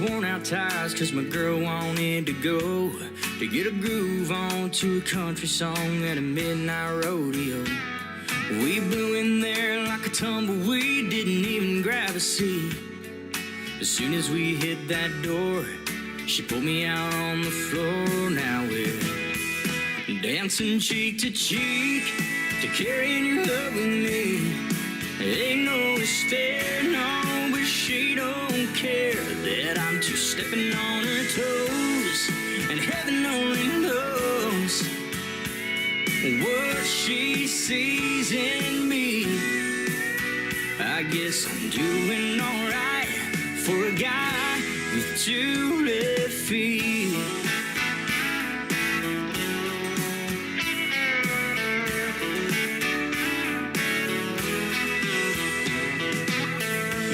worn out tires, cause my girl wanted to go to get a groove on to a country song at a midnight rodeo. We blew in there like a tumbleweed, didn't even grab a seat. As soon as we hit that door, she pulled me out on the floor. Now we're dancing cheek to cheek, to carrying your love with me. Ain't no stare, no, but she don't care that I'm just stepping on her toes. And heaven only knows what she sees in me. I guess I'm doing alright for a guy with two left feet.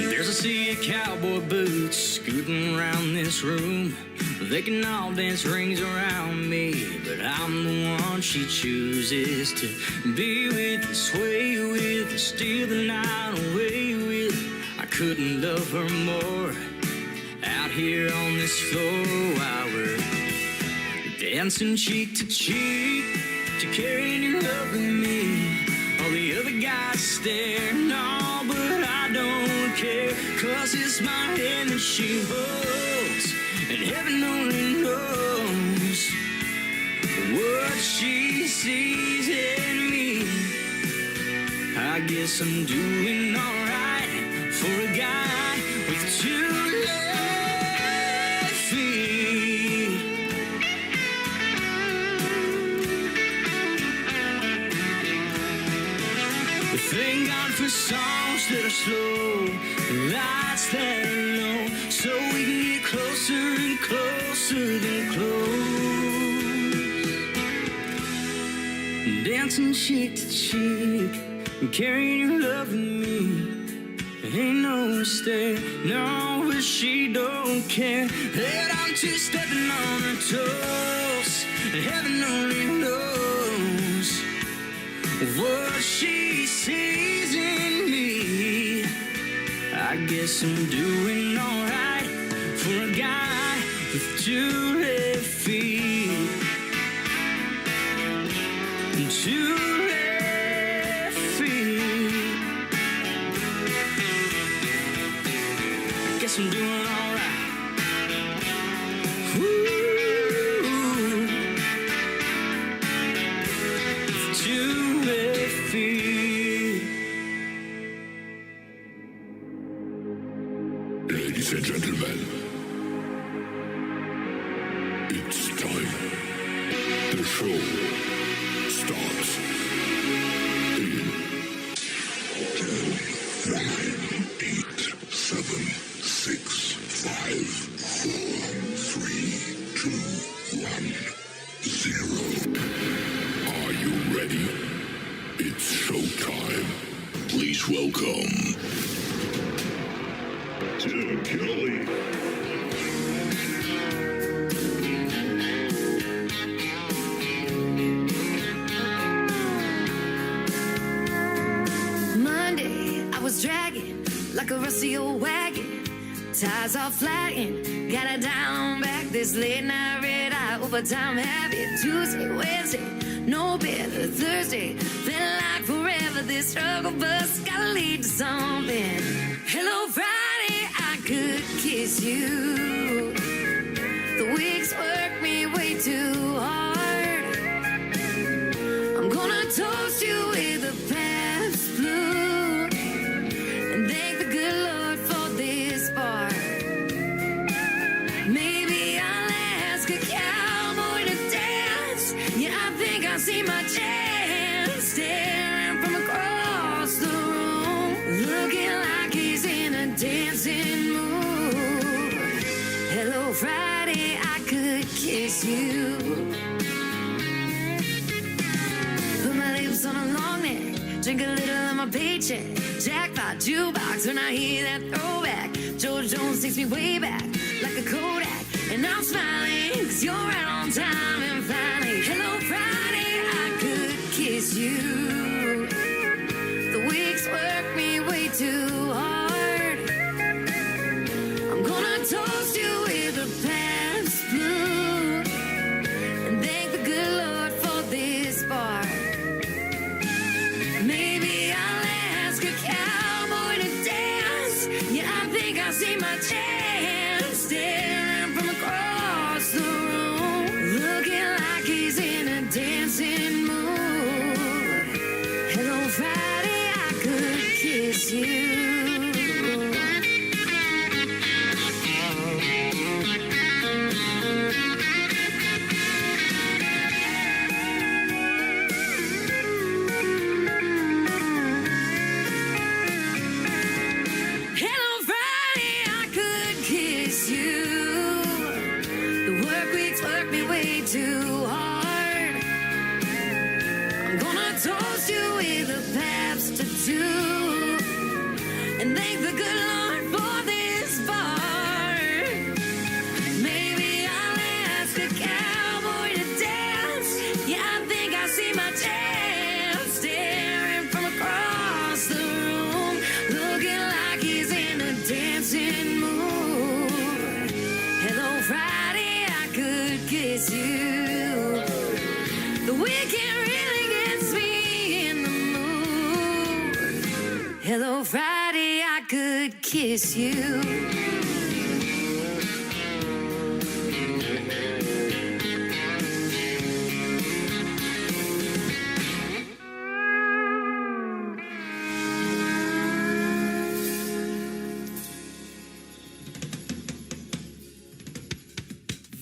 There's a sea of cowboy boots scooting around this room. They can all dance rings around me, but I'm the one she chooses to be with, sway with, steal the night away with. I couldn't love her more out here on this floor while we're dancing cheek to cheek, to carrying your love with me. All the other guys stare, no, but I don't care, cause it's my hand that she holds, and heaven only knows what she sees in me. I guess I'm doing alright for a guy with two left feet. Thank God for songs that are slow, lights that are low, so we can get closer and closer than close. Dancing cheek to cheek, and carrying your love with me. Ain't no mistake, no, but she don't care that I'm just stepping on her toes. And heaven only knows what she sees in me. I guess I'm doing alright for a guy with two left feet. Two left feet. I guess I'm doing alright. Ooh. Two left feet. Ladies and gentlemen, it's time. The show starts in 10, 9, 8, 7, 6, 5, 4, 3, 2, 1, 0. Are you ready? It's showtime. Please welcome Tim Kelly. Monday, I was dragging like a rusty old wagon. Tires all flying, got it down back. This late night red eye overtime habit. Tuesday, Wednesday, no better. Thursday, felt like forever. This struggle bus gotta lead to something. Hello, Friday, I could kiss you. The weeks work me way too hard. I'm gonna toast you with a Pabst Blue and thank the good Lord for this bar. Maybe I'll ask a cowboy to dance. Yeah, I think I see my chance. Staring from across the room, looking like he's in a dancing mood. Hello, Friday, I could kiss you. Put my lips on a long neck, drink a little of my paycheck. Jackpot, jukebox, when I hear that throwback. George Jones takes me way back, like a Kodak. And I'm smiling, cause you're right on time. And finally, hello Friday, I could kiss you. The weeks work me way too hard. I'm gonna toast you me way too hard. I'm gonna toast you with a Pabst to do and thank the good Lord for this bar. Maybe I'll ask a cowboy to dance. Yeah, I think I see my chance staring from across the room, looking like he's in a dancing mood. Hello, Friday, I could kiss you. The weekend really gets me in the mood. Hello, Friday, I could kiss you.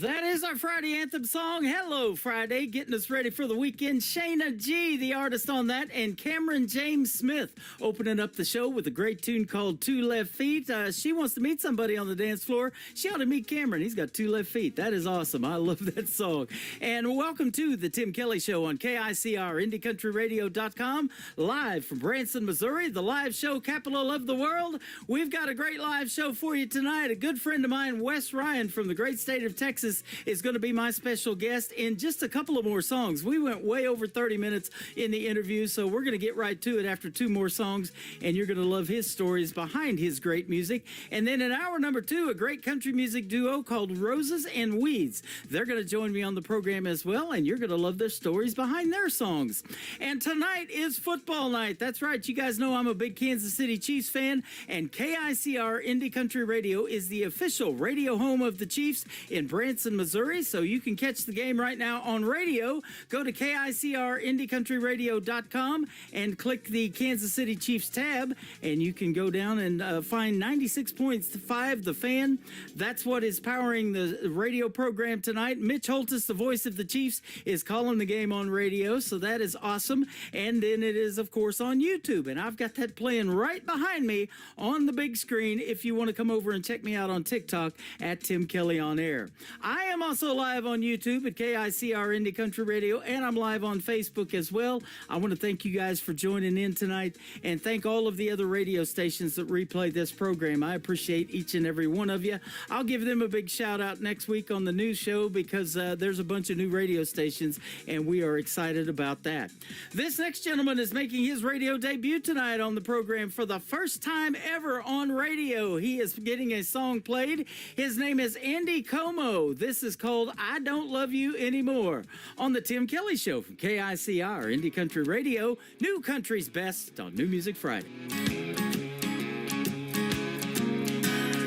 That is our Friday anthem song, Hello Friday, getting us ready for the weekend. Shayna G, the artist on that, and Cameron James Smith opening up the show with a great tune called Two Left Feet. She wants to meet somebody on the dance floor. She ought to meet Cameron. He's got two left feet. That is awesome. I love that song. And welcome to the Tim Kelly Show on KICR, IndieCountryRadio.com, live from Branson, Missouri, the live show capital of the world. We've got a great live show for you tonight. A good friend of mine, Wes Ryan from the great state of Texas, is going to be my special guest in just a couple of more songs. We went way over 30 minutes in the interview, so we're going to get right to it after two more songs, and you're going to love his stories behind his great music. And then in hour number 2, a great country music duo called Roses and Weeds. They're going to join me on the program as well, and you're going to love their stories behind their songs. And tonight is football night. That's right. You guys know I'm a big Kansas City Chiefs fan, and KICR Indie Country Radio is the official radio home of the Chiefs in Branson, Missouri, so you can catch the game right now on radio. Go to KICR IndieCountryRadio.com and click the Kansas City Chiefs tab, and you can go down and find 96.5 The Fan. That's what is powering the radio program tonight. Mitch Holtis, the voice of the Chiefs, is calling the game on radio, so that is awesome. And then it is, of course, on YouTube, and I've got that playing right behind me on the big screen if you want to come over and check me out on TikTok at Tim Kelly On Air. I am also live on YouTube at KICR Indie Country Radio, and I'm live on Facebook as well. I want to thank you guys for joining in tonight, and thank all of the other radio stations that replay this program. I appreciate each and every one of you. I'll give them a big shout out next week on the news show because there's a bunch of new radio stations, and we are excited about that. This next gentleman is making his radio debut tonight on the program for the first time ever on radio. He is getting a song played. His name is Andy Como. This is called I Don't Love You Anymore on the Tim Kelly Show from KICR Indie Country Radio, New Country's Best on New Music Friday.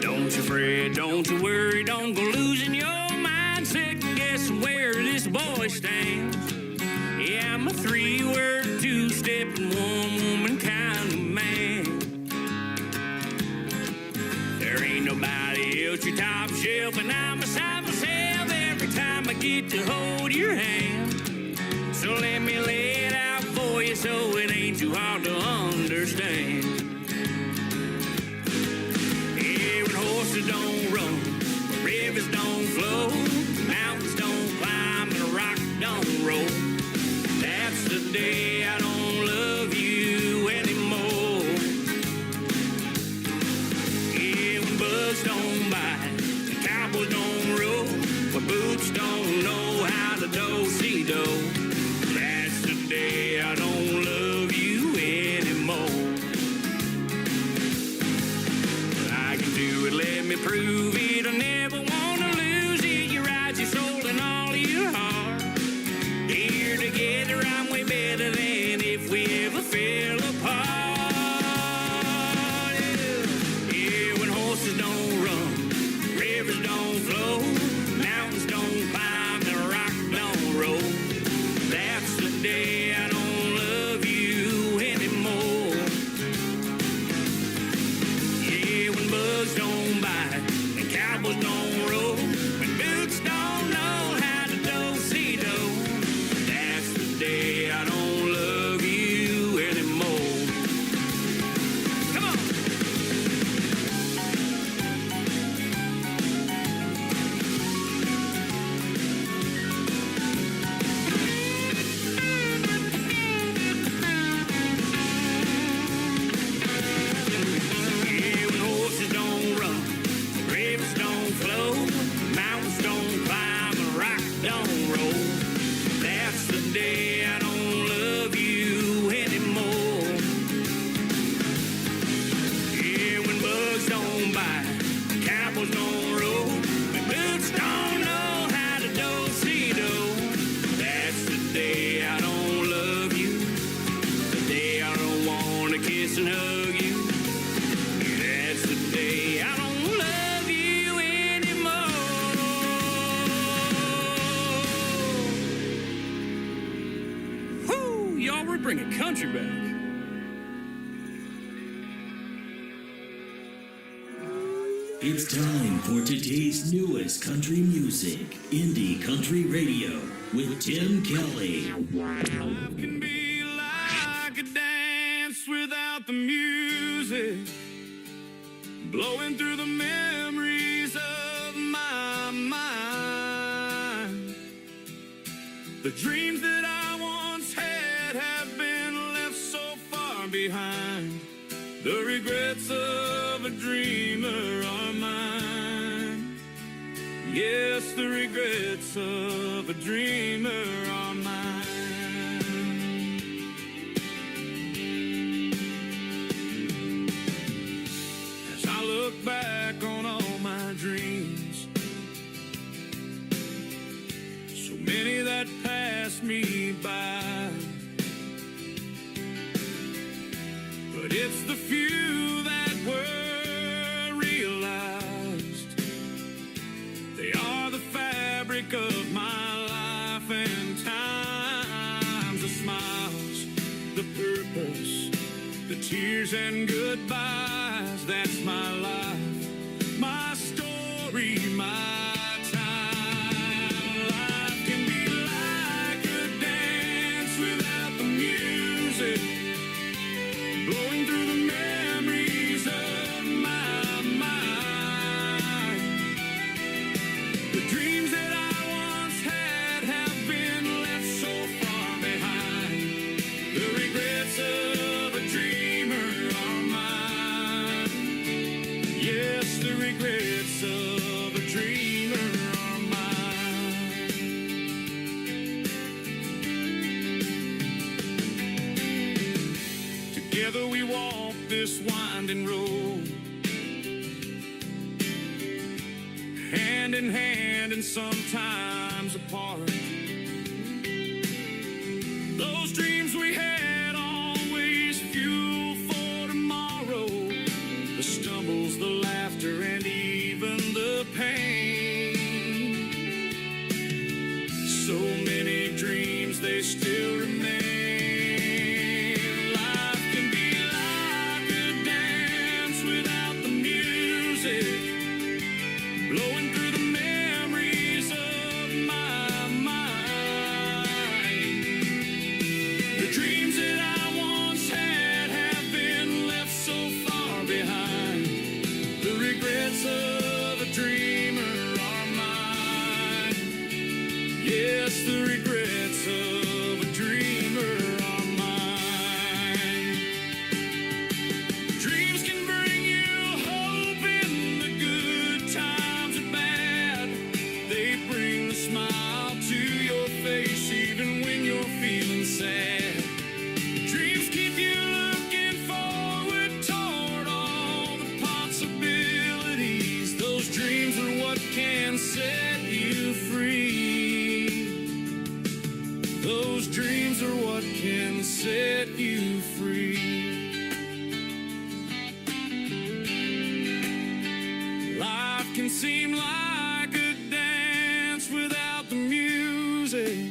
Don't you fret, don't you worry, don't go losing your mind, second guessing where this boy stands. Yeah, I'm a 3-word, 2-step, and 1-woman kind of man. There ain't nobody else your top shelf, and I'm beside myself every time I get to hold your hand. So let me lay it out for you so it ain't too hard to understand. Yeah, when horses don't run, rivers don't flow, mountains don't climb, and a rock don't roll, that's the day I don't love you anymore. Yeah, when bugs don't bite, and cowboys don't roll, when boots don't know how to do-si-do, that's the day I don't love you anymore. I can do it, let me prove it, I never want to lose it. You ride your soul and all of your heart. Here together I'm way better than if we ever fell apart. Yeah, when horses don't run, rivers don't flow, mountains don't climb, bringing country back. It's time for today's newest country music, Indie Country Radio, with Tim Kelly. Life can be like a dance without the music, blowing through the memories of my mind. The dreams that I once had have been left so far behind. The regrets of a dreamer are mine. Yes, the regrets of a dreamer are mine. As I look back on all my dreams, so many that passed me by, but it's the few that were realized. They are the fabric of my life and times, the smiles, the purpose, the tears and goodbyes. That's my life, my story, my time. Life can be like a dance without the music, blowing through the memories of my mind. The dreams that I once had have been left so far behind. The regrets of a dreamer are mine. Yes, the regrets of a dreamer are mine. Together we walk this winding road, hand in hand and sometimes apart. Those dreams we had always fuel for tomorrow. The stumbles, the laughter, and even the pain. So many dreams, they still remain. Life can be like a dance without the music, blowing through the memories of my mind. The dreams that I once had have been left so far behind. The regrets of a dreamer are mine. Yes, the regrets of a dreamer are mine. Dreams can bring you hope in the good times and bad. They bring a smile to your face even when you're feeling sad. Dreams keep you looking forward toward all the possibilities. Those dreams are what can set you free. Those dreams are what can set you free. Life can seem like a dance without the music,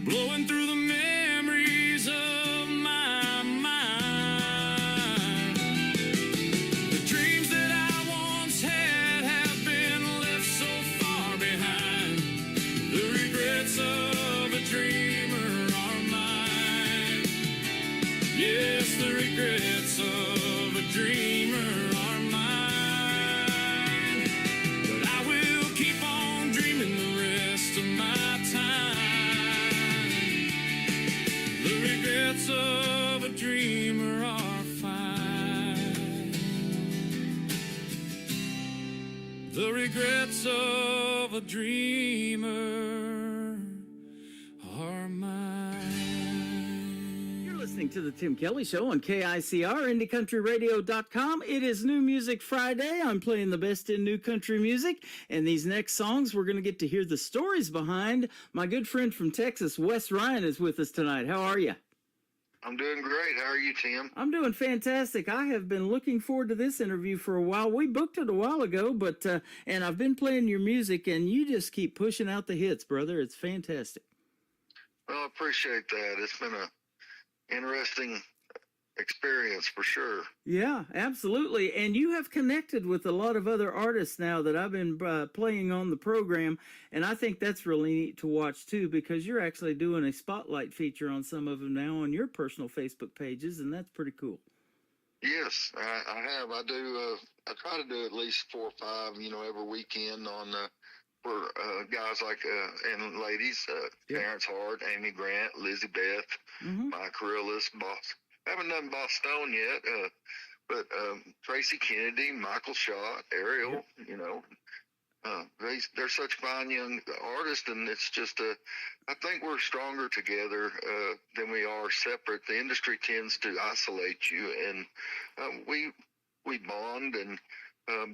blowing through the memories of my mind. The dreams that I once had have been left so far behind. The regrets of a dreamer are mine. Yes, the regrets of a dreamer are mine. But I will keep on dreaming the rest of my time. The regrets of a dreamer are fine. The regrets of a dreamer are mine. You're listening to the Tim Kelly Show on KICR, IndieCountryRadio.com. It is New Music Friday. I'm playing the best in new country music, and these next songs we're going to get to hear the stories behind. My good friend from Texas, Wes Ryan, is with us tonight. How are you? I'm doing great. How are you, Tim? I'm doing fantastic. I have been looking forward to this interview for a while. We booked it a while ago, but and I've been playing your music, and you just keep pushing out the hits, brother. It's fantastic. Well, I appreciate that. It's been interesting experience for sure. Yeah, absolutely. And you have connected with a lot of other artists now that I've been playing on the program. And I think that's really neat to watch too, because you're actually doing a spotlight feature on some of them now on your personal Facebook pages. And that's pretty cool. Yes, I have. I do. I try to do at least 4 or 5, every weekend on for guys like and ladies, Terrence Hart, Amy Grant, Lizzie Beth, Mike Arillis, Boss. I haven't done Boss Stone yet, but Tracy Kennedy, Michael Schott, Ariel. They're such fine young artists, and it's just I think we're stronger together than we are separate. The industry tends to isolate you, and we bond, and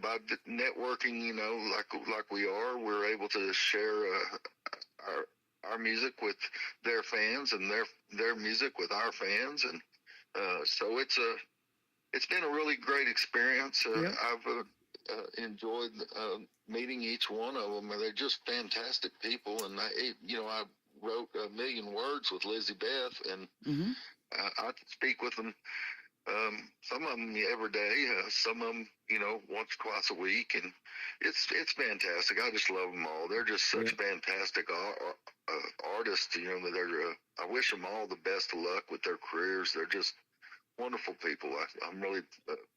by networking, like we are, we're able to share our music with their fans, and their music with our fans, and so it's been a really great experience. I've enjoyed meeting each one of them. They're just fantastic people, and I wrote 1 million words with Lizzie Beth, and I speak with them. Some of them every day, some of them, once or twice a week, and it's fantastic. I just love them all. They're just such fantastic artists. I wish them all the best of luck with their careers. They're just wonderful people. I'm really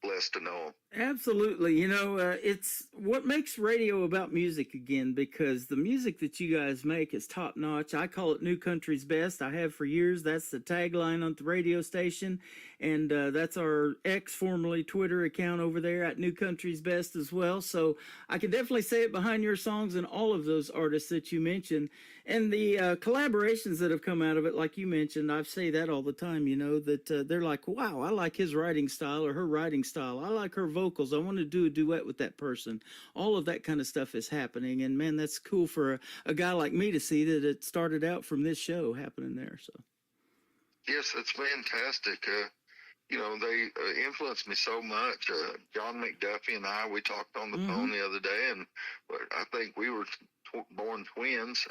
blessed to know them. Absolutely. It's what makes radio about music again, because the music that you guys make is top notch. I call it New Country's Best. I have for years. That's the tagline on the radio station. And that's our formerly Twitter account over there at New Country's Best as well. So I can definitely say it behind your songs and all of those artists that you mentioned. And the collaborations that have come out of it, like you mentioned, I say that all the time, that they're like, wow, I like his writing style or her writing style. I like her vocals. I want to do a duet with that person. All of that kind of stuff is happening. And man, that's cool for a guy like me to see that it started out from this show happening there. So. Yes, it's fantastic. They influenced me so much. John McDuffie and we talked on the phone the other day, and I think we were born twins.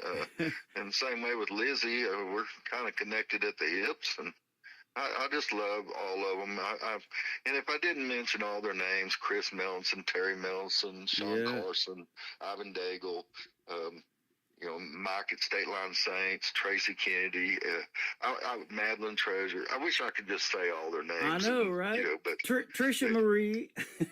And same way with Lizzie, we're kind of connected at the hips, and I just love all of them. And if I didn't mention all their names, Chris Melson, Terry Melson, Sean Carson, Ivan Daigle, Mike at State Line Saints, Tracy Kennedy, Madeline Treasure. I wish I could just say all their names. I know, right? But Trisha Marie.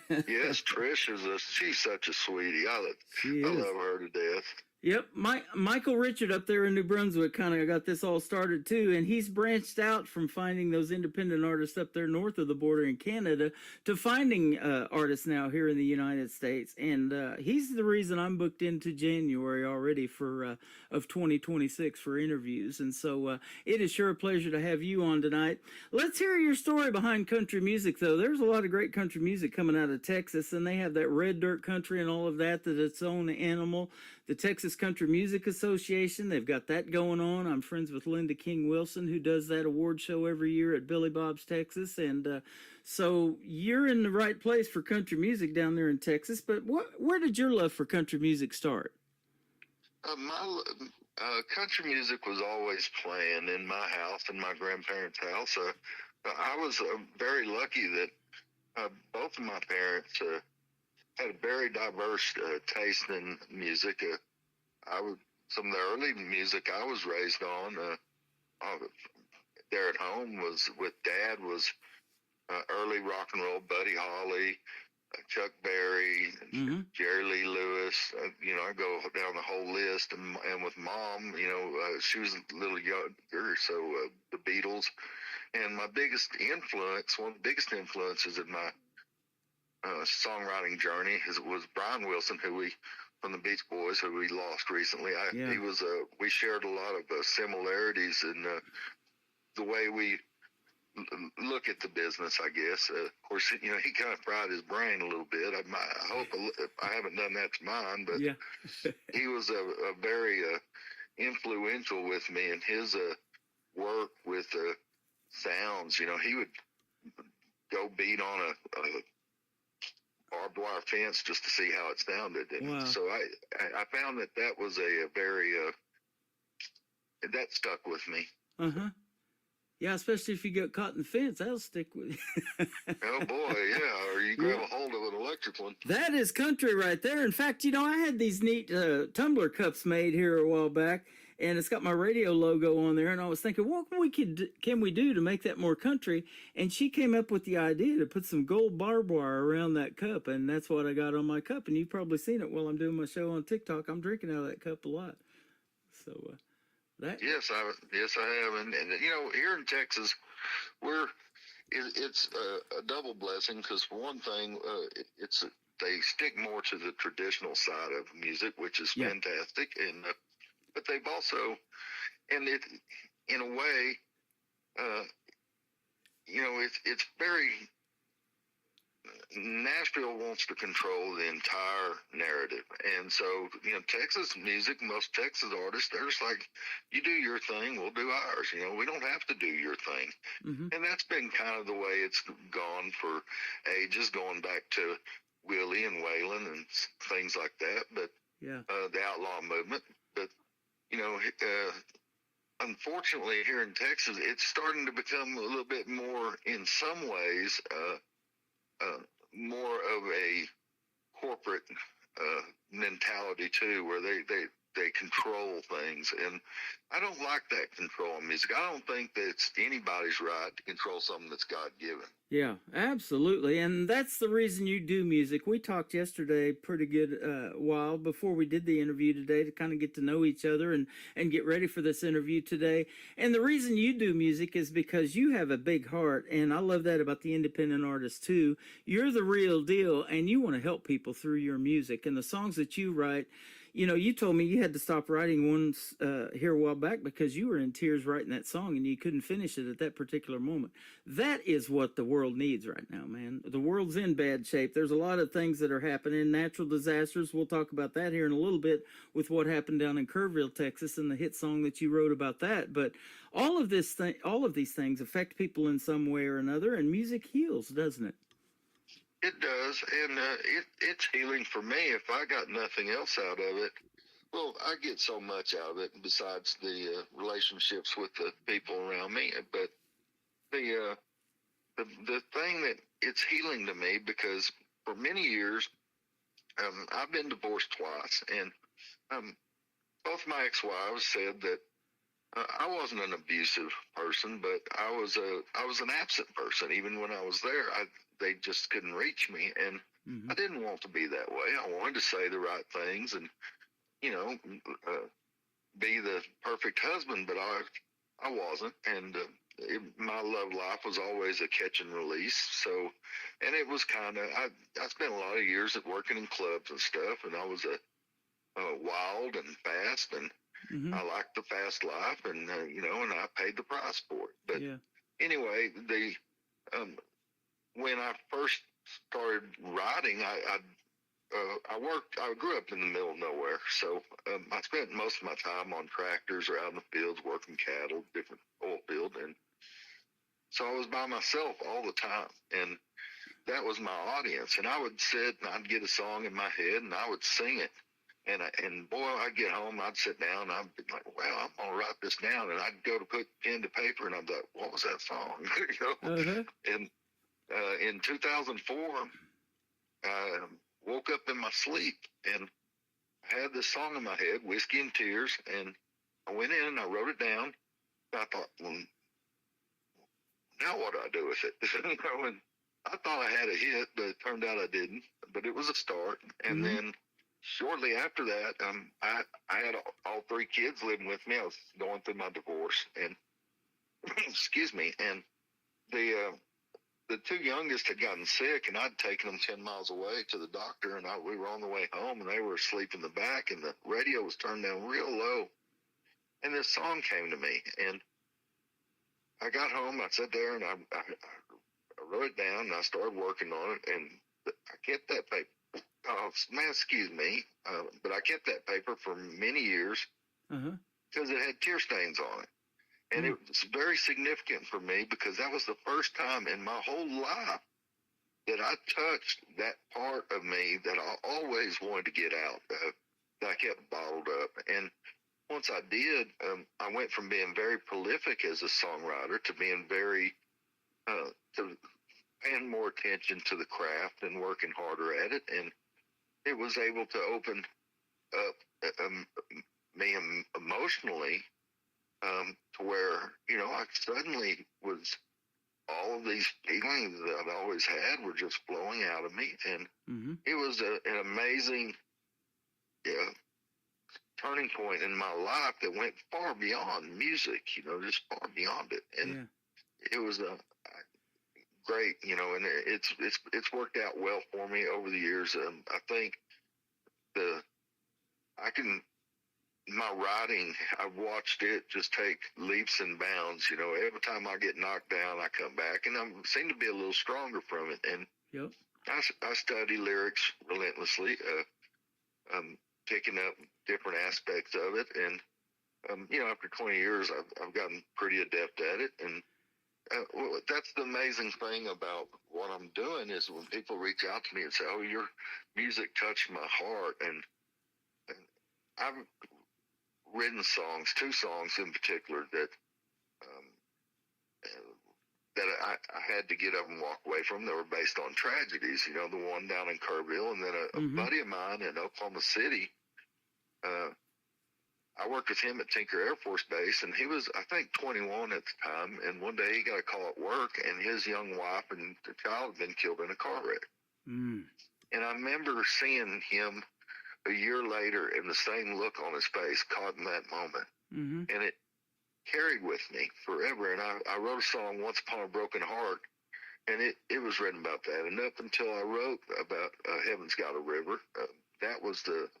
Yes, Trish she's such a sweetie. I love her to death. Yep, Michael Richard up there in New Brunswick kind of got this all started too, and he's branched out from finding those independent artists up there north of the border in Canada to finding artists now here in the United States, and he's the reason I'm booked into January already for of 2026 for interviews, and so it is sure a pleasure to have you on tonight. Let's hear your story behind country music, though. There's a lot of great country music coming out of Texas, and they have that red dirt country and all of that its own animal. The Texas Country Music Association, they've got that going on. I'm friends with Linda King Wilson, who does that award show every year at Billy Bob's, Texas. And so you're in the right place for country music down there in Texas. But where did your love for country music start? My country music was always playing in my house, in my grandparents' house. I was very lucky that both of my parents had a very diverse taste in music. Some of the early music I was raised on there at home was with Dad was early rock and roll, Buddy Holly, Chuck Berry, Jerry Lee Lewis. I go down the whole list, and with Mom, she was a little younger, so the Beatles. And my biggest influence, one of the biggest influences in my songwriting journey was Brian Wilson, from the Beach Boys, who we lost recently. He was we shared a lot of similarities in the way we look at the business, I guess. Of course, he kind of fried his brain a little bit. I hope I haven't done that to mine, but he was a very influential with me in his work with sounds. He would go beat on a barbed wire fence just to see how it sounded. And so I found that was a very that stuck with me. Yeah, especially if you get caught in the fence, that'll stick with you. Oh boy, yeah. Or you grab a hold of an electric one. That is country right there. In fact, you know, I had these neat tumbler cups made here a while back, and it's got my radio logo on there. And I was thinking, what can we do to make that more country? And she came up with the idea to put some gold barbed wire around that cup, and that's what I got on my cup. And you've probably seen it while I'm doing my show on TikTok. I'm drinking out of that cup a lot. So that Yes, I have, and you know, here in Texas, it's a double blessing because for one thing, they stick more to the traditional side of music, which is Yeah. fantastic, and but they've also, and it in a way, you know, it's very. Nashville wants to control the entire narrative. And so, you know, Texas music, most Texas artists, they're just like, you do your thing, we'll do ours. You know, we don't have to do your thing. Mm-hmm. And that's been kind of the way it's gone for ages, going back to Willie and Waylon and things like that. But Yeah. the outlaw movement. But, you know, unfortunately here in Texas, it's starting to become a little bit more, in some ways, more of a corporate mentality too, where they control things, and I don't like that control in music. I don't think that it's anybody's right to control something that's God given. Yeah, absolutely. And that's the reason you do music. We talked yesterday pretty good while before we did the interview today to kind of get to know each other and get ready for this interview today. And the reason you do music is because you have a big heart. And I love that about the independent artists too. You're the real deal and you want to help people through your music. And the songs that you write, you know, you told me you had to stop writing ones here a while back because you were in tears writing that song and you couldn't finish it at that particular moment. That is what the world needs right now, man. The world's in bad shape. There's a lot of things that are happening, natural disasters. We'll talk about that here in a little bit with what happened down in Kerrville, Texas, and the hit song that you wrote about that. But all of these things affect people in some way or another, and music heals, doesn't it? It does, and it's healing for me. If I got nothing else out of it, well, I get so much out of it besides the relationships with the people around me. But the thing that it's healing to me, because for many years, I've been divorced twice, and both my ex-wives said that I wasn't an abusive person, but I was an absent person. Even when I was there, they just couldn't reach me, and I didn't want to be that way. I wanted to say the right things and, you know, be the perfect husband, but I wasn't. And my love life was always a catch and release. So, and it was kind of, I spent a lot of years at working in clubs and stuff, and I was a wild and fast, and I liked the fast life, and you know, and I paid the price for it. But anyway, when I first started writing, I grew up in the middle of nowhere, so I spent most of my time on tractors or out in the fields working cattle, different oil field, and so I was by myself all the time, and that was my audience. And I would sit and I'd get a song in my head and I would sing it. And boy, I'd get home, I'd sit down, and I'd be like, well, I'm going to write this down. And I'd go to put pen to paper, and I'd be like, what was that song? You know? And in 2004, I woke up in my sleep, and I had this song in my head, Whiskey and Tears, and I went in and I wrote it down. I thought, well, now what do I do with it? You know, and I thought I had a hit, but it turned out I didn't. But it was a start. And then shortly after that, I had all three kids living with me. I was going through my divorce, and excuse me, and the two youngest had gotten sick, and I'd taken them 10 miles away to the doctor, and we were on the way home, and they were asleep in the back, and the radio was turned down real low, and this song came to me, and I got home, I sat there, and I wrote it down, and I started working on it, and I kept that paper. Oh, man, excuse me, but I kept that paper for many years because it had tear stains on it. And it was very significant for me because that was the first time in my whole life that I touched that part of me that I always wanted to get out, that I kept bottled up. And once I did, I went from being very prolific as a songwriter to being very to paying more attention to the craft and working harder at it, and it was able to open up me emotionally to where, you know, I suddenly was, all of these feelings that I've always had were just flowing out of me, and it was an amazing turning point in my life that went far beyond music, you know, just far beyond it, and it was a great, you know, and it's worked out well for me over the years. I think my writing, I've watched it just take leaps and bounds. You know, every time I get knocked down, I come back, and I seem to be a little stronger from it. And I study lyrics relentlessly, picking up different aspects of it. And, you know, after 20 years, I've gotten pretty adept at it. And well, that's the amazing thing about what I'm doing is when people reach out to me and say, "Oh, your music touched my heart," and I've written songs, 2 songs in particular that I had to get up and walk away from. They were based on tragedies, you know, the one down in Kerrville, and then a buddy of mine in Oklahoma City. I worked with him at Tinker Air Force Base, and he was, I think, 21 at the time. And one day he got a call at work, and his young wife and the child had been killed in a car wreck. And I remember seeing him a year later and the same look on his face caught in that moment. And it carried with me forever. And I wrote a song, Once Upon a Broken Heart, and it was written about that. And up until I wrote about Heaven's Got a River, that was the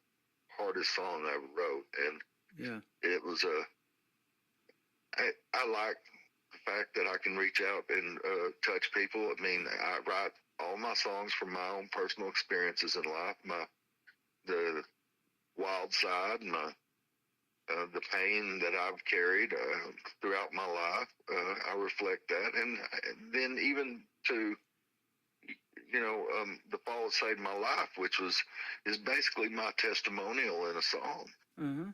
hardest song I ever wrote. And it was I like the fact that I can reach out and touch people. I mean, I write all my songs from my own personal experiences in life, the wild side, and the pain that I've carried throughout my life. I reflect that, and then even to, you know, the fall that saved my life, which is basically my testimonial in a song.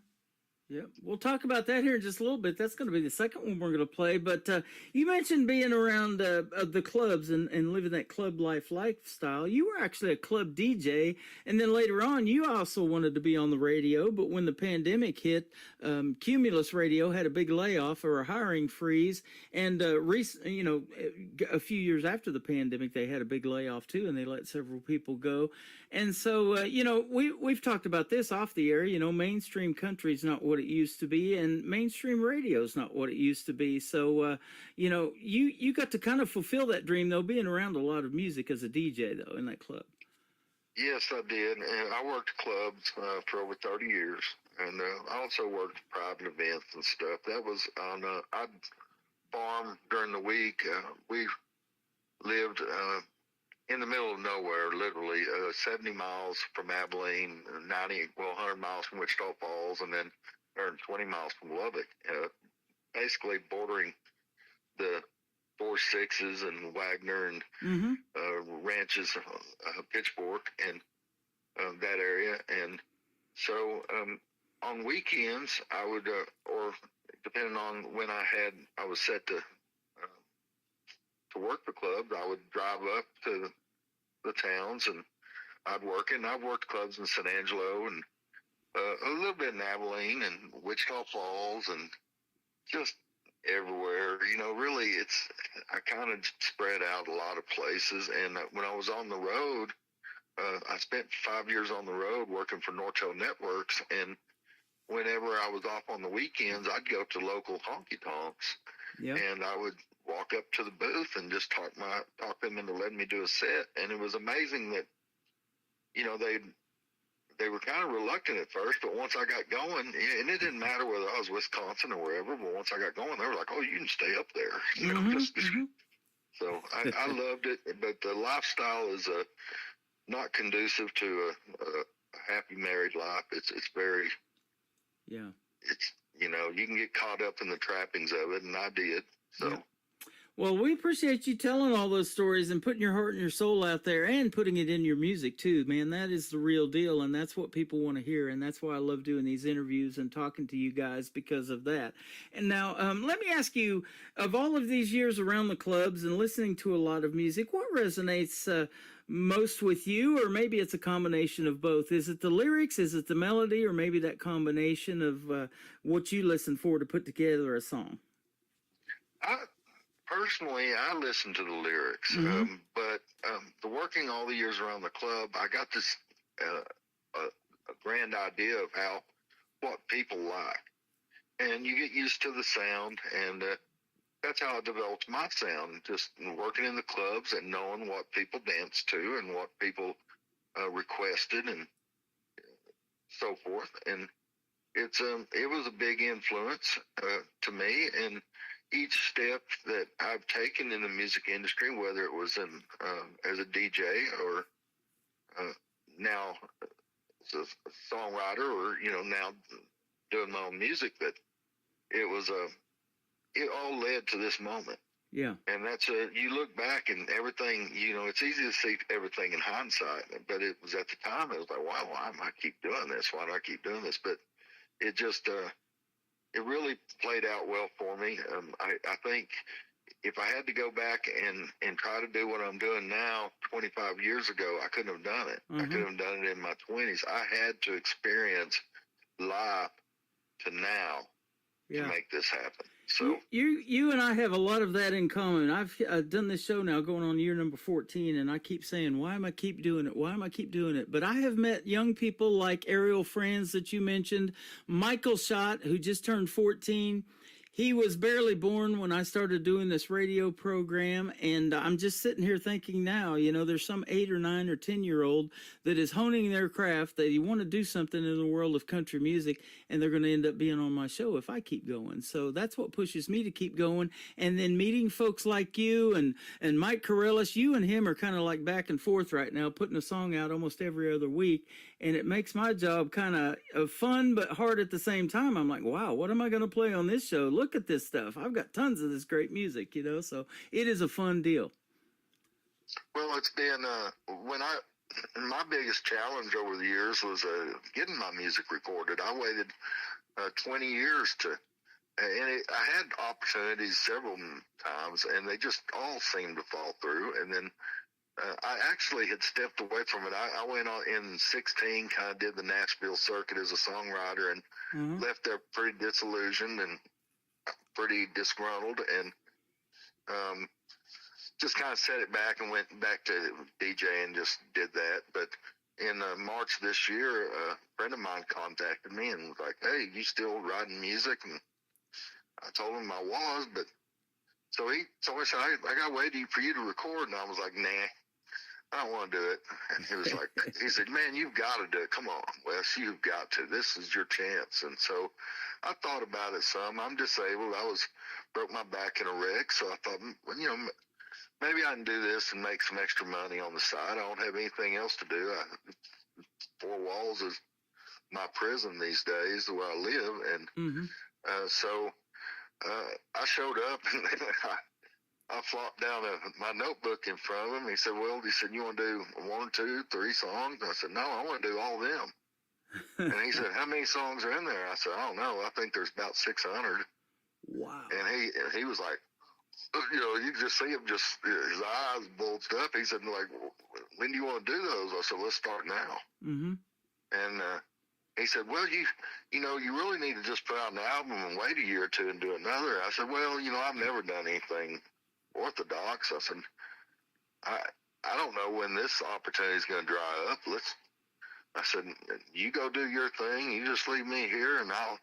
Yeah, we'll talk about that here in just a little bit. That's going to be the second one we're going to play. But you mentioned being around the clubs and living that club lifestyle. You were actually a club DJ, and then later on, you also wanted to be on the radio. But when the pandemic hit, Cumulus Radio had a big layoff or a hiring freeze. And you know, a few years after the pandemic, they had a big layoff too, and they let several people go. And so, you know, we've talked about this off the air. You know, mainstream country is not what it used to be, and mainstream radio is not what it used to be. So, you know, you got to kind of fulfill that dream, though, being around a lot of music as a DJ, though, in that club. Yes, I did. And I worked clubs for over 30 years. And I also worked private events and stuff. That was on, I'd farm during the week. We lived in the middle of nowhere, literally 70 miles from Abilene, 100 miles from Wichita Falls, and then 120 miles from Lubbock, basically bordering the 4-6s and Wagner and ranches, Pitchfork, and that area. And so on weekends, I would, or depending on when I was set to work the club, I would drive up to the towns and I'd work. And I've worked clubs in San Angelo and a little bit in Abilene and Wichita Falls and just everywhere. You know, really, I kind of spread out a lot of places. And when I was on the road, I spent 5 years on the road working for Nortel Networks. And whenever I was off on the weekends, I'd go to local honky tonks. And I would walk up to the booth and just talk them into letting me do a set. And it was amazing that, you know, they were kind of reluctant at first, but once I got going, and it didn't matter whether I was Wisconsin or wherever, but once I got going, they were like, "Oh, you can stay up there." You know, So I loved it, but the lifestyle is not conducive to a happy married life. It's very, it's, you know, you can get caught up in the trappings of it, and I did. So. Well, we appreciate you telling all those stories and putting your heart and your soul out there and putting it in your music too, man. That is the real deal, and that's what people want to hear, and that's why I love doing these interviews and talking to you guys because of that. And now, let me ask you: of all of these years around the clubs and listening to a lot of music, what resonates most with you, or maybe it's a combination of both? Is it the lyrics, is it the melody, or maybe that combination of what you listen for to put together a song? Personally, I listen to the lyrics, but the working all the years around the club, I got this a grand idea of what people like, and you get used to the sound, and that's how I developed my sound. Just working in the clubs and knowing what people dance to and what people requested and so forth, and it was a big influence to me, and each step that I've taken in the music industry, whether it was as a DJ or now as a songwriter, or now doing my own music, that it all led to this moment. Yeah. And that's you look back and everything, it's easy to see everything in hindsight, but it was at the time, it was like, wow, why do I keep doing this? Why do I keep doing this? But it just, it really played out well for me. I think if I had to go back and try to do what I'm doing now, 25 years ago, I couldn't have done it. I couldn't have done it in my 20s. I had to experience life to now to make this happen. So you and I have a lot of that in common. I've done this show now going on year number 14, and I keep saying, why am I keep doing it? Why am I keep doing it? But I have met young people like Ariel Franz that you mentioned, Michael Schott, who just turned 14. He was barely born when I started doing this radio program, and I'm just sitting here thinking now, there's some 8 or 9 or 10-year-old that is honing their craft, that you want to do something in the world of country music, and they're going to end up being on my show if I keep going. So that's what pushes me to keep going. And then meeting folks like you and Mike Corellis, you and him are kind of like back and forth right now, putting a song out almost every other week, and it makes my job kind of fun but hard at the same time. I'm like, wow, what am I going to play on this show? Look at this stuff. I've got tons of this great music, so it is a fun deal. Well, it's been my biggest challenge over the years was getting my music recorded. I waited 20 years I had opportunities several times, and they just all seemed to fall through. And then I actually had stepped away from it. I went on in 16, kind of did the Nashville circuit as a songwriter, and left there pretty disillusioned and pretty disgruntled, and just kind of set it back and went back to DJ and just did that. But in March this year, a friend of mine contacted me and was like, hey, you still writing music? And I told him I was, but so he said, I got to wait for you to record. And I was like, nah, I don't want to do it. And he was like, he said, man, you've got to do it. Come on, Wes, you've got to. This is your chance. And so I thought about it some. I'm disabled. Broke my back in a wreck. So I thought, maybe I can do this and make some extra money on the side. I don't have anything else to do. 4 walls is my prison these days, where I live. And so I showed up and I flopped down my notebook in front of him. He said, you want to do 1, 2, 3 songs? And I said, no, I want to do all of them. And he said, how many songs are in there? I said, I don't know. I think there's about 600. Wow. And he was like, you can just see him, just his eyes bulged up. He said, like, when do you want to do those? I said, let's start now. And he said, well, you really need to just put out an album and wait a year or 2 and do another. I said, well, I've never done anything orthodox. I said, I don't know when this opportunity is going to dry up. I said, you go do your thing. You just leave me here, and I'll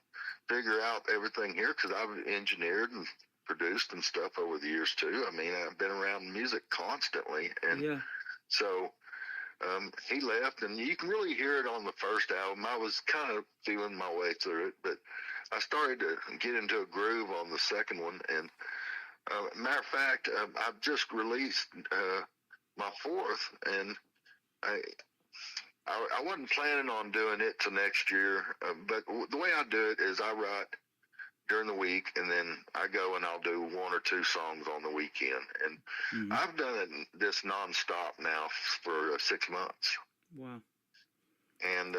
figure out everything here, because I've engineered and produced and stuff over the years too. I mean, I've been around music constantly, and so he left, and you can really hear it on the first album. I was kind of feeling my way through it, but I started to get into a groove on the second one. And matter of fact, I've just released my 4th, and I wasn't planning on doing it till next year, but the way I do it is I write during the week, and then I go and I'll do 1 or 2 songs on the weekend. And I've done this nonstop now for 6 months. Wow. And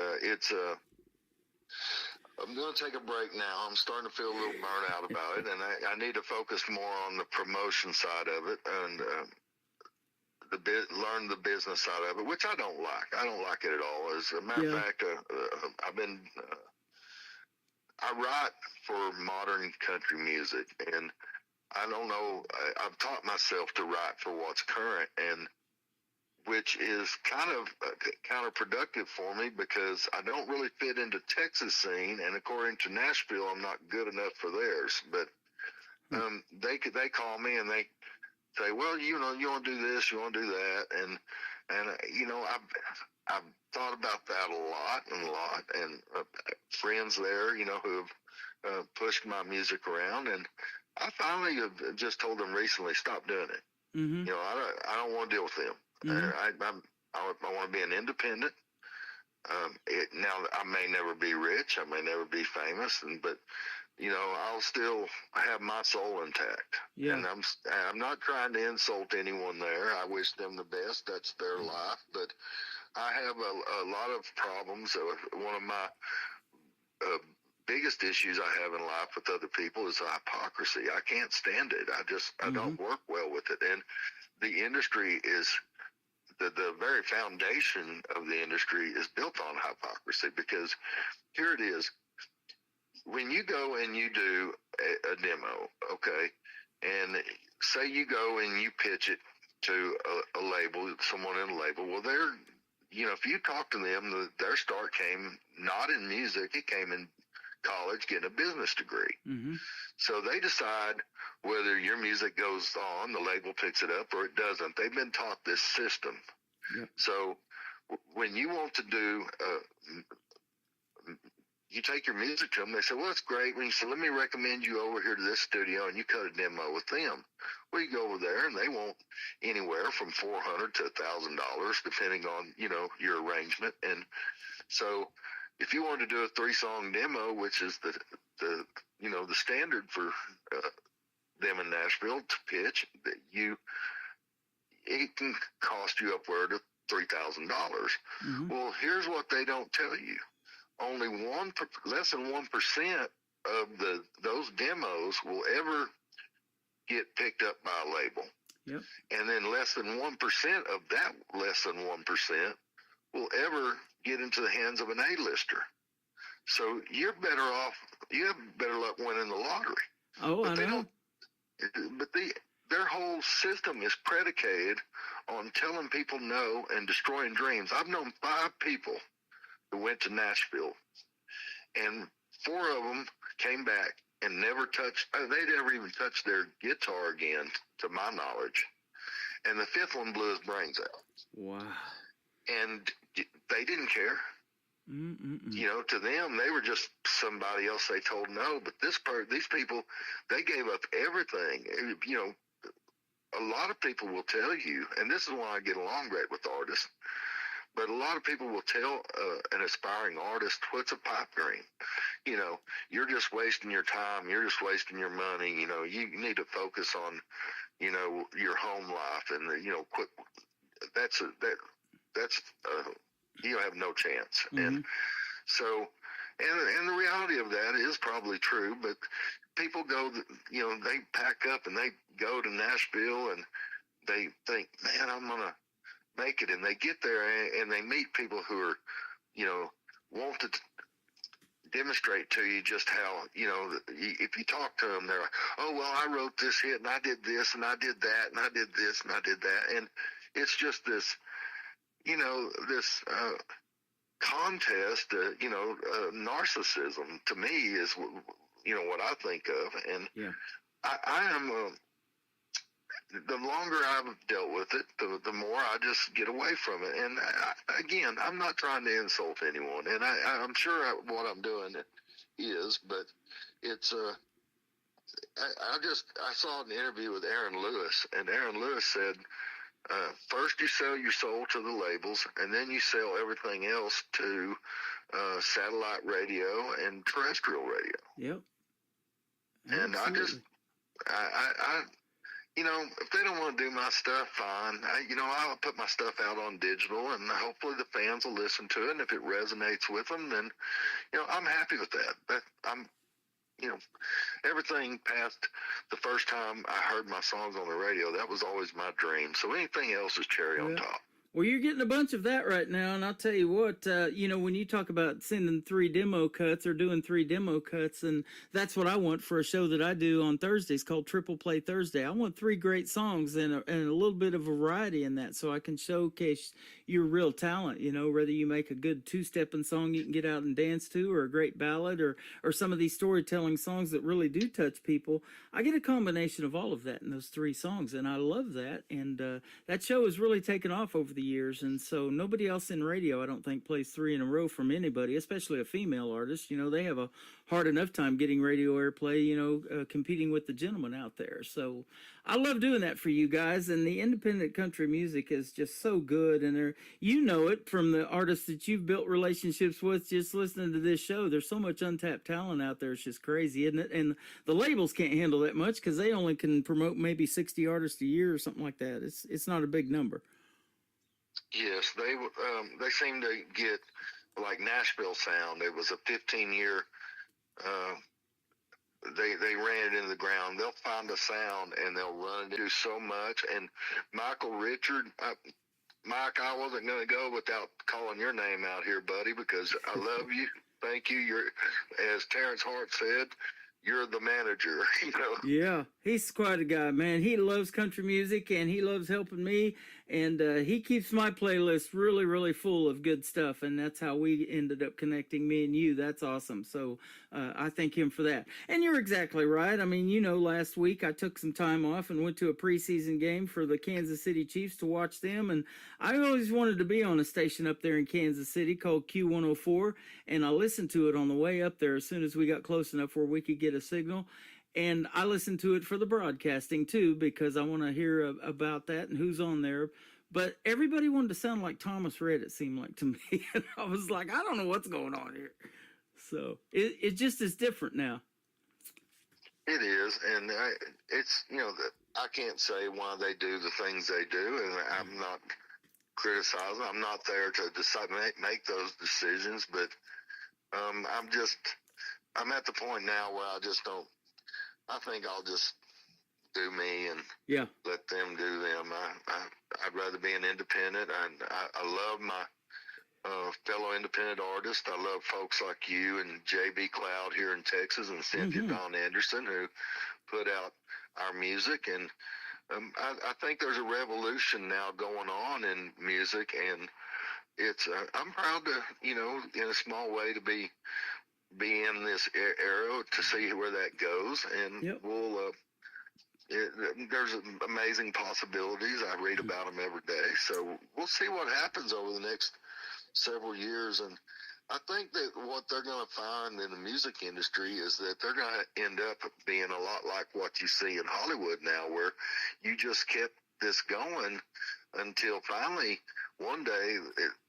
I'm going to take a break now. I'm starting to feel a little burnt out about it, and I need to focus more on the promotion side of it and learn the business side of it, which I don't like. I don't like it at all. As a matter of fact, I write for modern country music, and I don't know. I've taught myself to write for what's current, and which is kind of counterproductive for me because I don't really fit into Texas scene, and according to Nashville, I'm not good enough for theirs. But they call me and they say, well, you want to do this, you want to do that, and I've thought about that a lot, and friends there, who have pushed my music around, and I finally have just told them recently, stop doing it. Mm-hmm. I don't want to deal with them. I want to be an independent. Now I may never be rich, I may never be famous, but I'll still have my soul intact. Yeah. And I'm not trying to insult anyone there. I wish them the best. That's their life. But I have a lot of problems. One of my biggest issues I have in life with other people is hypocrisy. I can't stand it. I don't work well with it. And the industry is the very foundation of the industry is built on hypocrisy, because here it is. When you go and you do a demo, okay, and say you go and you pitch it to a label, someone in a label, well, if you talk to them, their start came not in music, it came in college getting a business degree. Mm-hmm. So they decide whether your music goes on, the label picks it up, or it doesn't. They've been taught this system. Yep. So when you want to do, you take your music to them, they say, well, that's great. When you say, let me recommend you over here to this studio, and you cut a demo with them. Well, you go over there, and they want anywhere from $400 to $1,000, depending on, your arrangement. And so if you want to do a 3-song demo, which is the standard for them in Nashville to pitch, it can cost you upward of $3,000. Mm-hmm. Well, here's what they don't tell you. Only less than 1% of those demos will ever get picked up by a label. Yep. And then less than 1% of that less than 1% will ever get into the hands of an A-lister. So you're better off, you have better luck winning the lottery. Oh, but I know. Their whole system is predicated on telling people no and destroying dreams. I've known 5 people who went to Nashville, and 4 of them came back and never touched, they never even touched their guitar again, to my knowledge. And the 5th one blew his brains out. Wow. And they didn't care. Mm-mm-mm. To them, they were just somebody else they told no. But these people, they gave up everything. A lot of people will tell you, and this is why I get along great with artists, but a lot of people will tell an aspiring artist, what's a pipe dream? You're just wasting your time. You're just wasting your money. You need to focus on, your home life, and quit. You have no chance. Mm-hmm. And so, and the reality of that is probably true, but people go, they pack up and they go to Nashville and they think, man, I'm going to make it. And they get there and they meet people who are, want to demonstrate to you just how, if you talk to them, they're like, oh, well, I wrote this hit and I did this and I did that and I did this and I did that. And it's just this, this contest, narcissism to me is, what I think of. And yeah. I am, the longer I've dealt with it, the more I just get away from it. And again, I'm not trying to insult anyone, and I'm sure what I'm doing is, but it's, I saw an interview with Aaron Lewis, and Aaron Lewis said, first you sell your soul to the labels, and then you sell everything else to satellite radio and terrestrial radio. Yep. And Absolutely. I you know, if they don't want to do my stuff, fine. I'll put my stuff out on digital, and hopefully the fans will listen to it. And if it resonates with them, then, I'm happy with that. You know, everything past the first time I heard my songs on the radio, that was always my dream. So anything else is cherry on Yeah. top. Well, you're getting a bunch of that right now, and I'll tell you what, when you talk about sending 3 demo cuts or doing 3 demo cuts, and that's what I want for a show that I do on Thursdays called Triple Play Thursday. I want 3 great songs and a little bit of variety in that, so I can showcase your real talent. Whether you make a good 2-stepping song you can get out and dance to, or a great ballad, or some of these storytelling songs that really do touch people. I get a combination of all of that in those 3 songs, and I love that. And that show has really taken off over the years, and so nobody else in radio, I don't think, plays 3 in a row from anybody, especially a female artist. They have a hard enough time getting radio airplay, competing with the gentlemen out there. So I love doing that for you guys, and the independent country music is just so good, and it from the artists that you've built relationships with just listening to this show. There's so much untapped talent out there. It's just crazy, isn't it? And the labels can't handle that much because they only can promote maybe 60 artists a year or something like that. It's not a big number. Yes, they seem to get like Nashville sound. It was a 15-year. They ran it into the ground. They'll find a sound and they'll run and do so much. And Michael Richard, Mike, I wasn't going to go without calling your name out here, buddy, because I love you. Thank you. You're, as Terrence Hart said, you're the manager. Yeah, he's quite a guy, man. He loves country music and he loves helping me, and he keeps my playlist really, really full of good stuff, and that's how we ended up connecting, me and you. That's awesome. So I thank him for that. And you're exactly right. I mean, last week I took some time off and went to a preseason game for the Kansas City Chiefs to watch them, and I always wanted to be on a station up there in Kansas City called Q104, and I listened to it on the way up there as soon as we got close enough where we could get a signal. And I listen to it for the broadcasting too, because I want to hear about that and who's on there. But everybody wanted to sound like Thomas Rhett, it seemed like to me. And I was like, I don't know what's going on here. So it just is different now. It is. And it's, I can't say why they do the things they do. And I'm not criticizing. I'm not there to decide, make those decisions. But I'm at the point now where I just don't. I think I'll just do me and let them do them. I'd rather be an independent. I love my fellow independent artists. I love folks like you and J.B. Cloud here in Texas and Cynthia Dawn Anderson who put out our music. And I think there's a revolution now going on in music, and it's I'm proud to, in a small way, to be in this era to see where that goes. And we'll there's amazing possibilities. I read about them every day, so we'll see what happens over the next several years. And I think that what they're going to find in the music industry is that they're going to end up being a lot like what you see in Hollywood now, where you just kept this going until finally one day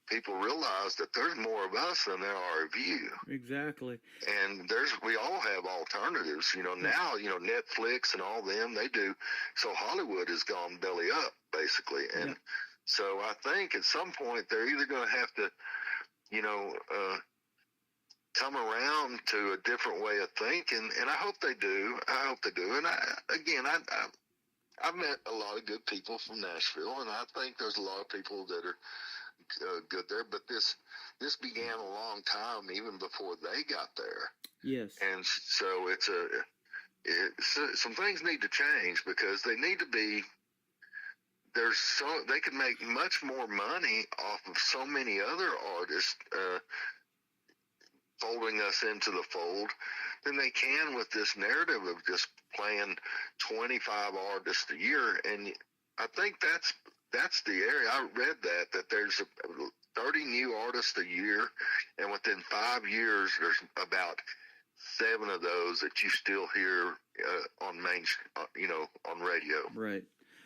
people realize that there's more of us than there are of you. Exactly. And we all have alternatives. Now, Netflix and all them, they do. So Hollywood has gone belly up, basically. And so I think at some point they're either going to have to, come around to a different way of thinking. And I hope they do. And I've met a lot of good people from Nashville, and I think there's a lot of people that are good there, but this began a long time even before they got there. Yes. And so some things need to change, because they need to be, they can make much more money off of so many other artists folding us into the fold than they can with this narrative of just playing 25 artists a year. And I think that's the area. I read that there's 30 new artists a year, and within 5 years, there's about 7 of those that you still hear on on radio. Right.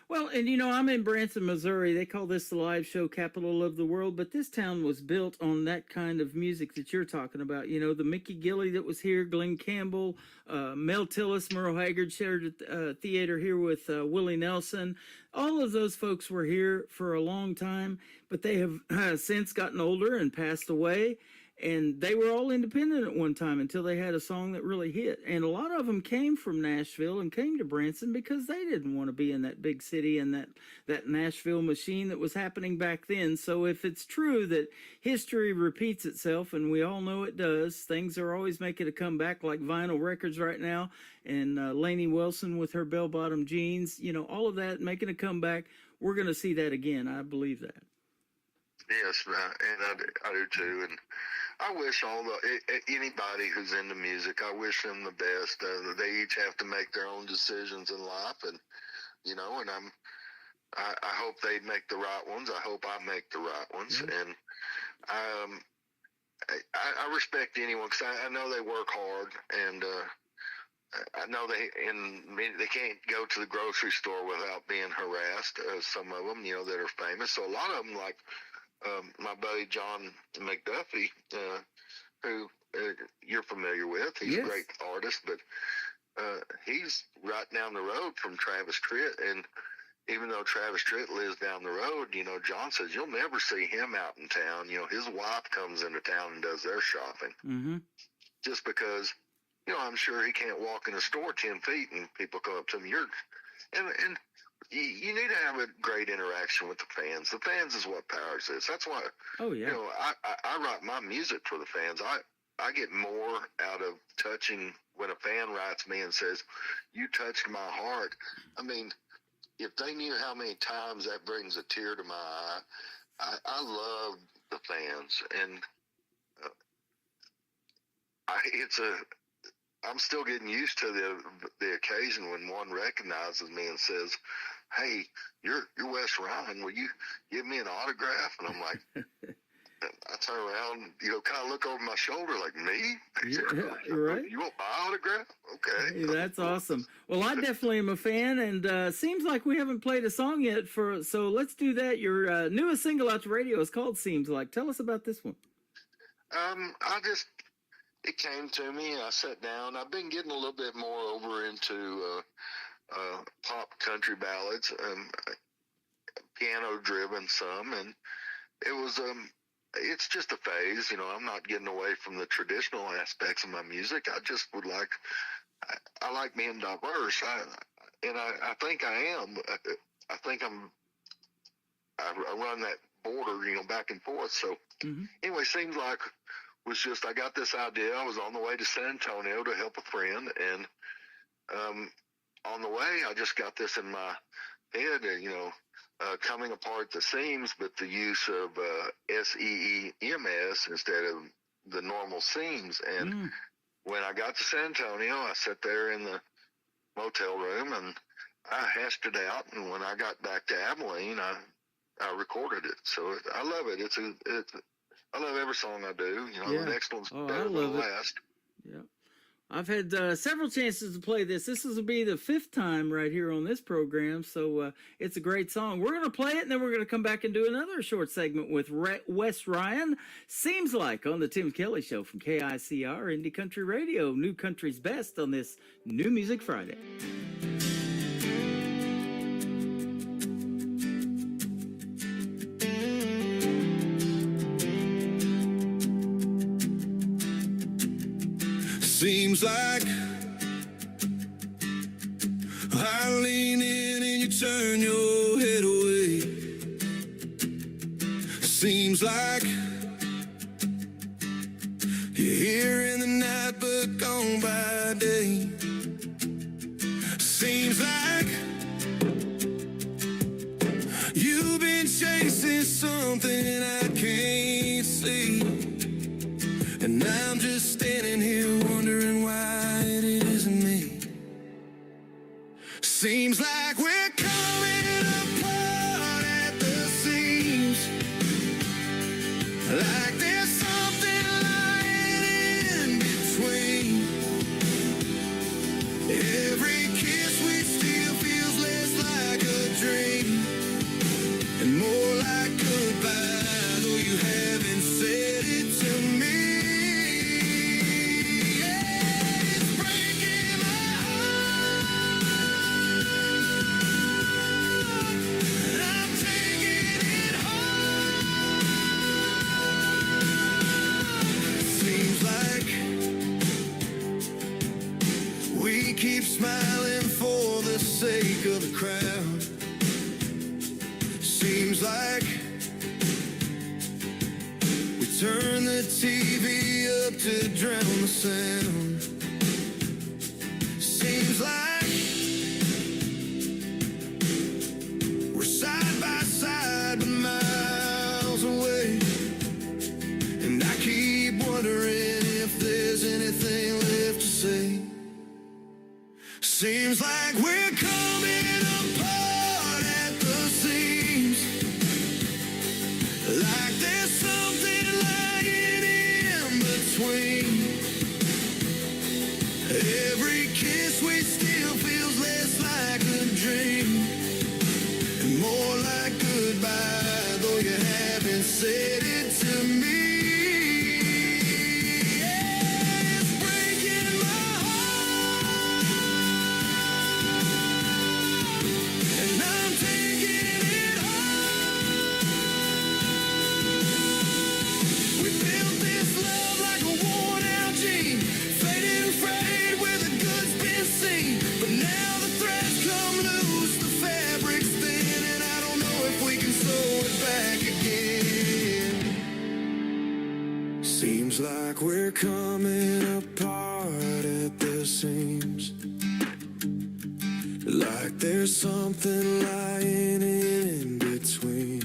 Well, and I'm in Branson, Missouri. They call this the live show capital of the world, but this town was built on that kind of music that you're talking about. The Mickey Gilley that was here, Glenn Campbell, Mel Tillis, Merle Haggard shared theater here with Willie Nelson. All of those folks were here for a long time, but they have since gotten older and passed away. And they were all independent at one time until they had a song that really hit. And a lot of them came from Nashville and came to Branson because they didn't want to be in that big city and that Nashville machine that was happening back then. So if it's true that history repeats itself, and we all know it does, things are always making a comeback, like vinyl records right now, and Lainey Wilson with her bell-bottom jeans, all of that making a comeback. We're going to see that again. I believe that. Yes, and I do too. And I wish anybody who's into music, I wish them the best. They each have to make their own decisions in life, and and I hope they make the right ones. I hope I make the right ones, and I respect anyone because I know they work hard, and I know they can't go to the grocery store without being harassed. Some of them, that are famous. So a lot of them, like my buddy John McDuffie, who you're familiar with. He's Yes. a great artist, but he's right down the road from Travis Tritt. And even though Travis Tritt lives down the road, John says you'll never see him out in town. His wife comes into town and does their shopping. Mm-hmm. Just because, I'm sure he can't walk in a store 10 feet and people come up to him. And you need to have a great interaction with the fans. The fans is what powers this. That's why, Oh, yeah. I write my music for the fans. I get more out of touching when a fan writes me and says, you touched my heart. I mean, if they knew how many times that brings a tear to my eye, I love the fans. And I'm still getting used to the occasion when one recognizes me and says, hey, you're Wes Ryan. Will you give me an autograph? And I'm like, I turn around, kind of look over my shoulder like, me? Yeah, right. You want my autograph? Okay. Hey, that's awesome. Well, I definitely am a fan, and seems like we haven't played a song yet. So let's do that. Your newest single out to radio is called Seems Like. Tell us about this one. It came to me. I sat down. I've been getting a little bit more over into pop country ballads, piano driven some, and it was it's just a phase. I'm not getting away from the traditional aspects of my music. I just would like I like being diverse. I think I am. I think I run that border, back and forth. So anyway, seems like was just I got this idea. I was on the way to San Antonio to help a friend, and on the way I just got this in my head, coming apart the seams, but the use of SEEMS instead of the normal seams. And when I got to San Antonio, I sat there in the motel room and I hashed it out. And when I got back to Abilene, I recorded it. So I love it. I love every song I do. Yeah. The next one's I better than love the it. last. Yeah. I've had several chances to play this. This will be the 5th time right here on this program, so it's a great song. We're going to play it, and then we're going to come back and do another short segment with Wes Ryan. Seems Like on the Tim Kelly Show from KICR Indie Country Radio, New Country's Best on this New Music Friday. Seems like I lean in and you turn your head away. Seems like you're here in the night but gone by day. Seems like you've been chasing something I can't see. And I'm just standing here wondering why it isn't me. Seems like we're coming apart at the seams. Like there's something lying in between. Every kiss we steal feels less like a dream. keep smiling for the sake of the crowd. Seems like we turn the TV up to drown the sound. Seems like we're side by side but miles away. And I keep wondering if there's anything left to say. Seems like we're coming apart at the seams. Like there's something lying in between. Every kiss we still feels less like a dream and more like goodbye, though you haven't said it to me. Seems like we're coming apart at the seams. Like there's something lying in between.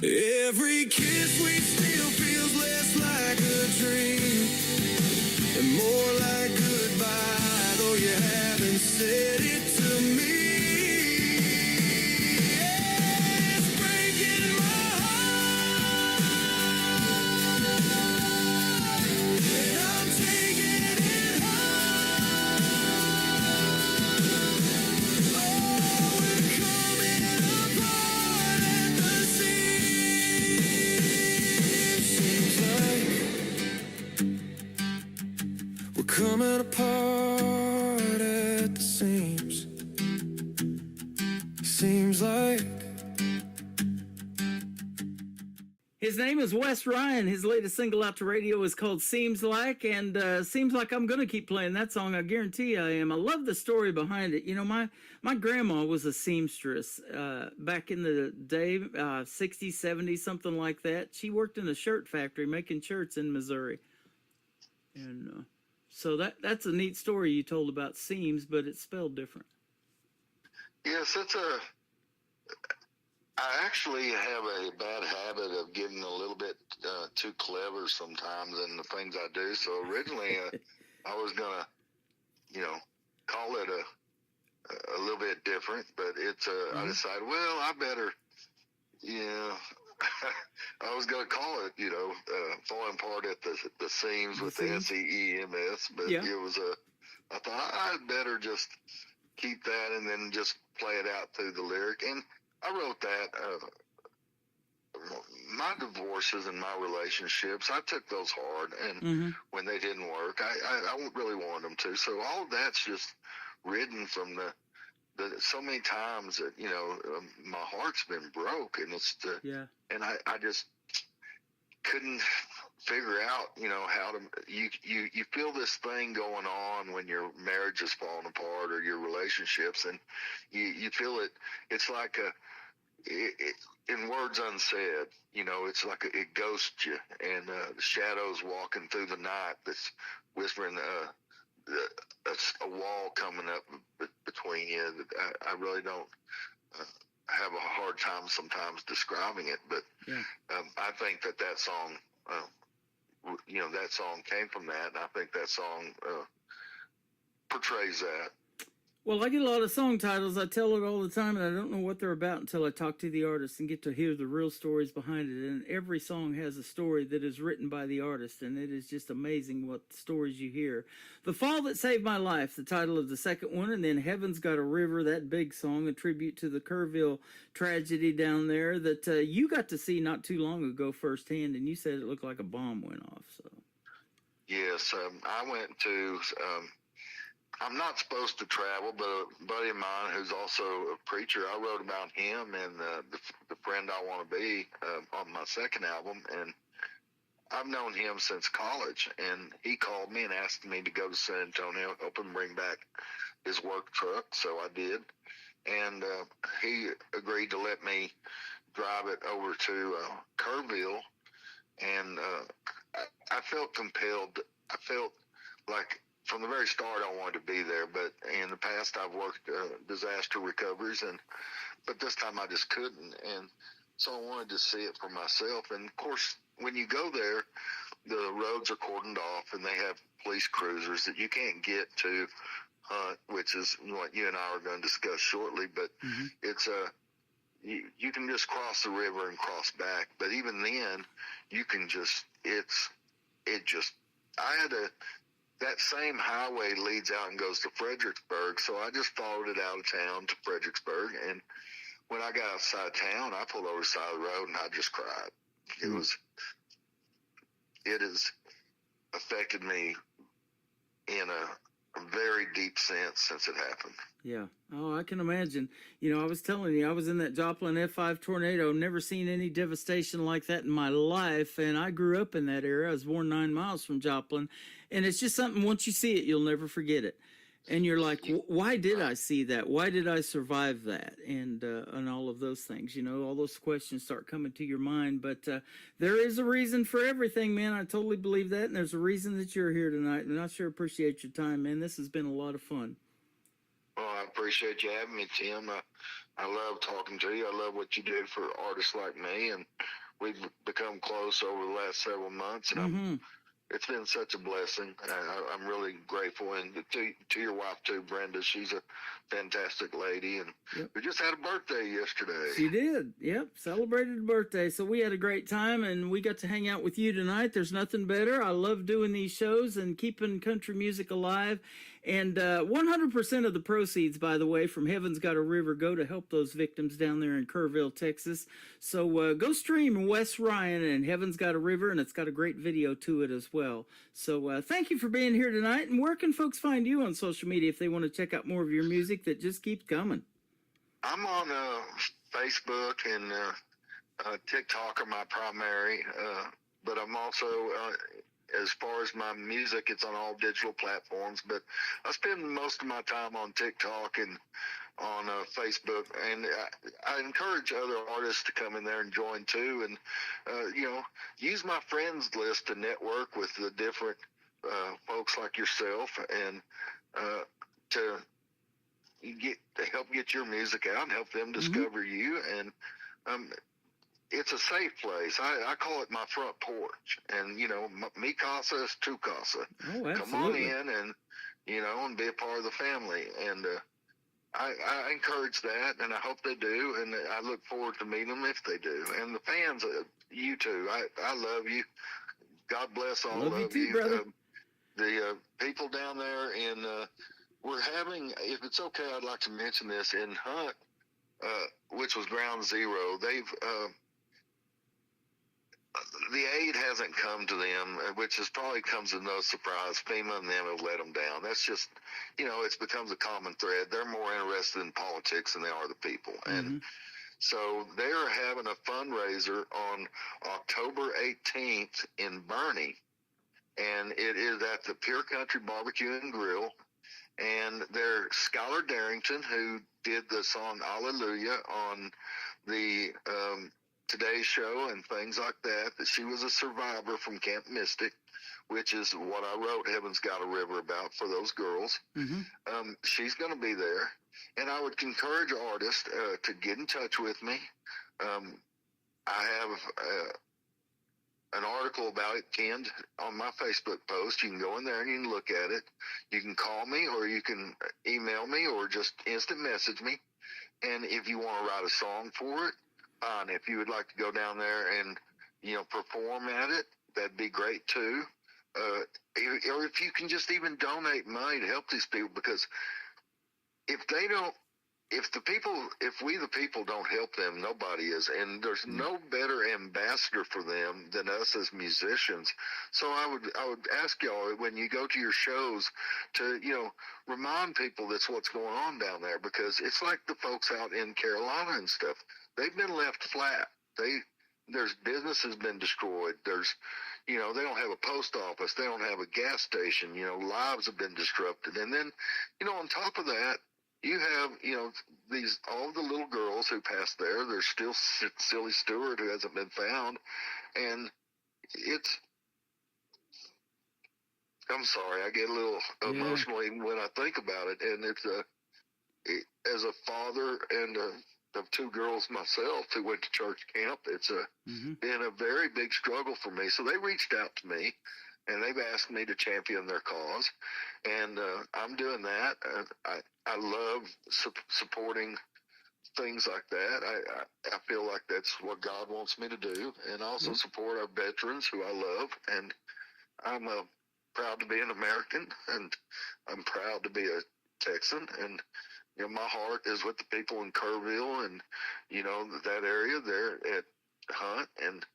Every kiss we still feels less like a dream and more like goodbye, though you haven't said it to me. Coming apart at the seams. Seems like. His name is Wes Ryan. His latest single out to radio is called Seems Like, and seems like I'm going to keep playing that song. I guarantee I am. I love the story behind it. You know, my grandma was a seamstress back in the day, 60s, 70s, something like that. She worked in a shirt factory making shirts in Missouri. And so that's a neat story you told about seams, but it's spelled different. Yes, I actually have a bad habit of getting a little bit too clever sometimes in the things I do. So originally I was gonna, call it a little bit different, but it's I decided, well, I better, I was gonna call it, falling apart at the seams with the SEEMS, but it was I thought I'd better just keep that and then just play it out through the lyric. And I wrote that, my divorces and my relationships, I took those hard, and when they didn't work, I really wanted them to. So all of that's just written from the so many times that, my heart's been broke, and it's and I just couldn't figure out, how to, you feel this thing going on when your marriage is falling apart or your relationships, and you feel it. It's like in words unsaid, it's like it ghosts you, and the shadows walking through the night that's whispering a wall coming up between you. I really don't have a hard time sometimes describing it, but I think that song, that song came from that, and I think that song portrays that. Well, I get a lot of song titles. I tell it all the time, and I don't know what they're about until I talk to the artist and get to hear the real stories behind it. And every song has a story that is written by the artist, and it is just amazing what stories you hear. The Fall That Saved My Life, the title of the second one, and then Heaven's Got a River, that big song, a tribute to the Kerrville tragedy down there that you got to see not too long ago firsthand, and you said it looked like a bomb went off. So. Yes, I went to... I'm not supposed to travel, but a buddy of mine who's also a preacher, I wrote about him and the friend I want to be on my second album, and I've known him since college, and he called me and asked me to go to San Antonio, help him bring back his work truck. So I did, and he agreed to let me drive it over to Kerrville, and I felt compelled. I felt like from the very start I wanted to be there, but in the past I've worked disaster recoveries, but this time I just couldn't, and so I wanted to see it for myself. And of course, when you go there, the roads are cordoned off, and they have police cruisers that you can't get to hunt, which is what you and I are going to discuss shortly. But it's you can just cross the river and cross back, but even then, you can just that same highway leads out and goes to Fredericksburg, so I just followed it out of town to Fredericksburg, and when I got outside town, I pulled over the side of the road and I just cried. It has affected me in a very deep sense since it happened. Yeah. Oh, I can imagine. You know, I was telling you, I was in that Joplin F5 tornado, never seen any devastation like that in my life. And I grew up in that area. I was born 9 miles from Joplin. And it's just something, once you see it, you'll never forget it. And you're like, why did I see that? Why did I survive that? And all of those things, you know, all those questions start coming to your mind. But there is a reason for everything, man. I totally believe that. And there's a reason that you're here tonight. And I sure appreciate your time, man. This has been a lot of fun. Well, I appreciate you having me, Tim. I love talking to you. I love what you do for artists like me. And we've become close over the last several months. And it's been such a blessing. I'm really grateful, and to your wife too, Brenda. She's a fantastic lady, and we just had a birthday yesterday. She did. Yep, celebrated a birthday. So we had a great time, and we got to hang out with you tonight. There's nothing better. I love doing these shows and keeping country music alive. And 100% of the proceeds, by the way, from Heaven's Got a River go to help those victims down there in Kerrville, Texas. So go stream Wes Ryan and Heaven's Got a River, and it's got a great video to it as well. So thank you for being here tonight. And where can folks find you on social media if they want to check out more of your music that just keeps coming? I'm on Facebook and TikTok are my primary, but I'm also as far as my music, it's on all digital platforms, but I spend most of my time on TikTok and on Facebook, and I encourage other artists to come in there and join too, and use my friends list to network with the different folks like yourself, and to help get your music out and help them discover you. And it's a safe place. I call it my front porch, and mi casa is tu casa. Oh, absolutely. Come on in and and be a part of the family. And I encourage that, and I hope they do, and I look forward to meeting them if they do. And the fans, you too. I love you. God bless all love of you. Too, brother. The people down there in we're having, if it's okay, I'd like to mention this in Hunt, which was Ground Zero. They've the aid hasn't come to them, which is probably comes as no surprise. FEMA and them have let them down. That's just, it becomes a common thread. They're more interested in politics than they are the people. And so they're having a fundraiser on October 18th in Bernie, and it is at the Pure Country Barbecue and Grill. And they're Skylar Darrington, who did the song Hallelujah on the Today Show and things like that she was a survivor from Camp Mystic, which is what I wrote Heaven's Got a River about for those girls. She's going to be there, and I would encourage artists to get in touch with me. I have an article about it pinned on my Facebook post. You can go in there and you can look at it. You can call me, or you can email me, or just instant message me. And if you want to write a song for it, fine. If you would like to go down there and, perform at it, that'd be great too. Or if you can just even donate money to help these people, because if we the people don't help them, nobody is. And there's no better ambassador for them than us as musicians. So I would ask y'all, when you go to your shows, to, remind people that's what's going on down there, because it's like the folks out in Carolina and stuff. They've been left flat. There's business has been destroyed. There's, you know, they don't have a post office, they don't have a gas station, you know, lives have been disrupted. And then, you know, on top of that, you have, you know, all the little girls who passed there. There's still Silly Stewart who hasn't been found. And I'm sorry, I get a little emotional even when I think about it. And as a father and of two girls myself who went to church camp, it's been a very big struggle for me. So they reached out to me, and they've asked me to champion their cause, and I'm doing that. I love supporting things like that. I feel like that's what God wants me to do, and also support our veterans who I love. And I'm proud to be an American, and I'm proud to be a Texan. And you know, my heart is with the people in Kerrville and, you know, that area there at Hunt. And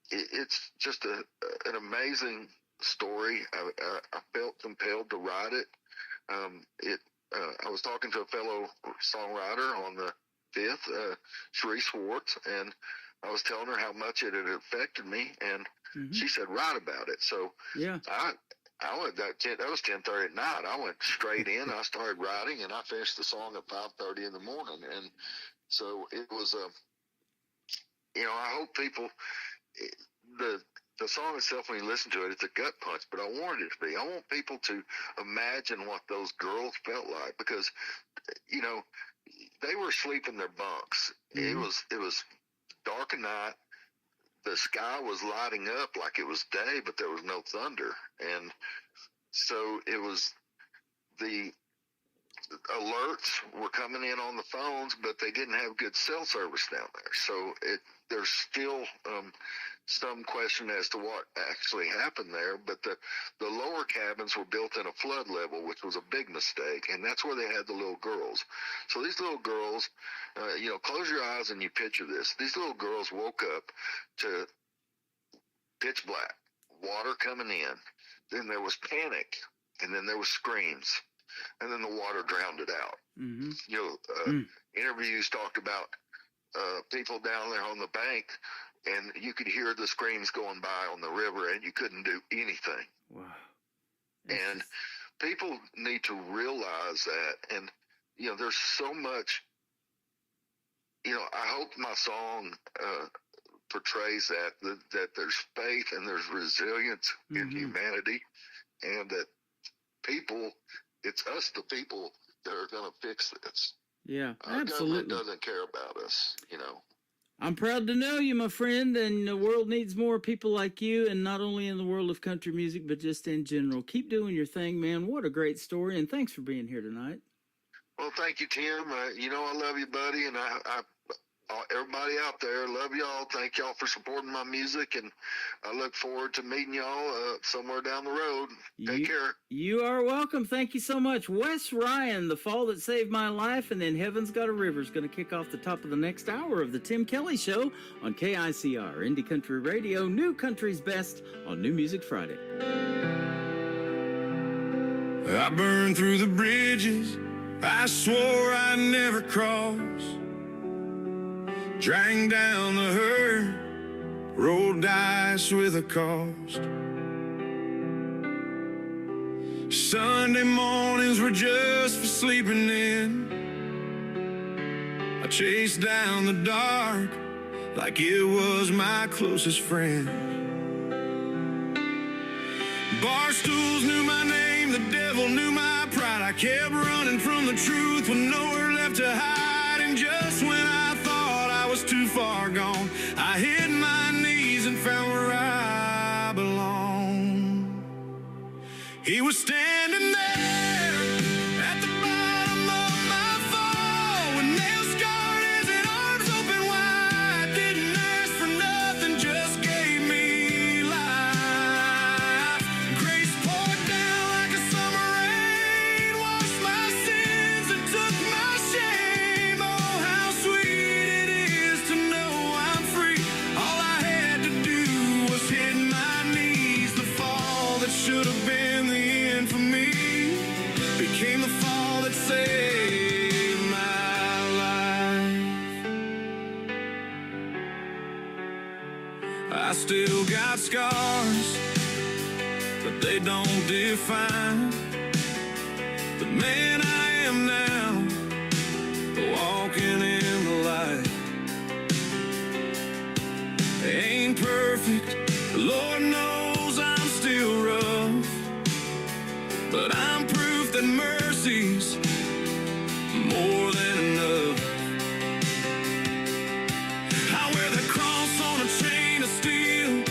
it's just an amazing story. I felt compelled to write it. I was talking to a fellow songwriter on the 5th, Sheree Swartz, and I was telling her how much it had affected me, and she said, write about it. So I went that was 10:30 at night. I went straight in. I started writing, and I finished the song at 5:30 in the morning. And so it was you know, I hope people the song itself, when you listen to it, it's a gut punch, but I wanted it to be. I want people to imagine what those girls felt like, because, you know, they were asleep in their bunks. It was dark at night. The sky was lighting up like it was day, but there was no thunder. And so it was, the alerts were coming in on the phones, but they didn't have good cell service down there. So there's still some question as to what actually happened there. But the lower cabins were built in a flood level, which was a big mistake, and that's where they had the little girls. So these little girls, you know, close your eyes and you picture this. These little girls woke up to pitch black, water coming in, then there was panic, and then there was screams, and then the water drowned it out. You know, interviews talked about people down there on the bank, and you could hear the screams going by on the river, and you couldn't do anything. Wow. And people need to realize that. And, you know, there's so much, you know, I hope my song portrays that there's faith and there's resilience in humanity, and that people, it's us, the people, that are going to fix this. Yeah, Our absolutely. government doesn't care about us, you know. I'm proud to know you, my friend, and the world needs more people like you, and not only in the world of country music, but just in general. Keep doing your thing, man. What a great story, and thanks for being here tonight. Well, thank you, Tim. You know, I love you, buddy, and I everybody out there, love y'all. Thank y'all for supporting my music, and I look forward to meeting y'all somewhere down the road. Take care. You are welcome. Thank you so much. Wes Ryan, The Fall That Saved My Life, and then Heaven's Got a River is going to kick off the top of the next hour of the Tim Kelly Show on KICR, Indie Country Radio, New Country's Best on New Music Friday. I burned through the bridges I swore I'd never cross, drank down the hurt, rolled dice with a cost. Sunday mornings were just for sleeping in. I chased down the dark like it was my closest friend. Bar stools knew my name, the devil knew my pride. I kept running from the truth with nowhere left to hide. And just when I thought I was too far gone, I hit my knees and found where I belong. He was standing there at the bottom of my fall, with nails scarred eyes and arms open wide. Didn't ask for nothing, just gave me life. Grace poured down like a summer rain, washed my sins and took my shame. Oh, how sweet it is to know I'm free. All I had to do was hit my knees. The fall that should have been the end for me still got scars, but they don't define the man I am now, walking in the light. Ain't perfect, Lord knows I'm still rough, but I'm proof that mercy's more than enough. I wear the cross on a chain of steel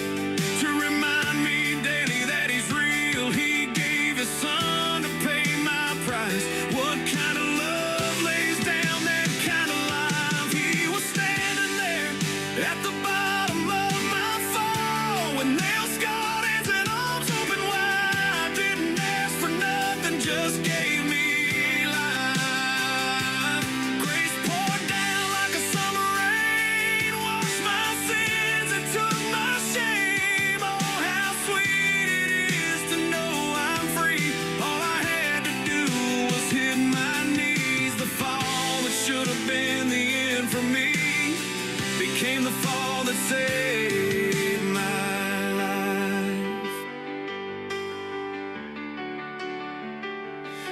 to remind me daily that he's real. He gave his son to pay my price. What kind of love lays down that kind of life? He was standing there at the bottom of my fall with nail-scarred hands and arms open wide. Didn't ask for nothing, just gave me life. Grace poured down like a summer rain, washed my sins and took my shame. Oh, how sweet it is to know I'm free. All I had to do was hit my knees. The fall that should have been the end for me became the fall that saved my life.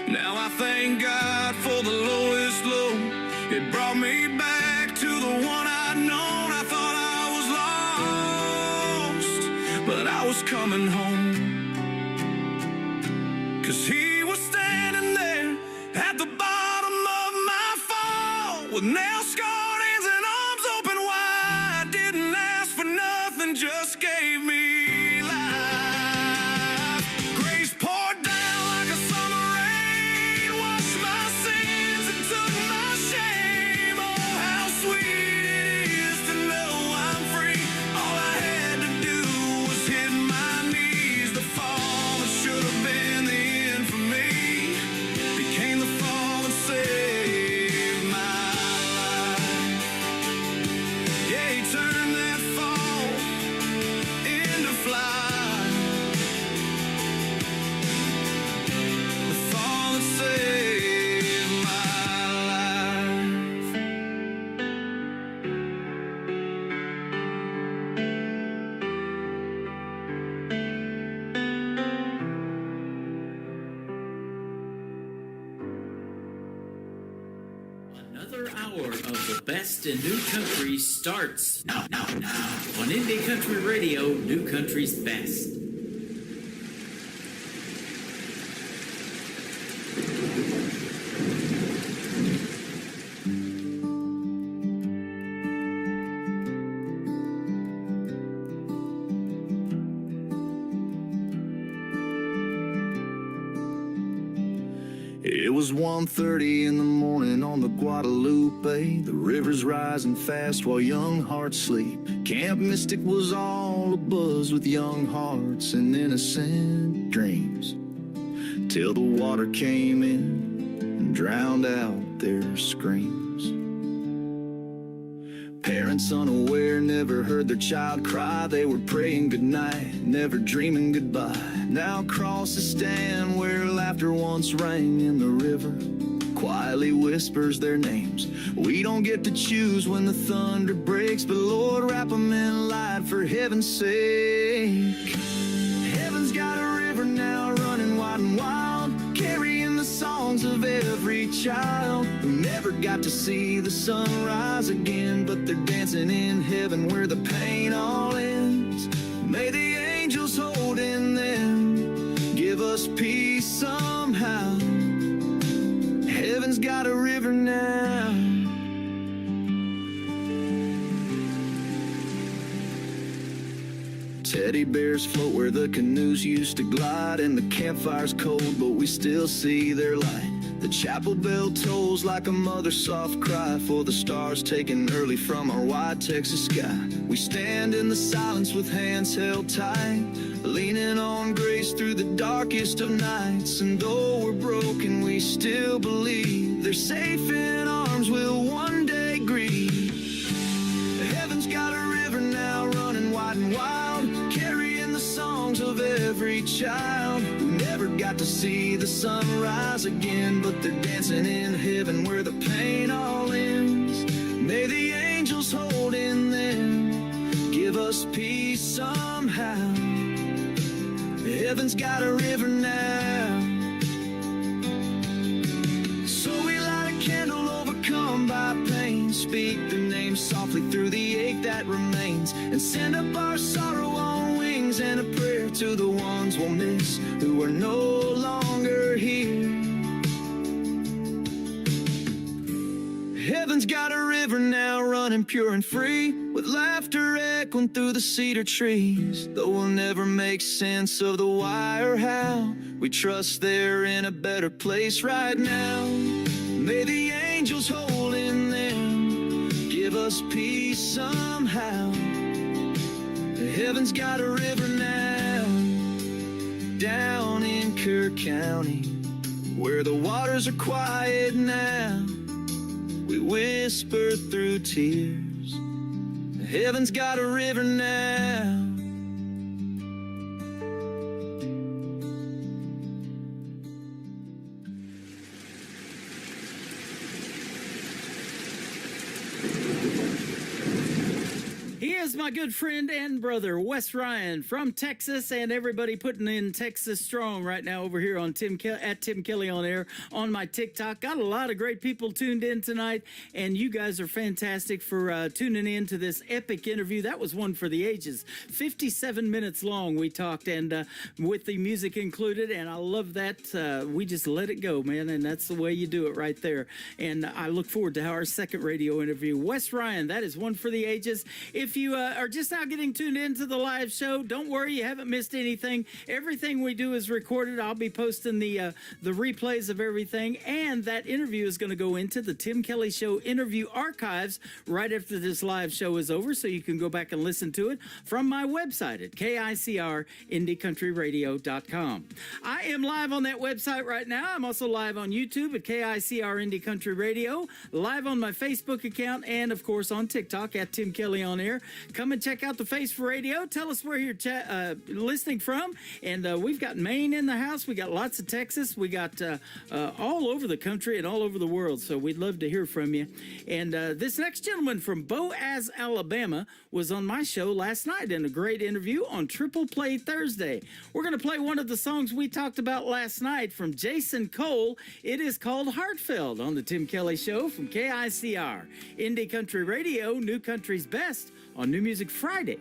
Now I thank God for the lowest low. It brought me back to the one I'd known. I thought I was lost, but I was coming home. 'Cause he was standing there at the bottom of my fall with nail-scarred hands and arms open wide. Didn't ask for nothing, just gave me life. Grace poured down like a summer rain, washed my sins and took my shame. Oh, how sweet it is to know I'm free. All I had to do was hit my knees. The fall that should have been the end for me became the fall that saved my life. Yeah, he turned that fall into flight. The fall that saved my life. Another hour of the best in new country starts now on Indie Country Radio, New Country's best. It was 1:30 in the morning on the Guadalupe. The river's rising fast while young hearts sleep. Camp Mystic was all abuzz with young hearts and innocent dreams, till the water came in and drowned out their screams. Parents unaware never heard their child cry. They were praying goodnight, never dreaming goodbye. Now crosses stand where laughter once rang, in the river quietly whispers their names. We don't get to choose when the thunder breaks, but Lord, wrap them in light for heaven's sake. Heaven's got a river now running wide and wild, carrying the songs of every child who never got to see the sunrise again, but they're dancing in heaven where the pain all ends. May the angels hold in them, give us peace somehow. Heaven's got a river now. Teddy bears float where the canoes used to glide, and the campfire's cold, but we still see their light. The chapel bell tolls like a mother's soft cry for the stars taken early from our wide Texas sky. We stand in the silence with hands held tight, leaning on grace through the darkest of nights. And though we're broken, we still believe they're safe in arms we'll one day grieve. Heaven's got a river now running wide and wild, carrying the songs of every child who never got to see the sunrise again, but they're dancing in heaven where the pain all ends. May the angels hold in them, give us us peace somehow. Heaven's got a river now. So we light a candle overcome by pain. Speak the name softly through the ache that remains, and send up our sorrow on wings, and a prayer to the ones we'll miss who are no longer here. Heaven's got a river now running pure and free, with laughter echoing through the cedar trees. Though we'll never make sense of the why or how, we trust they're in a better place right now. May the angels holding them give us peace somehow. Heaven's got a river now, down in Kerr County, where the waters are quiet now. We whisper through tears, heaven's got a river now. He is my good friend and brother, Wes Ryan from Texas, and everybody putting in Texas strong right now over here on Tim Kelly on Air on my TikTok. Got a lot of great people tuned in tonight, and you guys are fantastic for tuning in to this epic interview. That was one for the ages. 57 minutes long we talked, and with the music included, and I love that. We just let it go, man, and that's the way you do it right there. And I look forward to our second radio interview. Wes Ryan, that is one for the ages. If you are just now getting tuned into the live show, don't worry, you haven't missed anything. Everything we do is recorded. I'll be posting the replays of everything, and that interview is going to go into the Tim Kelly Show interview archives right after this live show is over, so you can go back and listen to it from my website at KICRIndieCountryRadio.com. I am live on that website right now. I'm also live on YouTube at KICR Indie Country Radio, live on my Facebook account, and of course on TikTok at Tim Kelly on Air. Come and check out the Face for Radio. Tell us where you're listening from. And we've got Maine in the house. We got lots of Texas. We got all over the country and all over the world. So we'd love to hear from you. And this next gentleman from Boaz, Alabama, was on my show last night in a great interview on Triple Play Thursday. We're going to play one of the songs we talked about last night from Jason Cole. It is called Heartfelt on the Tim Kelly Show from KICR. Indie Country Radio, New Country's Best, on New Music Friday.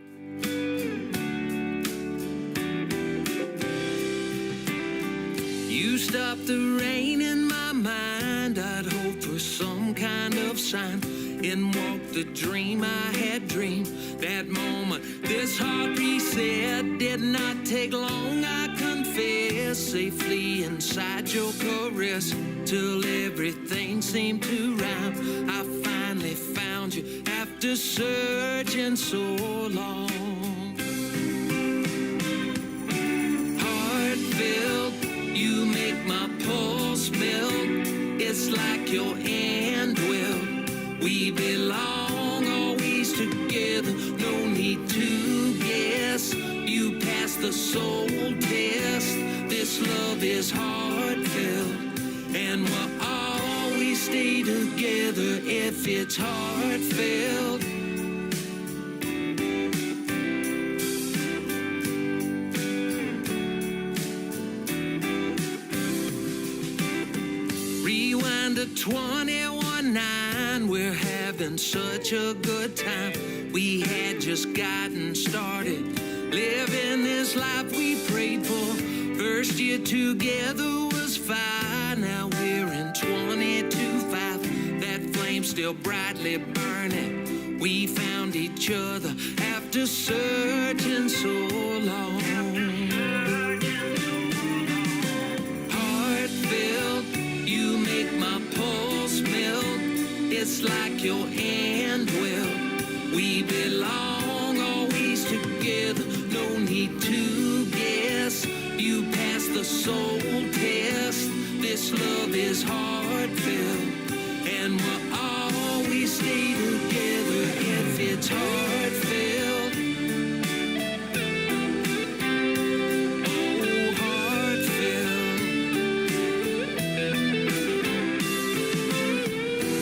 You stopped the rain in my mind. I'd hope for some kind of sign and walk the dream I had dreamed. That moment, this heart reset did not take long, I confess. Safely inside your caress, till everything seemed to rhyme. I finally found you after searching so long. Heartfelt, you make my pulse melt. It's like your end will. We belong always together, no need to guess. You pass the soul test. This love is heartfelt, and we'll always stay together if it's heartfelt. Rewind to 21-9, we're having such a good time. We had just gotten started, living this life we prayed for. First year together was fine, now we're in 22-5. That flame still brightly burning. We found each other after searching so long. Heartfelt, you make my pulse melt. It's like your end will. We belong always together, no need to guess. You pass the soul test. This love is heartfelt, and we'll always stay together if it's heartfelt. Oh, heartfelt.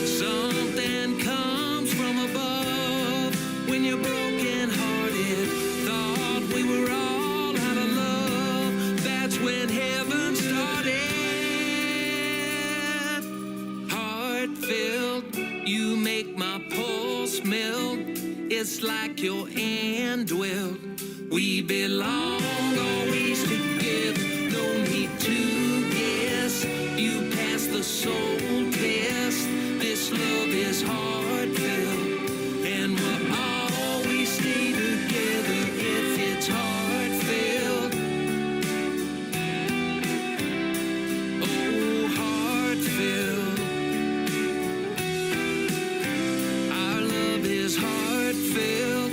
Something comes from above when you're broken hearted. just like your hand dwelled. We belong always together, no need to guess. You pass the soul test. This love is heartfelt, and we'll always stay together if it's heartfelt. Oh, heartfelt. Our love is heartfelt.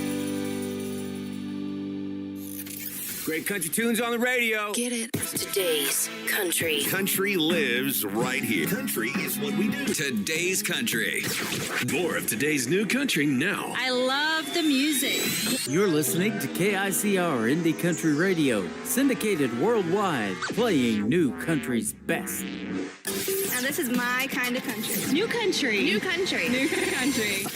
Great country tunes on the radio. Get it? Today's country. Country lives right here. Country is what we do. Today's country. More of today's new country now. I love the music. You're listening to KICR Indie Country Radio, syndicated worldwide, playing new country's best. Now this is my kind of country. New country. New country. New country.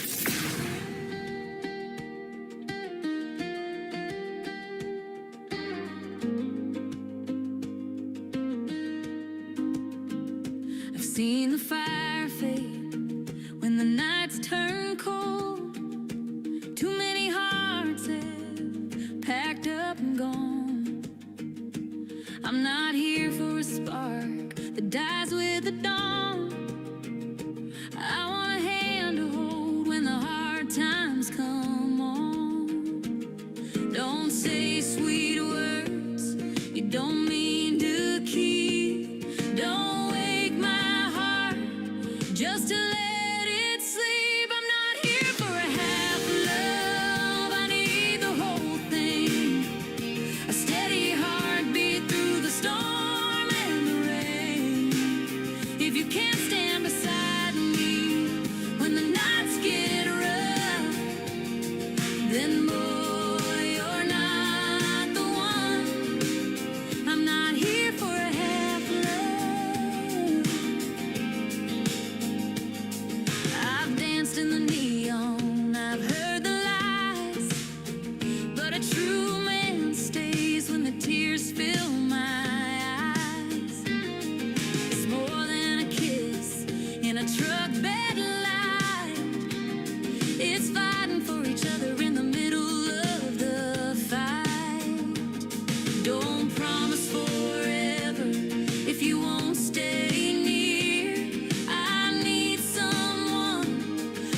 I've seen the fire fade when the nights turn cold. Too many hearts have packed up and gone. I'm not here for a spark that dies with the dawn. I want a hand to hold when the hard times come on. Don't say sweet words you don't mean to keep. Don't wake my heart just to let it sleep. I'm not here for a half love. I need the whole thing. A steady heartbeat through the storm and the rain. If you can't stand beside me when the nights get rough, then boy, you're not the one. I'm not here for a half love. I've danced in the neon, I've heard the lies, but a true man stays when the tears fill my eyes. It's more than a kiss in a truck bed light. It's fighting for each other in the middle of the fight. Don't promise forever if you won't stay near. I need someone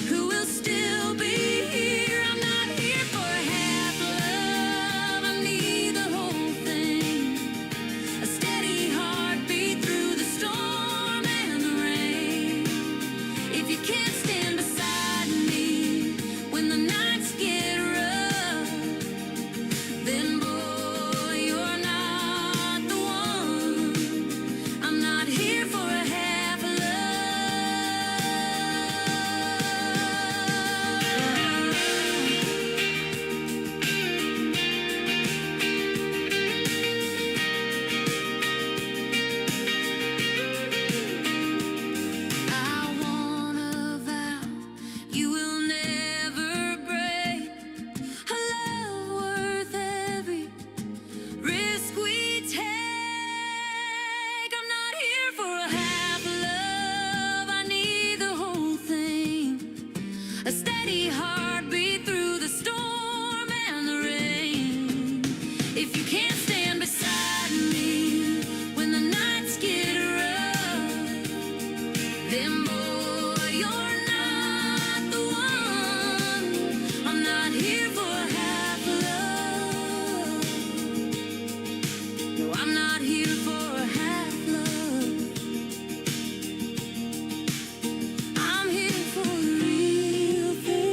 who will still be here. I'm not here for a half love. I need the whole thing. A steady heartbeat through the storm and the rain. If you can't stand beside me when the nights get rough, then boy, you're not the one. I'm not here for a half love. I wanna vow you will never break. A love worth every risk we take. I'm not here for a half love. I need the whole thing. A steady heartbeat through the storm and the rain. If you can't stand beside me when the nights get rough, then boy, you're not the one. I'm not here for a half love. No, I'm not here for a half love. I'm here for the real thing.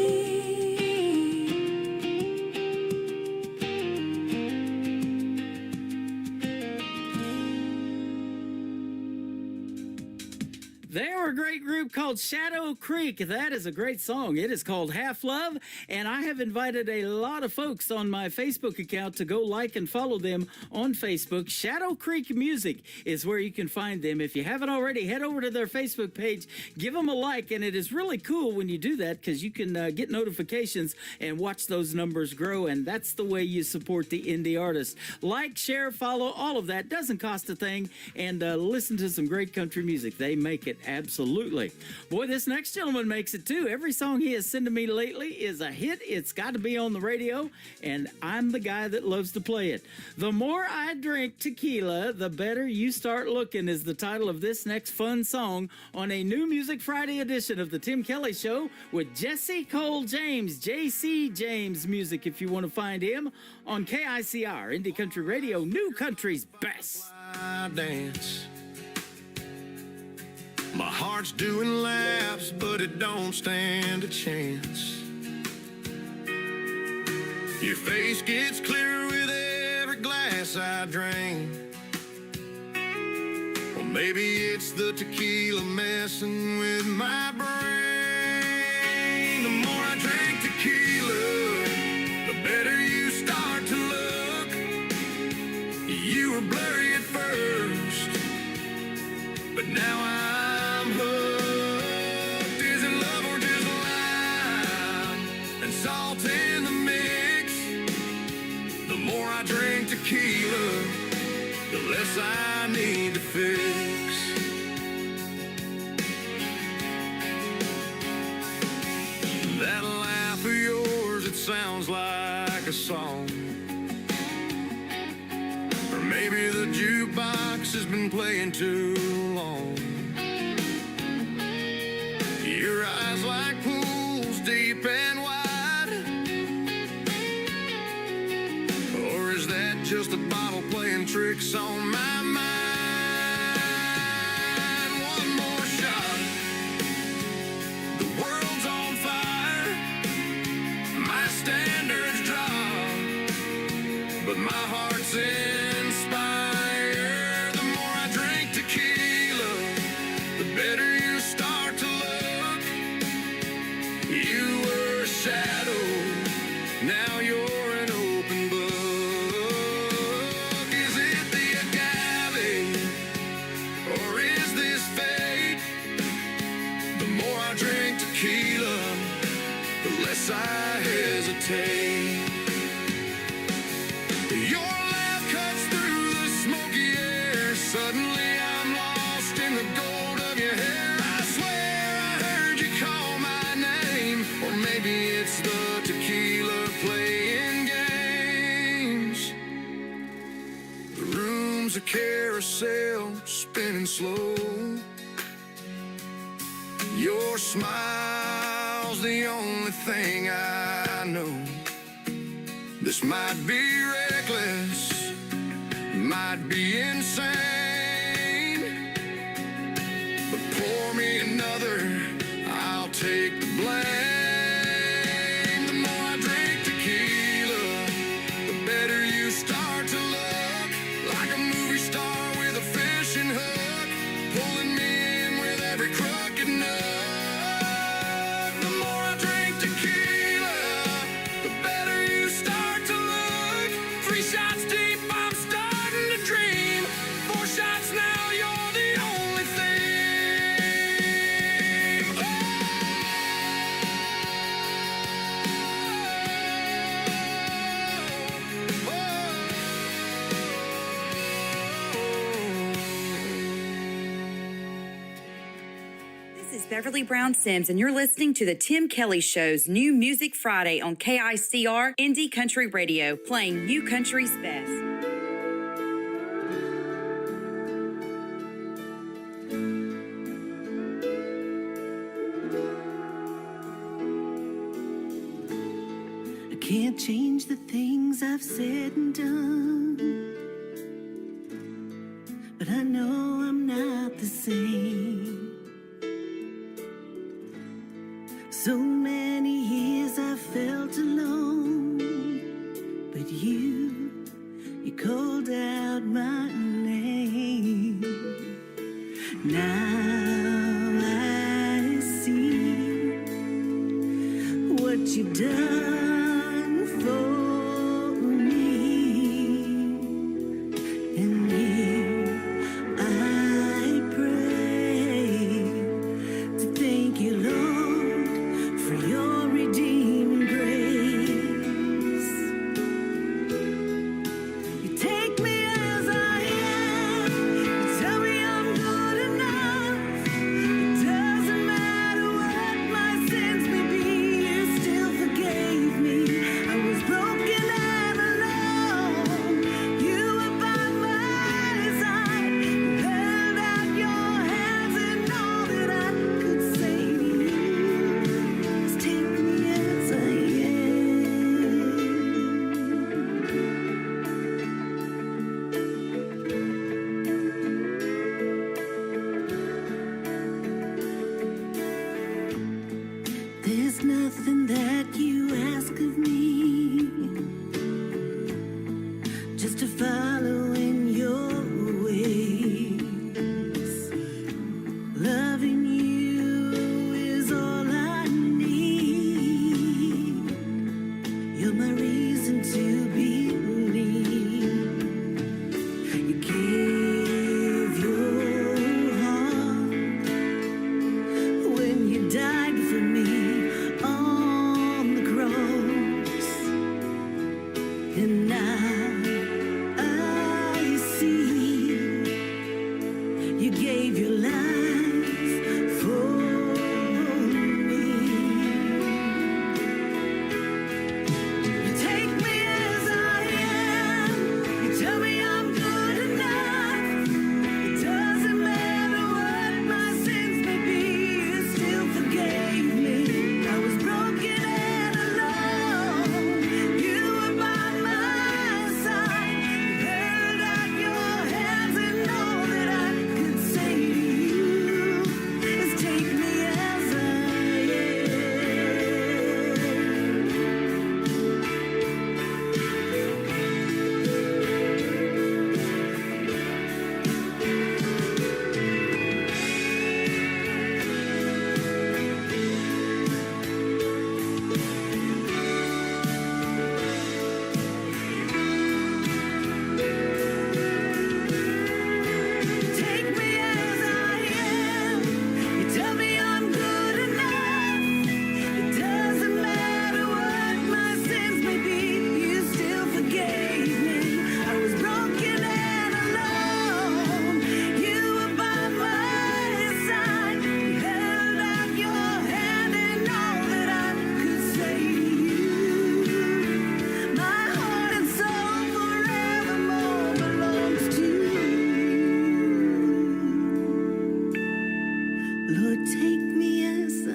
They're a great group called Shadow Creek. That is a great song. It is called Half Love, and I have invited a lot of folks on my Facebook account to go like and follow them on Facebook. Shadow Creek Music is where you can find them. If you haven't already, head over to their Facebook page, give them a like, and it is really cool when you do that because you can get notifications and watch those numbers grow, and that's the way you support the indie artists. Like, share, follow, all of that. Doesn't cost a thing, and listen to some great country music. They make it Absolutely. Boy, this next gentleman makes it too. Every song he has sent to me lately is a hit. It's got to be on the radio, and I'm the guy that loves to play it. The More I Drink Tequila, the Better You Start Looking is the title of this next fun song on a New Music Friday edition of the Tim Kelly Show with Jesse Cole James, JC James Music, if you want to find him, on KICR, Indie Country Radio, New Country's best. I dance. My heart's doing laps, but it don't stand a chance. Your face gets clearer with every glass I drink. Well, maybe it's the tequila messing with my brain. The more I drink tequila, the better you start to look. You were blurry at first, but now I'm hooked. Is it love or just lime and salt in the mix? The more I drink tequila, the less I need to fix. That laugh of yours, it sounds like a song. Or maybe the jukebox has been playing too long. Your eyes like pools deep and wide. Or is that just a bottle playing tricks on my mind? One more shot. The world's on fire. My standards drop, but my heart's inspired. The more I drink tequila, the better you start to look. You were a shadow, now you're an open book. Is it the agave, or is this fate? The more I drink tequila, the less I hesitate. Your laugh cuts through the smoky air. Suddenly I'm lost in the gold of your hair. I swear I heard you call my name. Or maybe it's the tequila playing games. The room's a carousel spinning slow. Your smile's the only thing I know. This might be reckless, might be insane, but pour me another, I'll take the blame. The more I drink tequila, the better you start to look. Like a movie star with a fishing hook, pulling me in with every crooked nook. The more I drink tequila, the better you start to look. 3 shots deep, I'm starting to dream. 4 shots now, you're the only thing. This is Beverly Brown Sims, and you're listening to the Tim Kelly Show's New Music Friday on KICR Indie Country Radio, playing New Country's best. I can't change the things I've said and done, but I know I'm not the same. So many years I felt alone, but you called out my name. Now I see what you've done for me, and here I pray to thank you, Lord, for your redeeming grace. You take me as I am, you tell me I'm good enough. gave your life for me. You take me as I am. You tell me I'm good enough. It doesn't matter what my sins may be. You still forgave me. I was broken and alone. You were by my side. You held out your hands, and all that I could say to you is take me as I am. Take me as I am. You tell me I'm good enough. It doesn't matter what my sins may be. You still forgave me. I was broken and alone. You were by my side. You held out your hand, and all that I could say to you. My heart and soul forevermore belongs to you. Lord, take me as I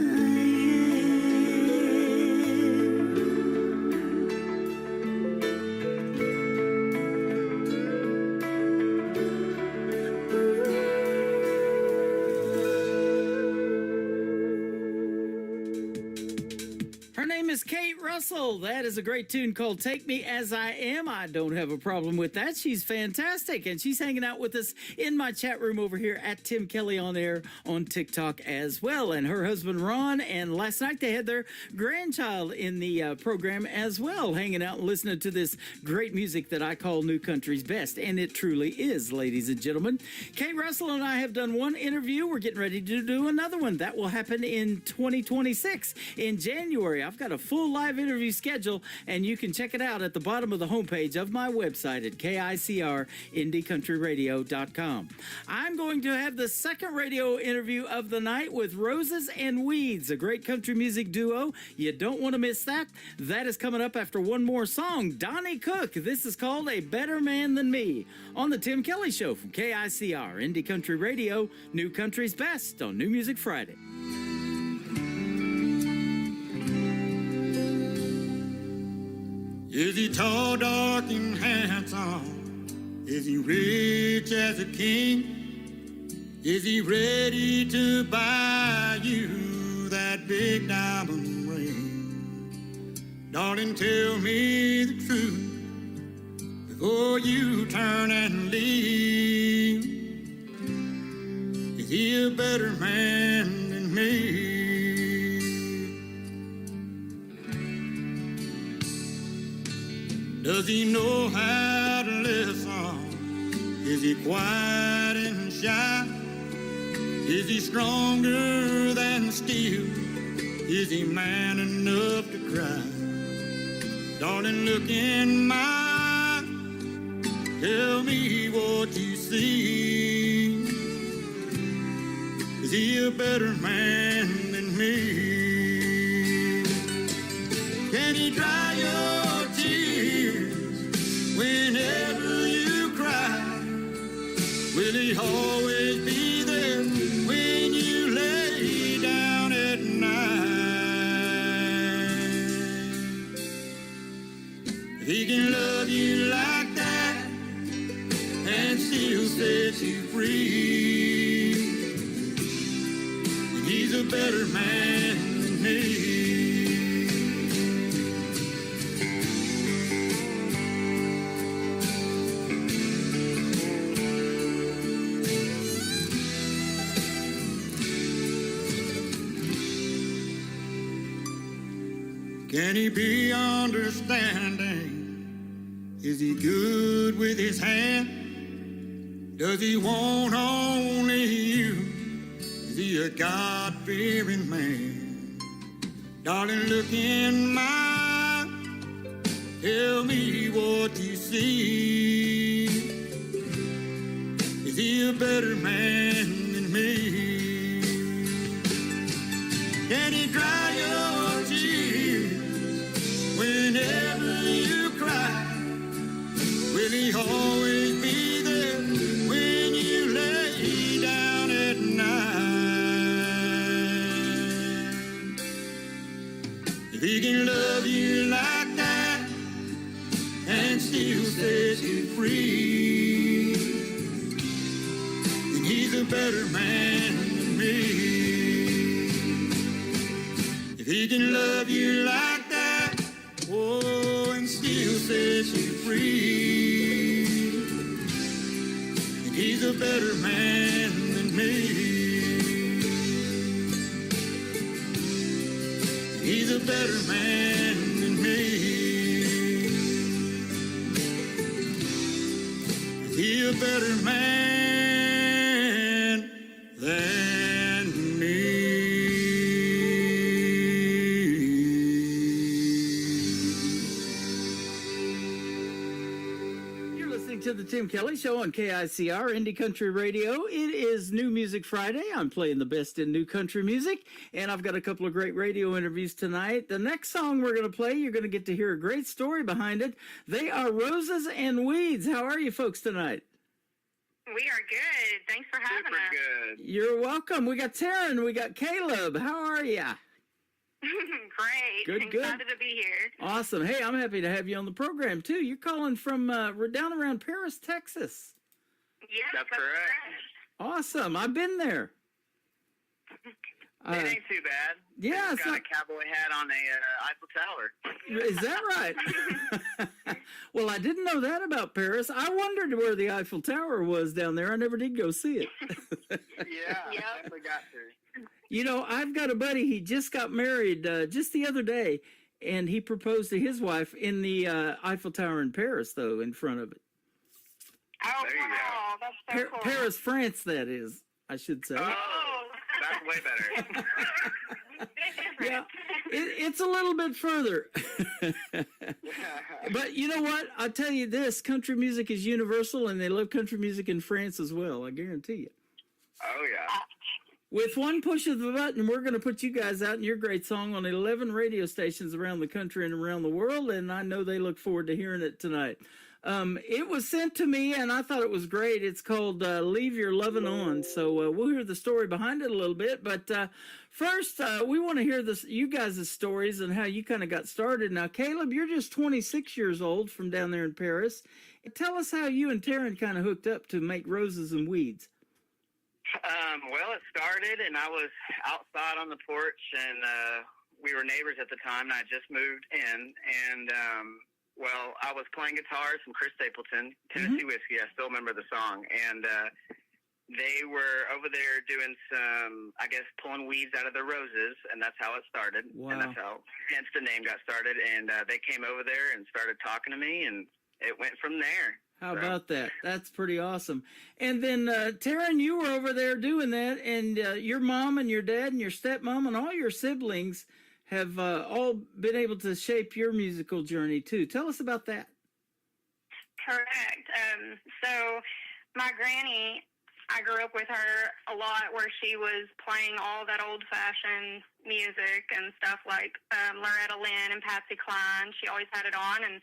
Her name is Kate Russell. That is a great tune called Take Me As I Am. I don't have a problem with that. She's fantastic. And she's hanging out with us in my chat room over here at Tim Kelly on Air on TikTok as well. And her husband, Ron, and last night they had their grandchild in the program as well, hanging out and listening to this great music that I call New Country's Best. And it truly is, ladies and gentlemen. Kate Russell and I have done one interview. We're getting ready to do another one. That will happen in 2026 in January. I've got a full live interview schedule, and you can check it out at the bottom of the homepage of my website at KICRIndieCountryRadio.com. I'm going to have the second radio interview of the night with Roses and Weeds, a great country music duo. You don't want to miss that. That is coming up after one more song. Donnie Cook. This is called A Better Man Than Me on the Tim Kelly Show from KICR, Indie Country Radio, New Country's Best on New Music Friday. Is he tall, dark, and handsome? Is he rich as a king? Is he ready to buy you that big diamond ring? Darling, tell me the truth before you turn and leave. Is he a better man than me? Does he know how to listen? Is he quiet and shy? Is he stronger than steel? Is he man enough to cry? Darling, look in my eyes. Tell me what you see. Is he a better man than me? Can he dry your tears whenever you cry? Will he always be there when you lay down at night? If he can love you like that and still set you free, then he's a better man than me. Can he be understanding? Is he good with his hand? Does he want only you? Is he a God-fearing man? Darling, look in my eyes. Tell me what you see. Is he a better man than If he can love you like that and still set you free, then he's a better man than me. If he can love you like that, oh, and still set you free, then he's a better man than me. He's a better man than me. He's a better man than me. You're listening to the Tim Kelly Show on KICR Indie Country Radio. It is New Music Friday. I'm playing the best in new country music, and I've got a couple of great radio interviews tonight. The next song we're going to play, you're going to get to hear a great story behind it. They are Roses and Weeds. How are you folks tonight? We are good. Thanks for having us. Good. You're welcome. We got Taryn, we got Caleb. How are you? Great. Good. Excited to be here. Awesome. Hey, I'm happy to have you on the program, too. You're calling from down around Paris, Texas. Yes, That's correct. Awesome. I've been there. It ain't too bad. Yeah, It's got a cowboy hat on a Eiffel Tower. Is that right? Well, I didn't know that about Paris. I wondered where the Eiffel Tower was down there. I never did go see it. Yeah, definitely got to. You know, I've got a buddy. He just got married just the other day, and he proposed to his wife in the Eiffel Tower in Paris, though, in front of it. Oh, wow. That's so cool. Paris, France, that is, I should say. Oh, that's way better. Yeah, it's a little bit further. But you know what? I'll tell you this, country music is universal, and they love country music in France as well, I guarantee you. Oh, yeah. With one push of the button, we're going to put you guys out in your great song on 11 radio stations around the country and around the world, and I know they look forward to hearing it tonight. It was sent to me, and I thought it was great. It's called Leave Your Lovin' On, so we'll hear the story behind it a little bit. But first, we want to hear you guys' stories and how you kind of got started. Now, Caleb, you're just 26 years old from down there in Paris. Tell us how you and Taryn kind of hooked up to make Roses and Weeds. Well, it started, and I was outside on the porch, and we were neighbors at the time, and I just moved in, and well, I was playing guitar, some Chris Stapleton, Tennessee Whiskey. I still remember the song. And they were over there doing some, I guess, pulling weeds out of the roses, and that's how it started. Wow. And that's how, hence the name got started. And they came over there and started talking to me, and it went from there. How about that? That's pretty awesome. And then, Taryn, you were over there doing that, and your mom and your dad and your stepmom and all your siblings have all been able to shape your musical journey, too. Tell us about that. Correct. So my granny, I grew up with her a lot where she was playing all that old-fashioned music and stuff like Loretta Lynn and Patsy Cline. She always had it on, and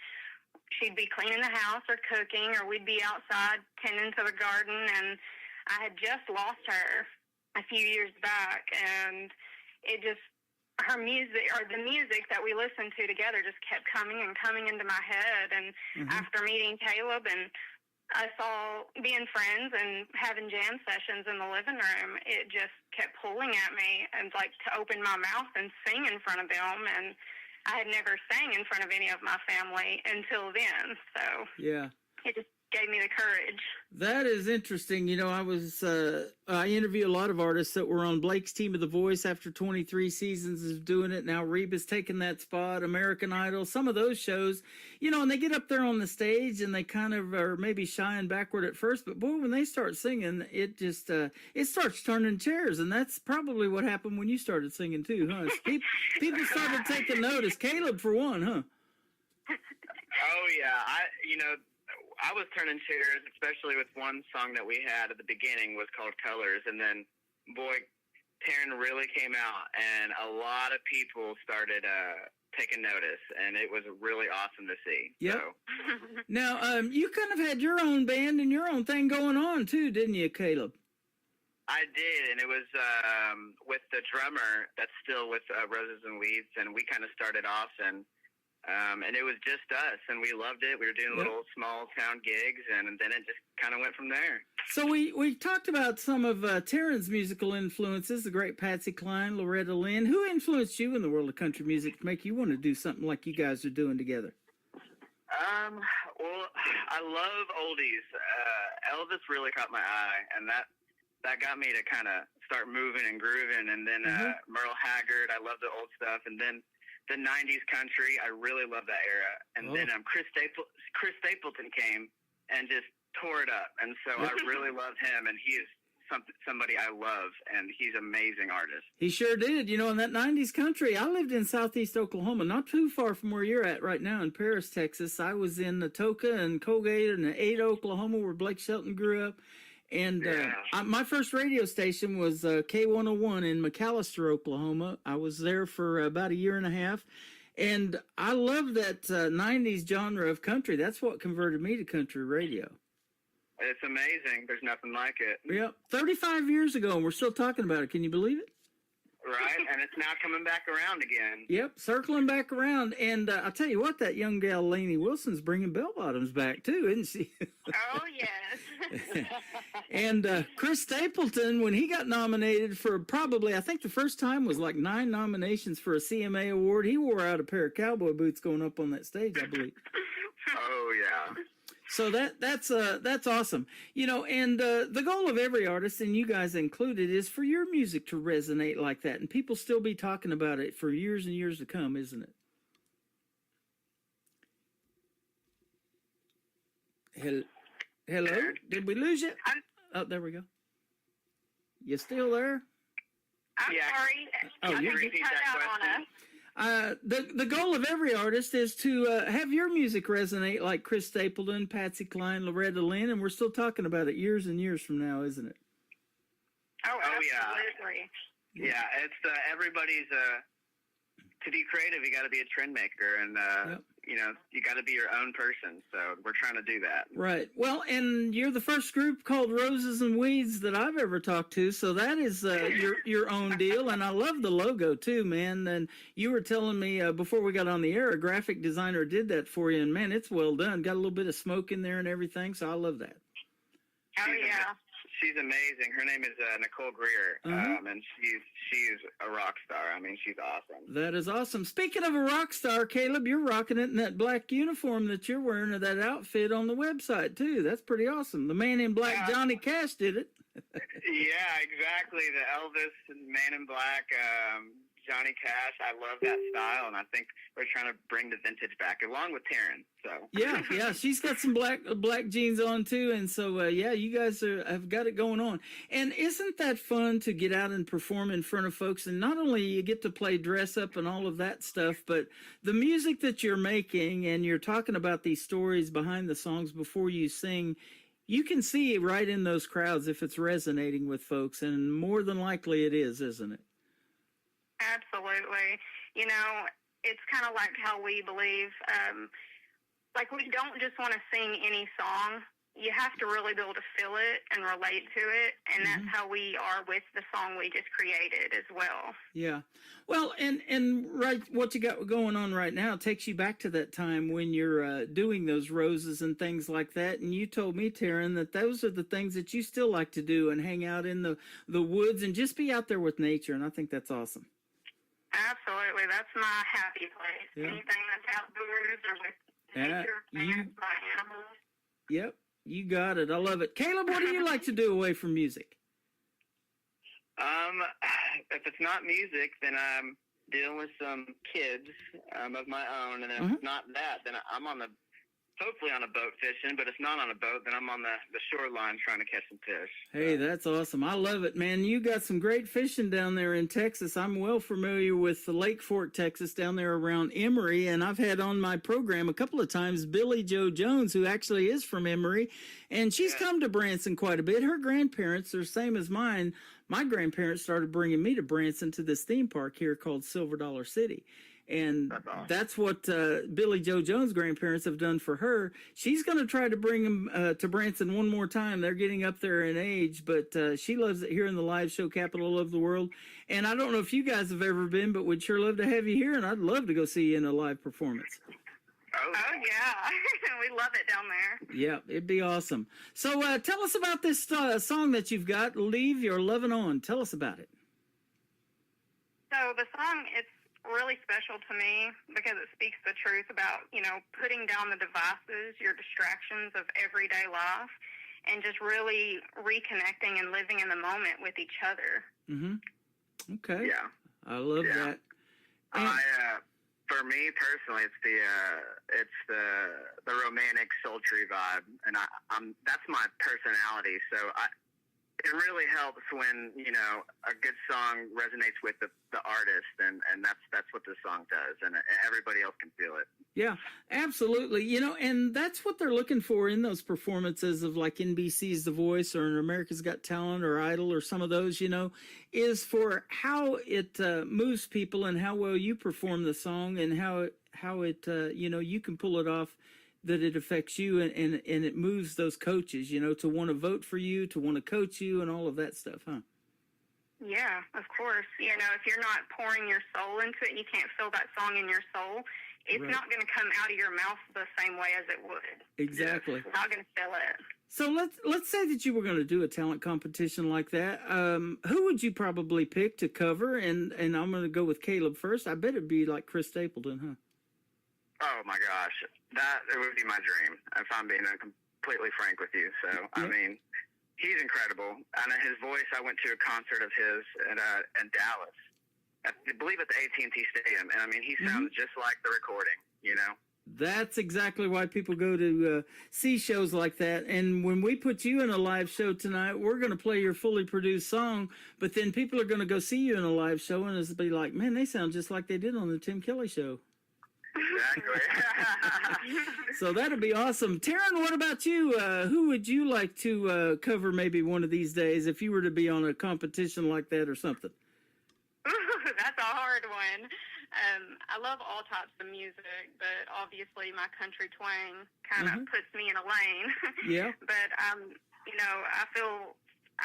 she'd be cleaning the house or cooking, or we'd be outside tending to the garden, and I had just lost her a few years back, and it just, her music, or the music that we listened to together, just kept coming and coming into my head. And after meeting Caleb and us all being friends and having jam sessions in the living room, it just kept pulling at me, and like to open my mouth and sing in front of them. And I had never sang in front of any of my family until then. So yeah, it just gave me the courage. That is interesting. You know, I interview a lot of artists that were on Blake's Team of the Voice after 23 seasons of doing it. Now Reba's taken that spot, American Idol, some of those shows, you know, and they get up there on the stage and they kind of are maybe shying backward at first, but boy, when they start singing, it just, it starts turning chairs. And that's probably what happened when you started singing too, huh? People started taking notice. Caleb, for one, huh? Oh, yeah. I was turning chairs, especially with one song that we had at the beginning was called Colors. And then, boy, Taryn really came out, and a lot of people started taking notice, and it was really awesome to see. Yep. So. Now, you kind of had your own band and your own thing going on, too, didn't you, Caleb? I did, and it was with the drummer that's still with Roses and Weeds, and we kind of started off, and it was just us, and we loved it. We were doing little small town gigs, and then it just kind of went from there. So we talked about some of Taryn's musical influences, the great Patsy Cline, Loretta Lynn. Who influenced you in the world of country music to make you want to do something like you guys are doing together? Well, I love oldies. Elvis really caught my eye, and that got me to kind of start moving and grooving. And then Merle Haggard, I love the old stuff. And then the 90s country, I really love that era. And then Chris Stapleton came and just tore it up. And so I really loved him, and he is somebody I love, and he's an amazing artist. He sure did. You know, in that 90s country, I lived in southeast Oklahoma, not too far from where you're at right now in Paris, Texas. I was in Atoka and Colgate and Ada, Oklahoma, where Blake Shelton grew up. And my first radio station was K101 in McAllister, Oklahoma. I was there for about a year and a half. And I love that 90s genre of country. That's what converted me to country radio. It's amazing. There's nothing like it. Yep. 35 years ago, and we're still talking about it. Can you believe it? Right, and it's now coming back around again. Yep, circling back around. And I'll tell you what, that young gal, Lainey Wilson's bringing bell bottoms back, too, isn't she? Oh, yes. And Chris Stapleton, when he got nominated for probably, I think the first time was like 9 nominations for a CMA award. He wore out a pair of cowboy boots going up on that stage, I believe. Oh, yeah. So that's awesome. You know, and the goal of every artist, and you guys included, is for your music to resonate like that, and people still be talking about it for years and years to come, isn't it? Hello? Did we lose you? Oh, there we go. You still there? I'm sorry. Oh, I you think you cut out on us. The goal of every artist is to have your music resonate like Chris Stapleton, Patsy Cline, Loretta Lynn, and we're still talking about it years and years from now, isn't it? Oh, absolutely. Yeah, it's everybody's to be creative, you got to be a trend maker, and you know, you got to be your own person. So we're trying to do that. Right. Well, and you're the first group called Roses and Weeds that I've ever talked to, so that is your own deal. And I love the logo too, man. And you were telling me before we got on the air, a graphic designer did that for you, and man, it's well done. Got a little bit of smoke in there and everything, so I love that. Oh yeah. She's amazing. Her name is Nicole Greer, and she's a rock star. I mean, she's awesome. That is awesome. Speaking of a rock star, Caleb, you're rocking it in that black uniform that you're wearing, or that outfit on the website, too. That's pretty awesome. The Man in Black, Johnny Cash, did it. Yeah, exactly. The Elvis Man in Black, Johnny Cash. I love that style, and I think we're trying to bring the vintage back, along with Taryn. So yeah, she's got some black jeans on too, and so yeah, you guys have got it going on. And isn't that fun to get out and perform in front of folks? And not only you get to play dress up and all of that stuff, but the music that you're making, and you're talking about these stories behind the songs before you sing. You can see right in those crowds if it's resonating with folks, and more than likely it is, isn't it? Absolutely. You know, it's kind of like how we believe, like we don't just want to sing any song. You have to really be able to feel it and relate to it, and that's how we are with the song we just created as well. Yeah. Well, and right, what you got going on right now takes you back to that time when you're doing those roses and things like that, and you told me, Taryn, that those are the things that you still like to do and hang out in the woods and just be out there with nature, and I think that's awesome. Absolutely. That's my happy place. Yeah. Anything that's outdoors or with nature, fans, by animals. Yep, you got it. I love it. Caleb, what do you like to do away from music? If it's not music, then I'm dealing with some kids of my own, and if it's not that, then I'm hopefully on a boat fishing, but if not on a boat, then I'm on the shoreline trying to catch some fish. Hey, that's awesome. I love it, man. You got some great fishing down there in Texas. I'm well familiar with the Lake Fork, Texas, down there around Emory, and I've had on my program a couple of times Billy Joe Jones, who actually is from Emory, and she's come to Branson quite a bit. Her grandparents are the same as mine. My grandparents started bringing me to Branson to this theme park here called Silver Dollar City. And awesome. that's what Billy Joe Jones' grandparents have done for her. She's going to try to bring him to Branson one more time. They're getting up there in age, but she loves it here in the live show capital of the world. And I don't know if you guys have ever been, but we'd sure love to have you here, and I'd love to go see you in a live performance. Oh yeah, we love it down there. Yeah, it'd be awesome. So tell us about this song that you've got, Leave Your Lovin' On. Tell us about it. So the song, it's really special to me because it speaks the truth about, putting down the devices, your distractions of everyday life, and just really reconnecting and living in the moment with each other. Mm-hmm. Okay. Yeah. I love that. For me personally, it's the romantic, sultry vibe, and that's my personality. So it really helps when a good song resonates with the artist, and that's what this song does, and everybody else can feel it. Yeah, absolutely. And that's what they're looking for in those performances of like NBC's The Voice or America's Got Talent or Idol or some of those, is for how it moves people and how well you perform the song and how it you can pull it off, that it affects you and it moves those coaches, to want to vote for you, to want to coach you and all of that stuff, huh? Yeah, of course. If you're not pouring your soul into it and you can't feel that song in your soul, it's Right. not going to come out of your mouth the same way as it would. Exactly. You're not going to feel it. So let's say that you were going to do a talent competition like that. Who would you probably pick to cover? And I'm going to go with Caleb first. I bet it'd be like Chris Stapleton, huh? Oh my gosh, it would be my dream if I'm being completely frank with you. So I mean, he's incredible, and his voice. I went to a concert of his in Dallas, I believe at the AT&T Stadium, and I mean, he sounds just like the recording. That's exactly why people go to see shows like that. And when we put you in a live show tonight, we're going to play your fully produced song, but then people are going to go see you in a live show, and it'll be like, man, they sound just like they did on the Tim Kelly Show. Exactly. So that'd be awesome. Taryn, what about you? Who would you like to cover maybe one of these days if you were to be on a competition like that or something? Ooh, that's a hard one. I love all types of music, but obviously my country twang kind of puts me in a lane. Yeah. But, I'm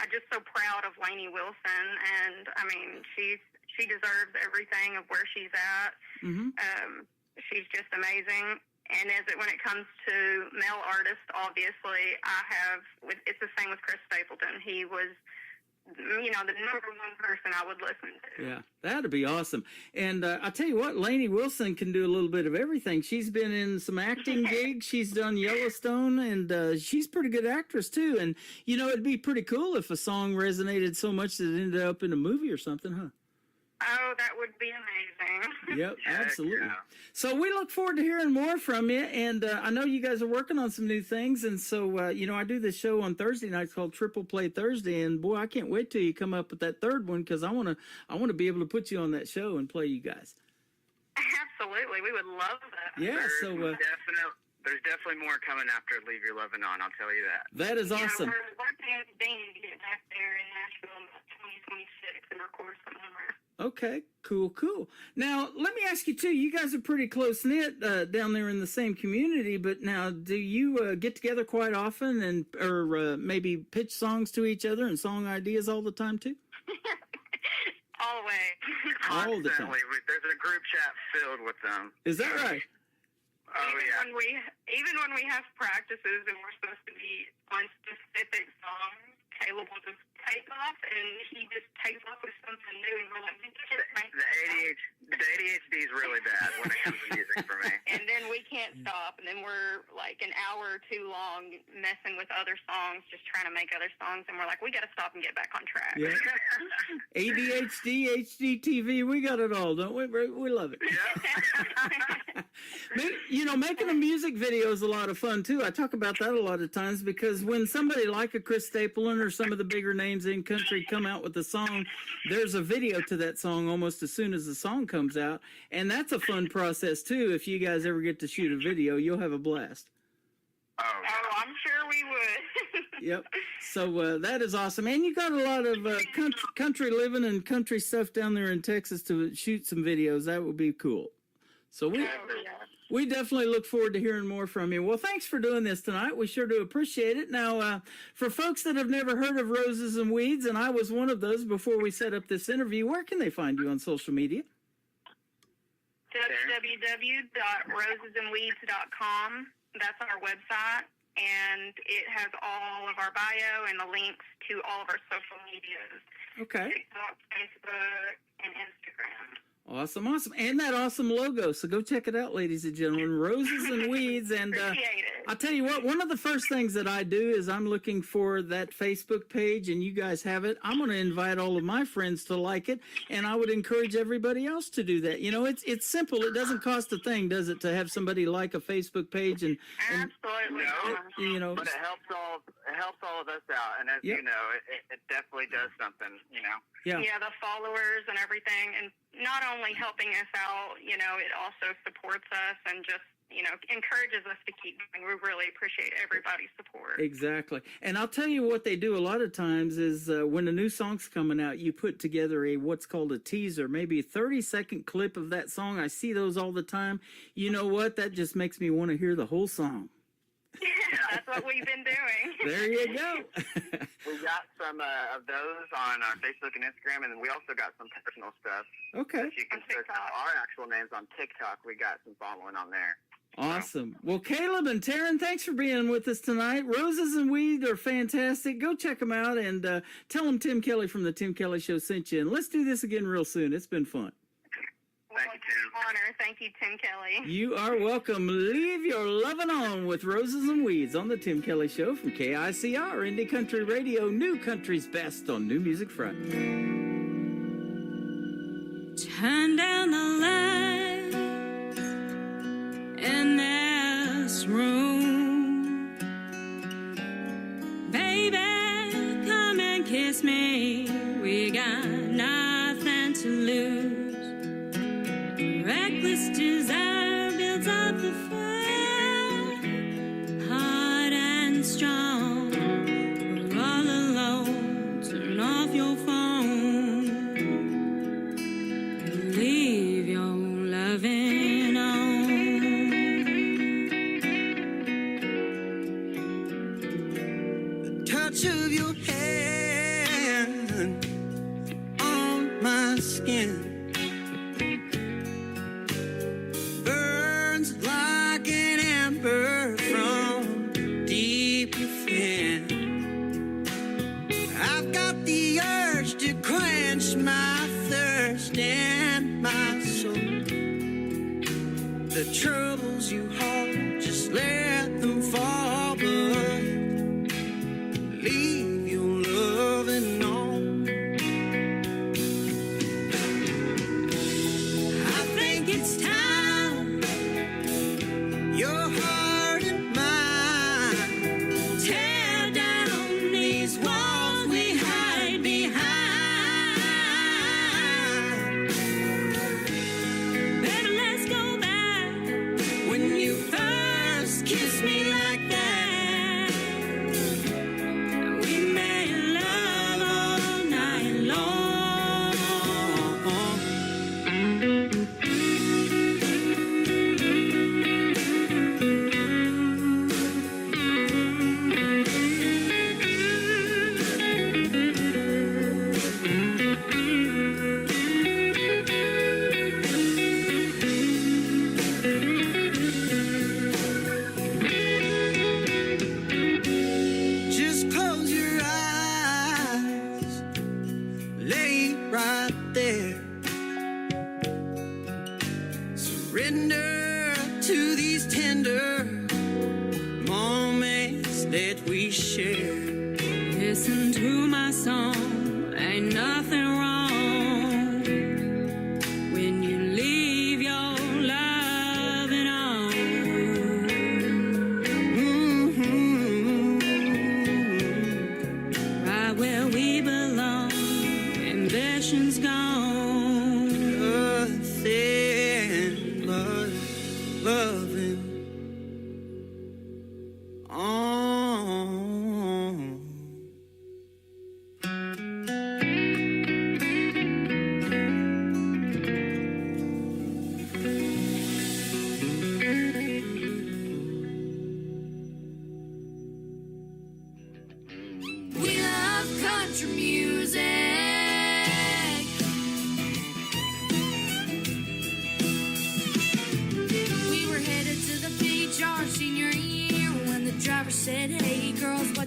just so proud of Lainey Wilson, and, I mean, she deserves everything of where she's at. Mm-hmm. She's just amazing. And when it comes to male artists, obviously, it's the same with Chris Stapleton. He was, the number one person I would listen to. Yeah, that'd be awesome. And I'll tell you what, Lainey Wilson can do a little bit of everything. She's been in some acting gigs. She's done Yellowstone, and she's a pretty good actress, too. And, it'd be pretty cool if a song resonated so much that it ended up in a movie or something, huh? Oh, that would be amazing. Yep, absolutely. Yeah. So we look forward to hearing more from you, and I know you guys are working on some new things, and so, I do this show on Thursday nights called Triple Play Thursday, and boy, I can't wait till you come up with that third one, because I want to be able to put you on that show and play you guys. Absolutely, we would love that. Yeah, There's definitely more coming after Leave Your Lovin' On, I'll tell you that. That is awesome. Yeah, we're working with Dean to get back there in Nashville in 2026 and record some more. Okay, cool. Now, let me ask you, too, you guys are pretty close-knit down there in the same community, but now, do you get together quite often or maybe pitch songs to each other and song ideas all the time, too? Always. All the time. Constantly. There's a group chat filled with them. Is that right? Oh, yeah. Even when we have practices and we're supposed to be on specific songs, Caleb will just take off, and he just takes off with something new, and we're like, The ADHD is really bad when it comes to music for me. And then we can't stop, and then we're like an hour or two long messing with other songs, just trying to make other songs, and we're like, we got to stop and get back on track. Yeah. ADHD, HDTV, we got it all, don't we? We love it. Yeah. Making a music video is a lot of fun, too. I talk about that a lot of times because when somebody like a Chris Stapleton or some of the bigger names in country come out with a song, there's a video to that song almost as soon as the song comes out. And that's a fun process, too. If you guys ever get to shoot a video, you'll have a blast. Oh, I'm sure we would. Yep. So that is awesome. And you got a lot of country living and country stuff down there in Texas to shoot some videos. That would be cool. So we definitely look forward to hearing more from you. Well, thanks for doing this tonight. We sure do appreciate it. Now, for folks that have never heard of Roses and Weeds, and I was one of those before we set up this interview, where can they find you on social media? www.rosesandweeds.com. That's our website, and it has all of our bio and the links to all of our social medias. Okay. TikTok, Facebook, and Instagram. Awesome, awesome. And that awesome logo. So go check it out, ladies and gentlemen. Roses and Weeds. And I'll tell you what, one of the first things that I do is I'm looking for that Facebook page, and you guys have it. I'm going to invite all of my friends to like it, and I would encourage everybody else to do that. You know, it's simple. It doesn't cost a thing, does it, to have somebody like a Facebook page? And Absolutely. you know, but it helps all of us out, and as Yep. you know, it definitely does something. You know. Yeah, the followers and everything, and not only helping us out, you know, it also supports us and just, you know, encourages us to keep going. We really appreciate everybody's support. Exactly. And I'll tell you what they do a lot of times is when a new song's coming out, you put together what's called a teaser, maybe a 30-second clip of that song. I see those all the time. You know what? That just makes me want to hear the whole song. That's what we've been doing. There you go. We got some of those on our Facebook and Instagram, and then we also got some personal stuff. Okay. That you can search our actual names on TikTok. We got some following on there. Awesome. Well, Caleb and Taryn, thanks for being with us tonight. Roses and Weed are fantastic. Go check them out and tell them Tim Kelly from the Tim Kelly Show sent you. And let's do this again real soon. It's been fun. Thank you, Tim. Honor. Thank you, Tim Kelly. You are welcome. Leave your loving on with Roses and Weeds on the Tim Kelly Show from KICR, Indie Country Radio, New Country's Best on New Music Friday. Turn down the lights in this room. Baby, come and kiss me. We got nothing to lose. Reckless desire builds up the fire, hard and strong. We're all alone. Turn off your phone. Leave your loving on. The touch of your hand on my skin burns like an ember from deep within. I've got the urge to quench my thirst and my soul. The troubles you hold, just let them fall, but leave your loving on. I think it's time your heart and mine tear down these walls we hide behind. Baby, let's go back when you first kissed me like that. We made love all night long. Just close your eyes, lay right there. Surrender to these tender moments that we share. Listen to my song, ain't nothing wrong when you leave your loving on. Right where we belong, ambition's gone. Nothing but loving on.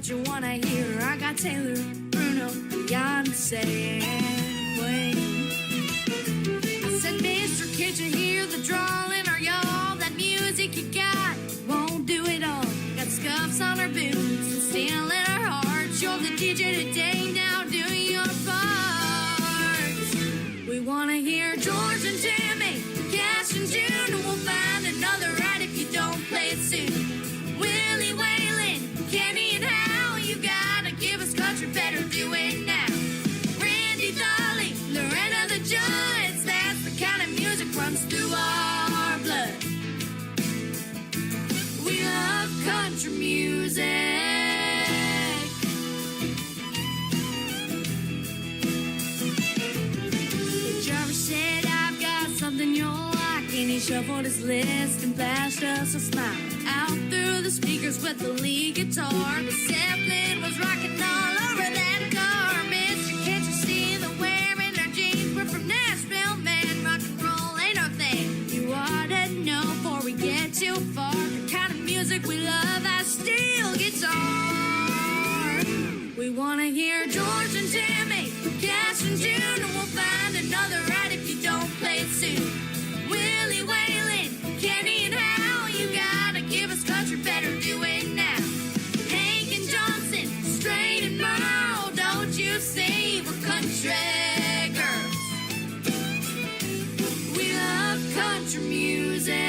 what you wanna hear. I got Taylor, Bruno, Beyonce, and Wayne. I said, Mr. Can't you hear the drawling? Are y'all that music you got? Won't do it all. Got scuffs on our boots and steel in our hearts. You're the DJ today, now do your part. We wanna hear George and Tammy, Cash and June, and we'll find another right if you don't play it soon. Willie Whalen, Kenny and Hal, you gotta give us country, better do it now. Randy Dolly, Loretta the Judds, that's the kind of music runs through our blood. We love country music. The drummer said, I've got something you'll like, and he shuffled his list and flashed us a smile. Out through the speakers with the lead guitar, the Zeppelin was rocking all over that car. Mister, can't you see the wearing our jeans? We're from Nashville, man, rock and roll ain't our thing. You ought to know before we get too far, the kind of music we love, that steel guitar. We wanna hear George and Tammy, Cash and June, and we'll find another right if you don't play it soon. Willie Whalen, Kenny and Hal, you gotta give us country, better do it now. Hank and Johnson, Straight and Merle, don't you see we're country girls. We love country music.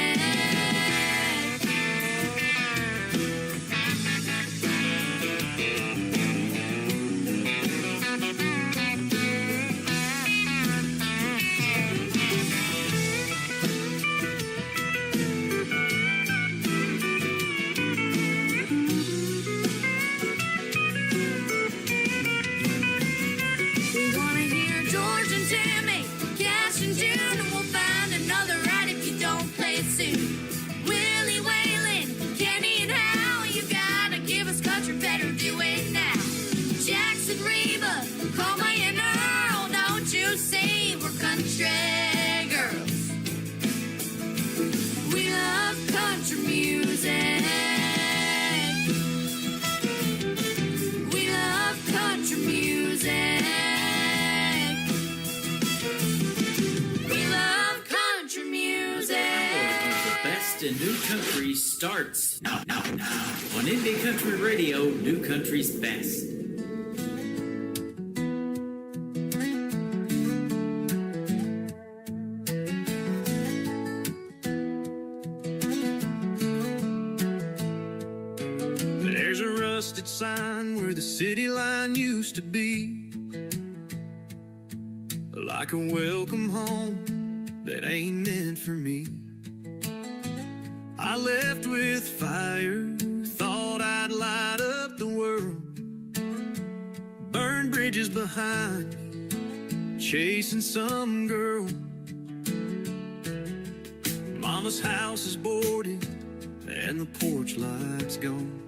We wanna hear George and Tammy, Cash and June, and we'll find another right if you don't play it soon. Willie Whalen, Kenny and Hal, you gotta give us country, better do it now. Jackson Reba, Coleman and Earl, don't you see we're country girls. We love country music. We love country music. We love country music. The best in new country starts now. On Indie Country Radio, New Country's Best. There's a rusted sign where the city line used to be, like a welcome home that ain't meant for me. I left with fire, thought I'd light up the world, burned bridges behind me, chasing some girl. Mama's house is boarded and the porch light's gone.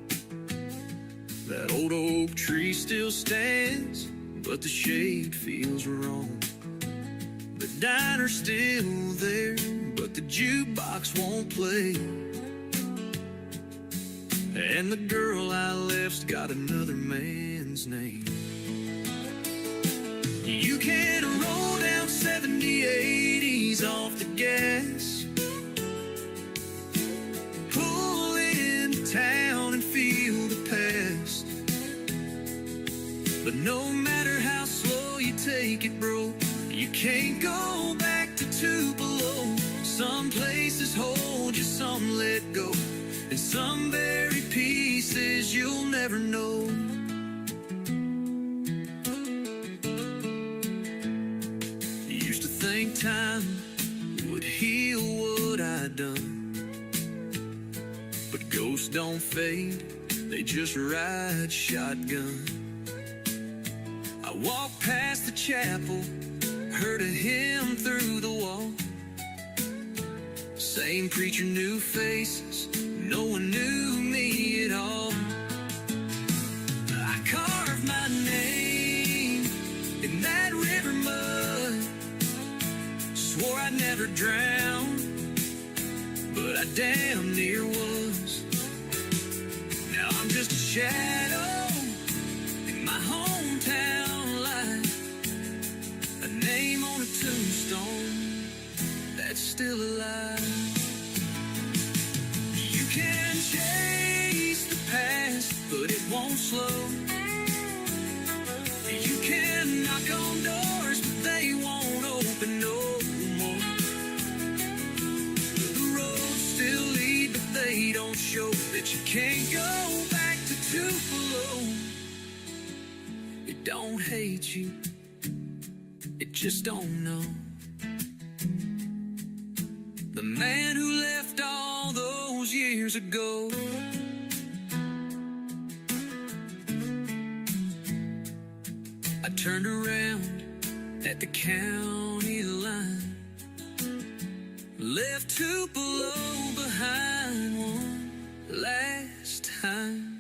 That old oak tree still stands, but the shade feels wrong. The diner's still there, but the jukebox won't play. And the girl I left's got another man's name. You can roll down 70, 80s off the gas, pull into town and feel the past. But no matter how slow you take it, bro, you can't go back to Tupelo. Some places hold you, some let go, and some bury pieces you'll never know. Used to think time would heal what I'd done, but ghosts don't fade, they just ride shotgun. I walked past the chapel, heard a hymn through the wall. Same preacher, new faces, no one knew me at all. I carved my name in that river mud, swore I'd never drown, but I damn near was. Now I'm just a shadow tombstone that's still alive. You can chase the past, but it won't slow. You can knock on doors, but they won't open no more. The roads still lead, but they don't show that you can't go back to Tupelo. It don't hate you, it just don't know. The man who left all those years ago. I turned around at the county line, left Tupelo behind one last time.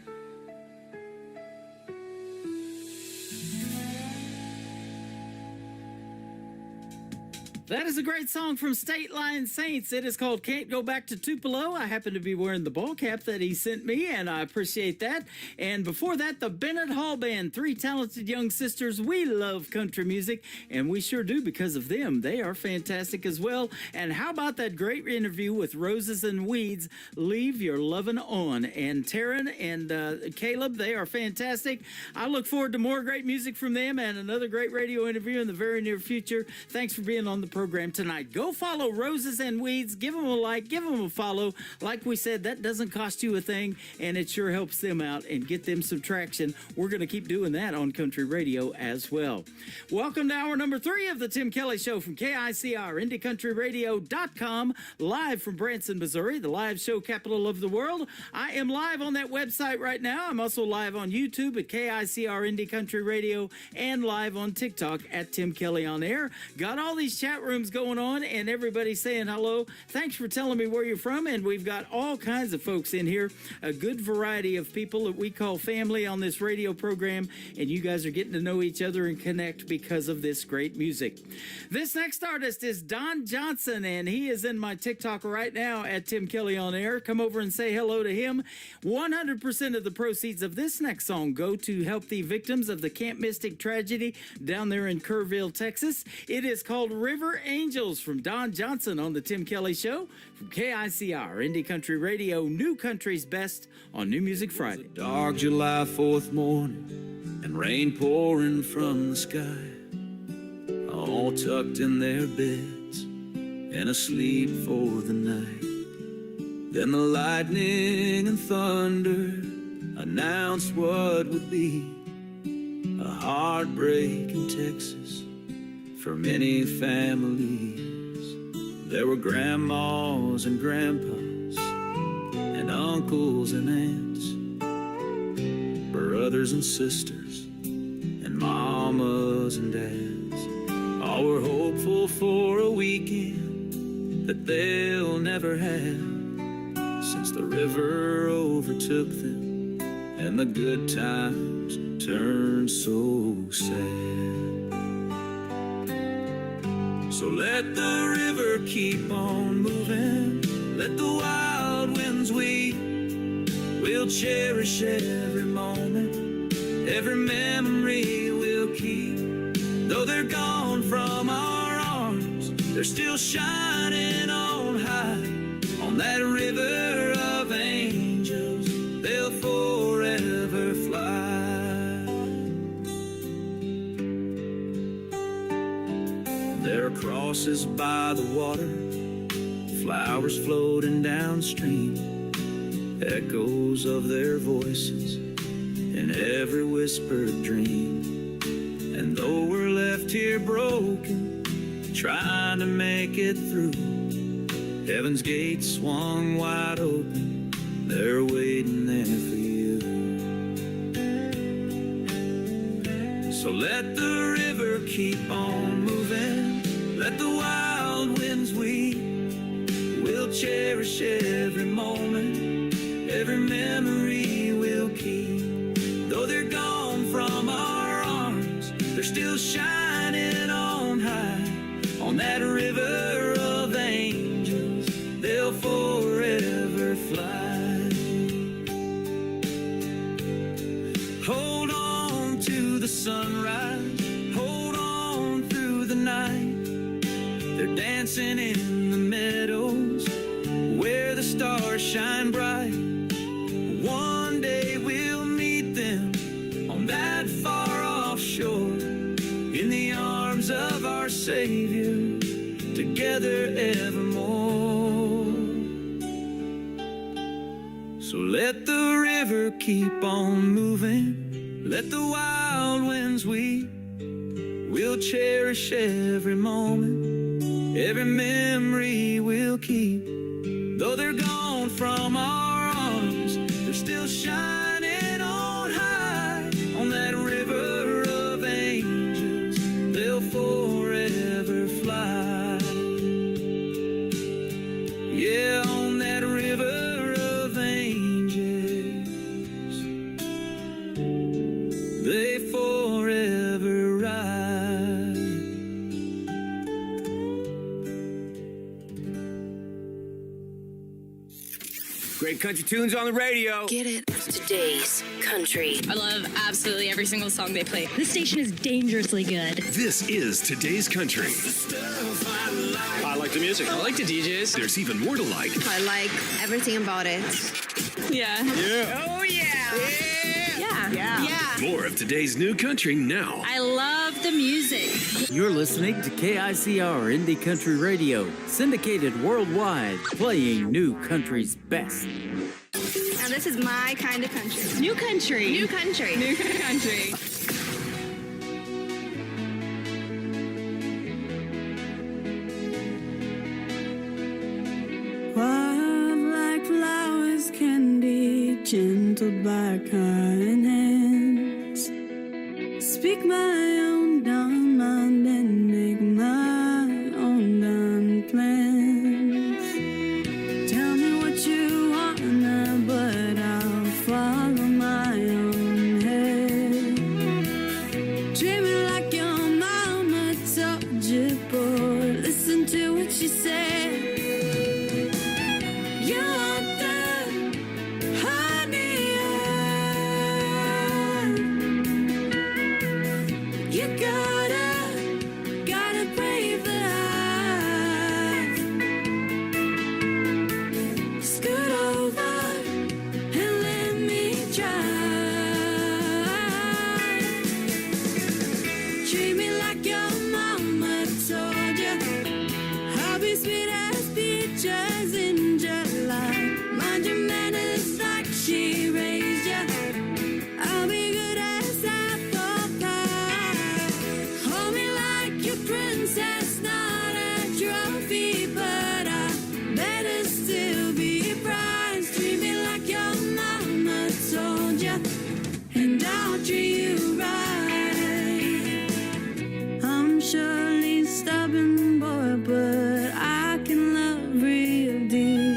That is a great song from State Line Saints. It is called Can't Go Back to Tupelo. I happen to be wearing the ball cap that he sent me, and I appreciate that. And before that, the Bennett Hall Band, three talented young sisters. We love country music, and we sure do because of them. They are fantastic as well. And how about that great interview with Roses and Weeds, Leave Your Lovin' On? And Taryn and Caleb, they are fantastic. I look forward to more great music from them and another great radio interview in the very near future. Thanks for being on the program tonight. Go follow Roses and Weeds. Give them a like. Give them a follow. Like we said, that doesn't cost you a thing, and it sure helps them out and get them some traction. We're going to keep doing that on country radio as well. Welcome to hour number 3 of the Tim Kelly Show from KICR, IndieCountryRadio.com, live from Branson, Missouri, the live show capital of the world. I am live on that website right now. I'm also live on YouTube at KICR Indie Country Radio and live on TikTok at Tim Kelly on Air. Got all these chat rooms going on and everybody saying hello. Thanks for telling me where you're from, and we've got all kinds of folks in here, a good variety of people that we call family on this radio program, and you guys are getting to know each other and connect because of this great music. This next artist is Don Johnson, and he is in my TikTok right now at Tim Kelly on Air. Come over and say hello to him. 100% of the proceeds of this next song go to help the victims of the Camp Mystic tragedy down there in Kerrville, Texas. It is called River Angels from Don Johnson on the Tim Kelly Show from KICR, Indie Country Radio, New Country's Best on New Music Friday. Dark July 4th morning and rain pouring from the sky, all tucked in their beds and asleep for the night. Then the lightning and thunder announced what would be a heartbreak in Texas for many families. There were grandmas and grandpas and uncles and aunts, brothers and sisters and mamas and dads. All were hopeful for a weekend that they'll never have, since the river overtook them and the good times turned so sad. So let the river keep on moving, let the wild winds weep. We'll cherish every moment, every memory we'll keep. Though they're gone from our arms, they're still shining on high. On that river of angels, they'll forever fly. There are crosses by the water, flowers floating downstream, echoes of their voices in every whispered dream. And though we're left here broken, trying to make it through, heaven's gates swung wide open, they're waiting there for you. So let the river keep on moving, let the wild winds weep. We'll cherish every moment, every memory we'll keep. Though they're gone from our arms, they're still shining on high. On that river of angels, they'll forever fly. Hold on to the sunrise, hold on through dancing in the meadows where the stars shine bright. One day we'll meet them on that far off shore in the arms of our Savior, together evermore. So let the river keep on moving, let the wild winds weep. We'll cherish every moment, every memory we'll keep. Though they're gone from our arms, they're still shining on high on that river of angels. They'll forever fly. Yeah, on that river of angels, they forever ride. Great country tunes on the radio. Get it? Today's country. I love absolutely every single song they play. This station is dangerously good. This is Today's Country. I like the music. I like the DJs. There's even more to like. I like everything about it. Yeah. Yeah. Oh, yeah. Yeah. More of today's new country now. I love the music. You're listening to KICR Indie Country Radio, syndicated worldwide, playing new country's best. And this is my kind of country. New country. New country. New country. Wild like flowers, candy, gentle by kind hands. Speak my own dumb mind and make my own dumb plans. Tell me what you wanna, but I'll follow my own head. Treat me like your mama told you, boy. Listen to what she said. You want the honey, you gotta brave the highs. Scoot over and let me try. Treat me like your mama told you. I'll be sweet as peaches in July. Mind your manners like she raised you. I'll be good as apple pie. Hold me like your princess, not a trophy, but I better still be prized. Treat me like your mama told you, and I'll treat you right. I'm surely stubborn, boy, but I can love real deep.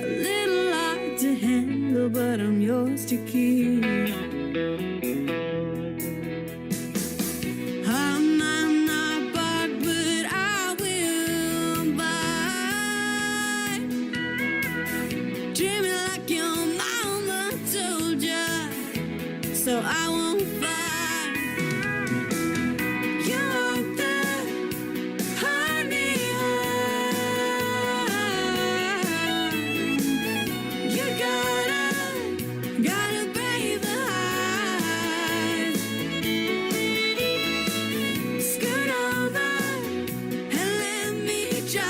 A little hard to handle, but I'm yours to keep. I might not bark, but I will bite. Treat me like your mama told ya, so I won't fight. You want the honey, you gotta brave the highs. Scoot over and let me try.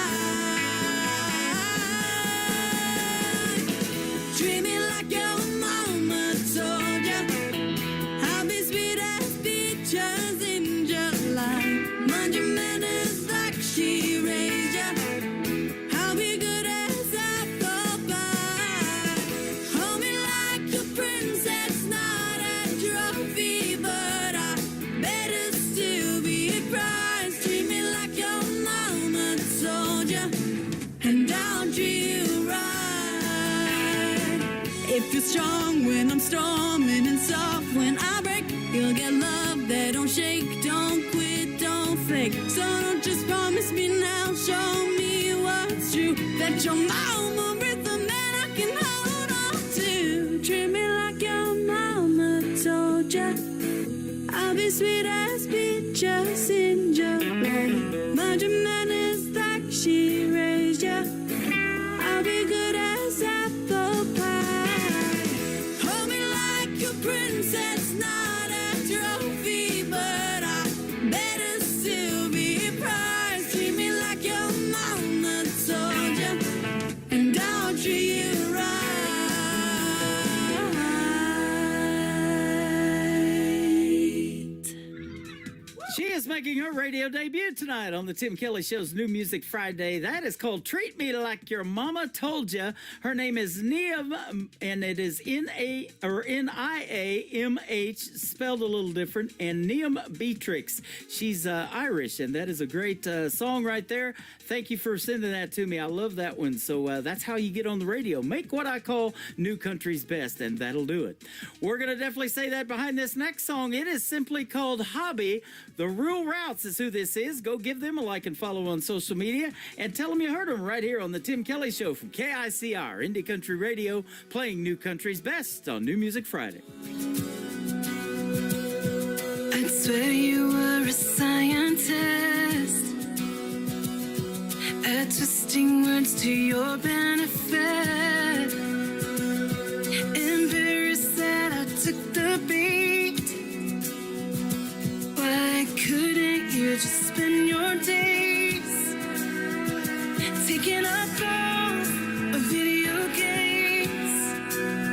Treat me like your mama told ya. I'll be sweet as peaches in July. Mind your manners like she raised ya. I'll be good as apple pie. Hold me like a princess, not a trophy, but I better still be prized. Treat me like your mama told ya, and I'll treat you right. If you're strong when I'm storming and soft when I break, you'll get love that don't shake, don't quit, don't fake. So don't just promise me now, show me what's true. That your mama rhythm that I can hold on to. Treat me like your mama told ya. I'll be sweet as peaches in July. Mind your manners making her radio debut tonight on the Tim Kelly Show's New Music Friday. That is called Treat Me Like Your Mama Told Ya. Her name is Niamh, and it is Niamh, spelled a little different, and Niamh Beatrix. She's Irish, and that is a great song right there. Thank you for sending that to me. I love that one. So that's how you get on the radio. Make what I call new country's best, and that'll do it. We're going to definitely say that behind this next song. It is simply called Hobby. The Rural Routes is who this is. Go give them a like and follow on social media, and tell them you heard them right here on the Tim Kelly Show from KICR, Indie Country Radio, playing new country's best on New Music Friday. I'd swear you were a scientist at twisting words to your benefit. Embarrassed that I took the bait. Why couldn't you just spend your days taking up phones or video games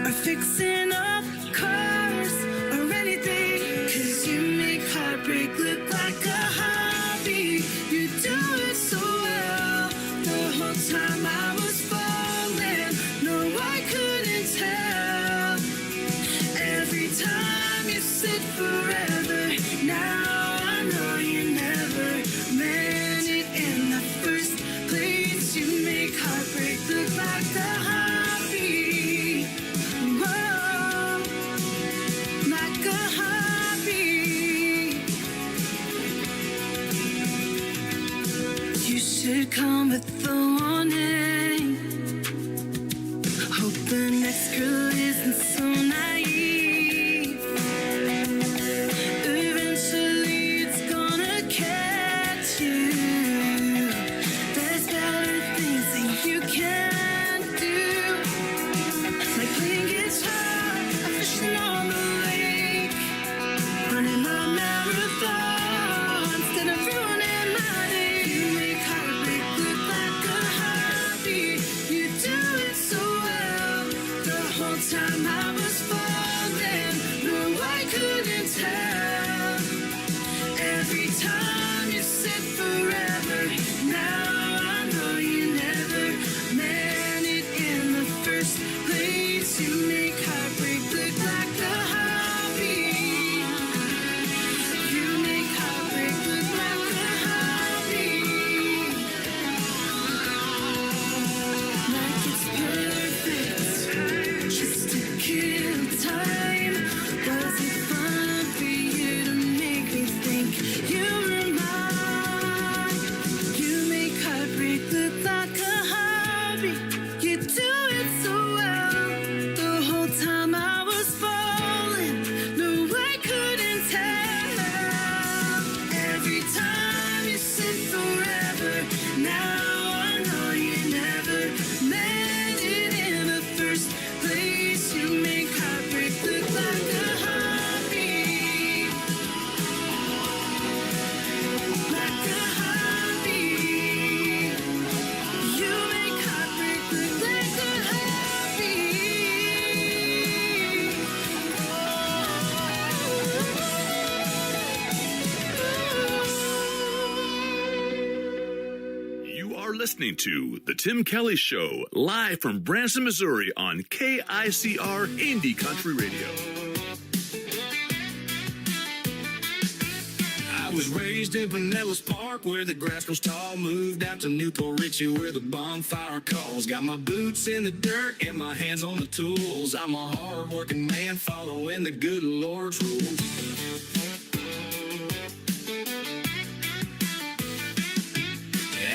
or fixing up cars or anything? 'Cause you make heartbreak look like a hobby. You do it so well. The whole time I was falling, no, I couldn't tell. Every time you said forever, now I know you never meant it in the first place. You make heartbreak look like a hobby. Whoa, like a hobby. You should come with the warning. Hope the next girl isn't so naive. Eventually it's gonna catch you. There's better things that you can do, like playing guitar or fishing on the lake, running a marathon instead of ruining my day. You make heartbreak look like a hobby. You do it so well. The whole time I was falling, no, I couldn't tell. Every time you said forever, now I know you never meant it in the first place. You make heartbreak look like a hobby. You make heartbreak look like a hobby. Like it's perfect, just to kill time. Was it fun for you to make me think you were mine? You make heartbreak look like a hobby. You do it so well. The whole time I was falling, no, I couldn't tell. Every time you said forever, now I know you never meant it in the first place. You make heartbreak look like a hobby. Like a hobby. You make heartbreak look like a hobby. You are listening to The Tim Kelly Show, live from Branson, Missouri on KICR Indie Country Radio. I was raised in Pinellas Park where the grass grows tall. Moved out to Newport Richie where the bonfire calls. Got my boots in the dirt and my hands on the tools. I'm a hard-working man following the good Lord's rules.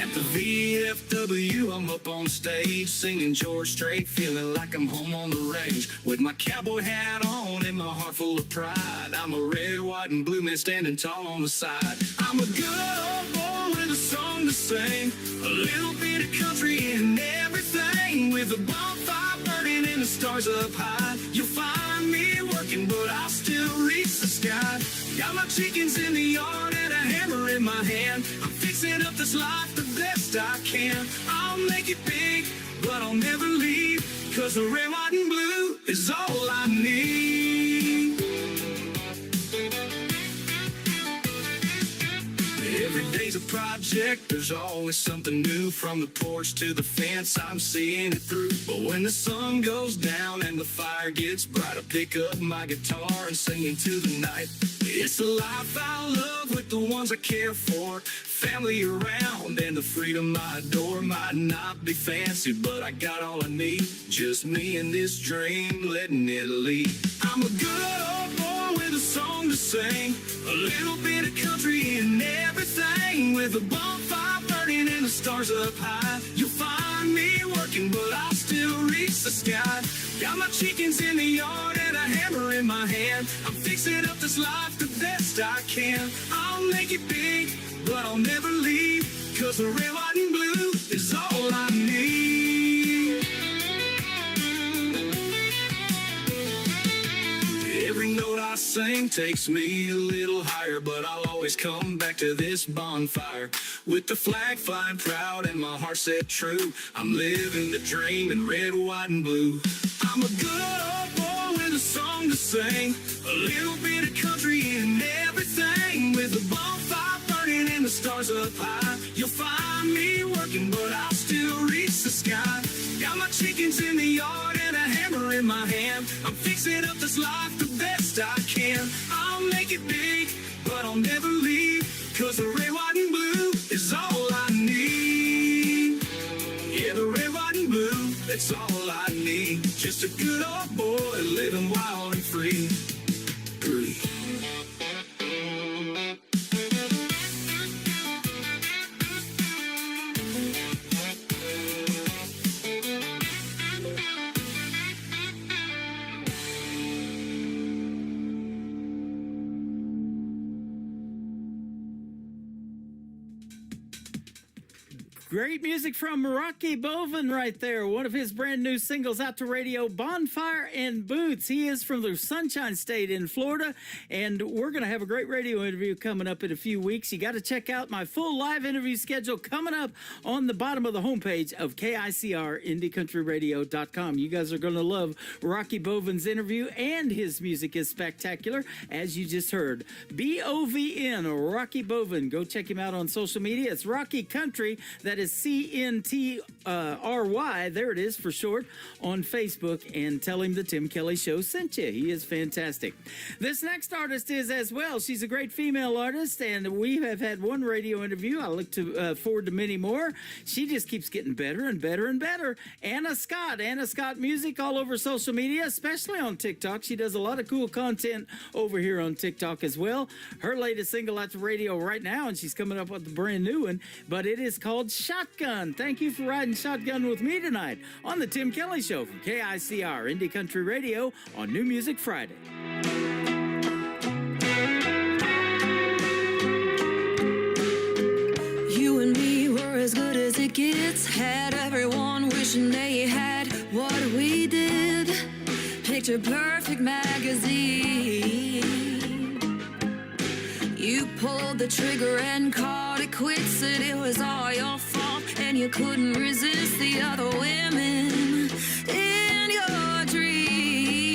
At the VFW, I'm up on stage singing George Strait, feeling like I'm home on the range. With my cowboy hat on and my heart full of pride, I'm a red, white, and blue man standing tall on the side. I'm a good old boy with a song to sing, a little bit of country in everything. With a bonfire burning and the stars up high, you'll find me working, but I'll still reach the sky. Got my chickens in the yard and a hammer in my hand. I'm fixing up this life the best I can. I'll make it big, but I'll never leave, 'cause the red, white, and blue is all I need. day's a project, there's always something new. From the porch to the fence, I'm seeing it through. But when the sun goes down and the fire gets bright, I pick up my guitar and sing into the night. It's the life I love with the ones I care for. Family around and the freedom I adore. Might not be fancy, but I got all I need. Just me and this dream, letting it lead. I'm a good old boy with a song to sing. A little bit of country in everything. With a bonfire burning and the stars up high. You'll find me working, but I'll still reach the sky. Got my chickens in the yard and a hammer in my hand. I'm fixing up this life the best I can. I'll make it big, but I'll never leave. 'Cause the red, white, and blue is all I need. Every note I sing takes me a little higher, but I'll always come back to this bonfire. With the flag flying proud and my heart set true, I'm living the dream in red, white, and blue. I'm a good old boy with a song to sing. A little bit of country in everything. With a bonfire burning and the stars up high. You'll find me working, but I'll still reach the sky. Got my chickens in the yard and a hammer in my hand. I'm fixing up this life the best I can. I'll make it big, but I'll never leave. 'Cause the red, white, and blue is all I need. Yeah, the red, white, and blue, that's all I need. Just a good old boy living wild and free. Free. Great music from Rocky Boven right there. One of his brand new singles out to radio, Bonfire and Boots. He is from the Sunshine State in Florida, and we're going to have a great radio interview coming up in a few weeks. You got to check out my full live interview schedule coming up on the bottom of the homepage of KICR, IndieCountryRadio.com. You guys are going to love Rocky Boven's interview, and his music is spectacular, as you just heard. B-O-V-N, Rocky Boven. Go check him out on social media. It's Rocky Country. That is CNTRY, there it is for short, on Facebook, and tell him the Tim Kelly Show sent you. He is fantastic. This next artist is as well. She's a great female artist, and we have had one radio interview. I look forward to many more. She just keeps getting better and better and better. Anna Scott Music all over social media, especially on TikTok. She does a lot of cool content over here on TikTok as well. Her latest single at the radio right now, and she's coming up with a brand new one, but it is called Shotgun. Thank you for riding shotgun with me tonight on the Tim Kelly Show from KICR Indie Country Radio on New Music Friday. You and me were as good as it gets. Had everyone wishing they had what we did. Picture Perfect magazine. You pulled the trigger and called it quits. Said it was all your fault and you couldn't resist the other women in your dreams.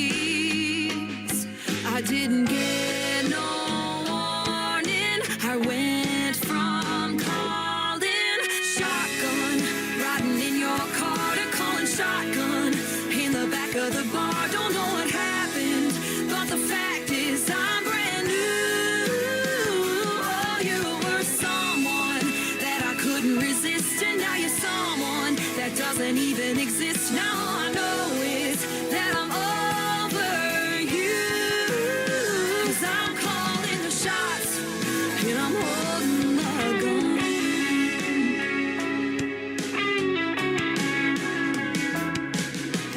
I didn't get no warning. I went from calling shotgun, riding in your car, to calling shotgun in the back of the bar. Don't know what happened, but the fact is I'm brand new. Oh, you were someone that I couldn't resist, and now you're someone that doesn't even exist. Now I know is that I'm over you. 'Cause I'm calling the shots and I'm holding the gun.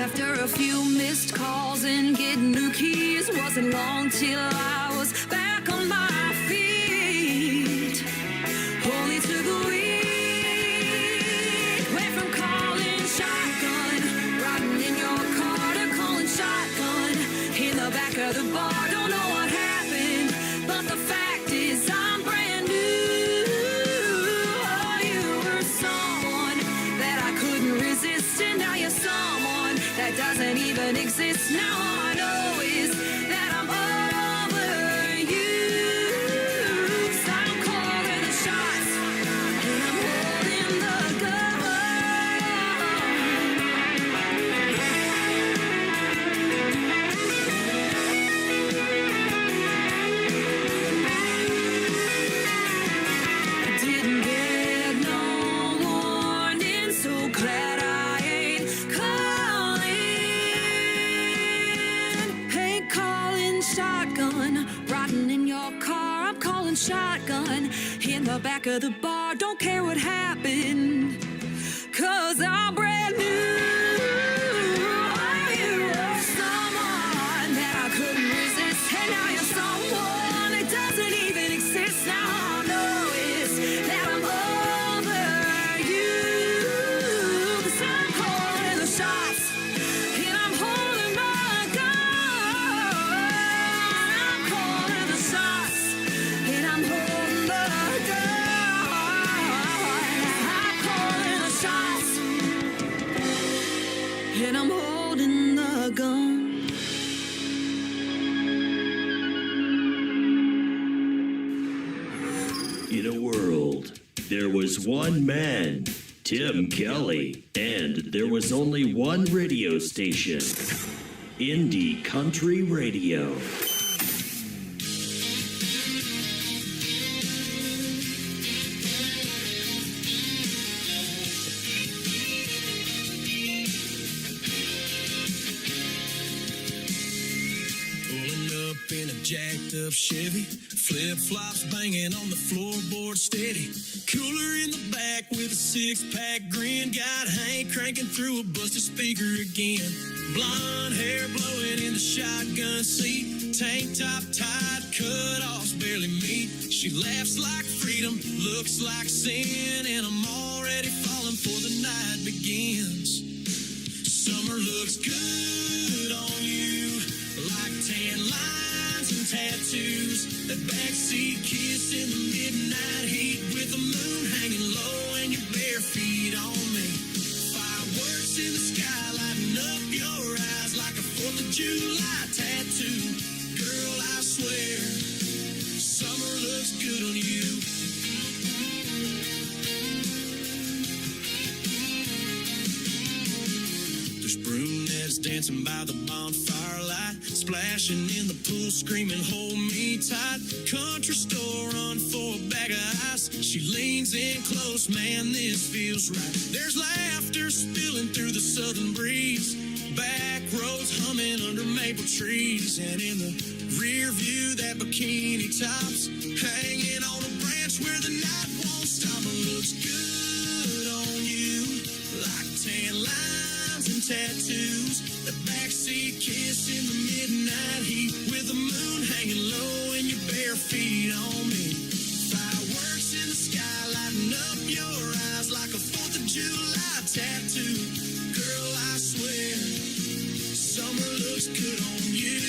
After a few missed calls and getting new keys, wasn't long till I was back on my feet. Only took a week. Went from calling shotgun, riding in your car, to calling shotgun in the back of the bar. Don't know what happened, but the fact is I'm brand new. Oh, you were someone that I couldn't resist, and now you're someone that doesn't even exist. Now all I know is that I'm over you. 'Cause I'm calling the shots the back of the bar, don't care what happened, 'cause I'm brand new. Are you someone that I couldn't resist? And now you're someone that doesn't even exist. Now all I know is that I'm over you. 'Cause I'm calling the shots, and I'm holding my gun. I'm calling the shots, and I'm holding the gun. I'm calling the shots, and I'm holding the gun. In a world, there was one man, Tim Kelly, and there was only one radio station, Indie Country Radio. Pulling up in a jacked up Chevy, flip flops banging on the floorboard steady. Cooler in the back with a 6-pack grin. Got Hank cranking through a busted speaker again. Blonde hair blowing in the shotgun seat. Tank top tied, cut offs barely meet. She laughs like freedom, looks like sin, and I'm already falling for the night begins. Summer looks good on you, like tan lines and tattoos. That backseat kiss in the midnight heat, with the moon hanging low and your bare feet on me. Fireworks in the sky lighting up your eyes like a 4th of July tattoo. Girl, I swear, summer looks good on you. There's brunettes dancing by the bonfire light, splashing in the pool, screaming, hold me tight. Country store run for a bag of ice. She leans in close, man, this feels right. There's laughter spilling through the southern breeze. Back roads humming under maple trees. And in the rear view, that bikini tops hanging on a branch where the night won't stop. It looks good on you, like tan lines and tattoos. The backseat kiss in the midnight heat, with the moon hanging low and your bare feet on me. Fireworks in the sky lighting up your eyes like a 4th of July tattoo. Girl, I swear, summer looks good on you.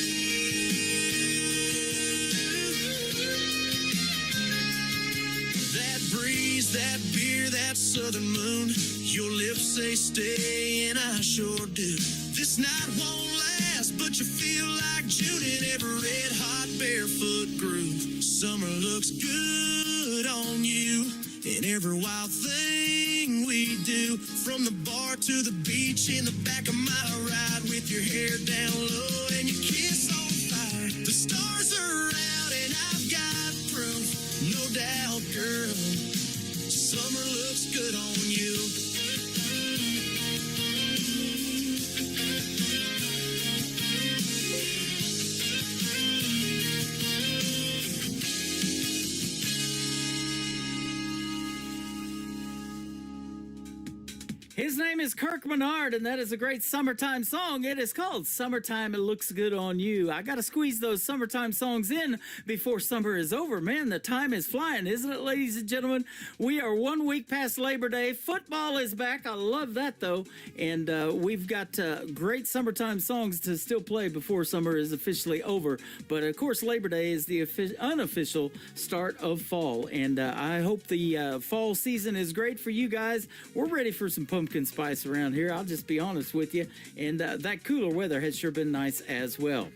That breeze, that beer, that southern moon, your lips say stay, and I sure do. This night won't last, but you feel like June in every red hot barefoot groove. Summer looks good on you in every wild thing we do. From the bar to the beach, in the back of my ride, with your hair down low and your kiss on fire. The stars are out and I've got proof, no doubt, girl. Summer looks good on you. His name is Kirk Menard, and that is a great summertime song. It is called Summertime, It Looks Good on You. I got to squeeze those summertime songs in before summer is over. Man, the time is flying, isn't it, ladies and gentlemen? We are 1 week past Labor Day. Football is back. I love that, though. And we've got great summertime songs to still play before summer is officially over. But, of course, Labor Day is the unofficial start of fall. And I hope the fall season is great for you guys. We're ready for some pumpkin spice around here, I'll just be honest with you, and that cooler weather has sure been nice as well.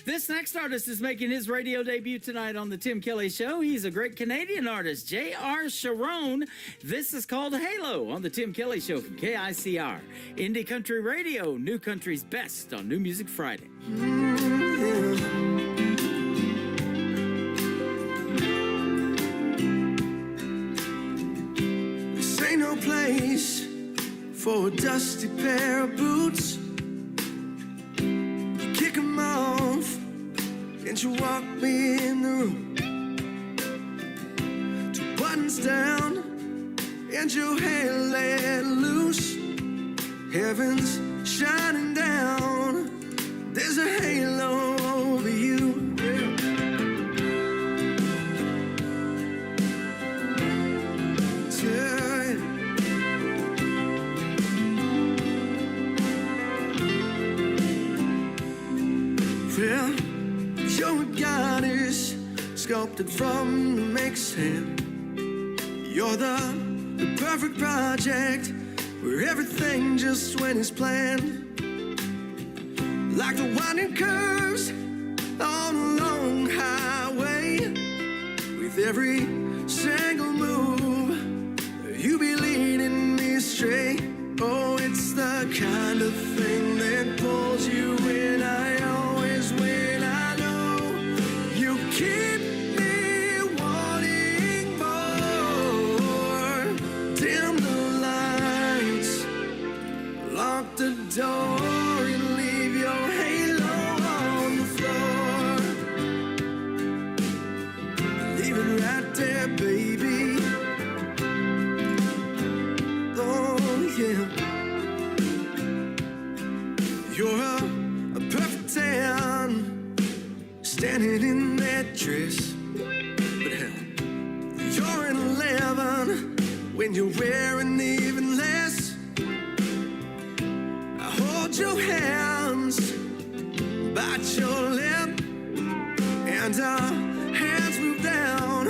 This next artist is making his radio debut tonight on the Tim Kelly Show. He's a great Canadian artist, J.R. Sharon. This is called Halo on the Tim Kelly Show from KICR, Indie Country Radio, New Country's best on New Music Friday. This ain't no place for a dusty pair of boots. You kick 'em off and you walk me in the room to buttons down and your hair let loose. Heaven's shining down. There's a halo over you. Yeah. Well, you're a goddess sculpted from the make's hand. You're the perfect project where everything just went as planned. Like the winding curves on a long highway. With every single move, you be leading me straight. Oh, it's the kind of thing that pulls you in. I always win. I know you keep me wanting more. Dim the lights, lock the door, and leave your halo on the floor. Leave it right there, baby. Oh, yeah. You're a perfect 10, standing in that dress. But hell, you're an 11 when you're wearing even less. I hold your hands, bite your lip, and our hands move down,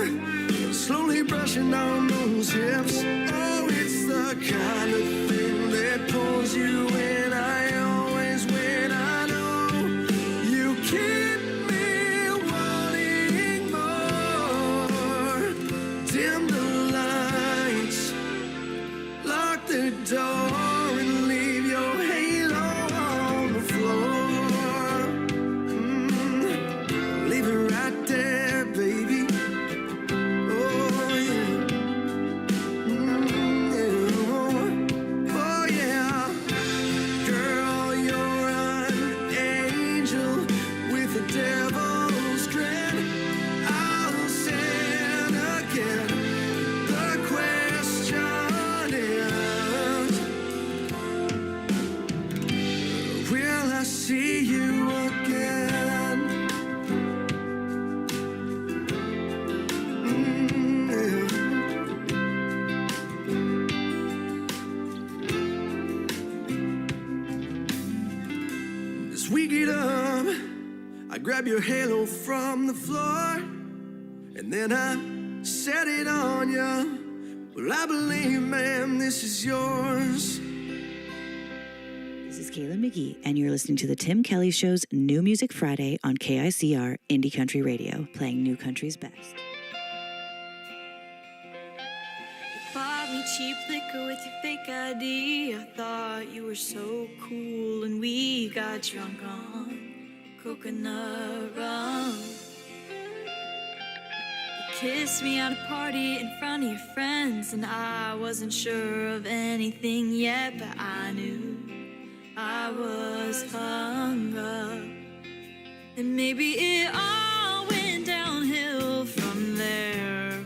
slowly brushing on those hips. Oh, it's the kind of thing that pulls you in. I always win. I know you keep me wanting more. Dim the lights, lock the door, and leave your halo on the floor. Leave it right there, baby. Oh, yeah. Oh, yeah. Girl, you're an angel with a devil's grin. I'll sin again. The question is, will I see you again? As we get up, I grab your halo from the floor, and then I set it on you. Well, I believe, man, this is yours. This is Kayla McGee, and you're listening to the Tim Kelly Show's New Music Friday on KICR Indie Country Radio, playing new country's best. Bought me cheap liquor with your fake ID. I thought you were so cool, and we got drunk on coconut rum. You kissed me at a party in front of your friends, and I wasn't sure of anything yet, but I knew I was hung up. And maybe it all went downhill from there.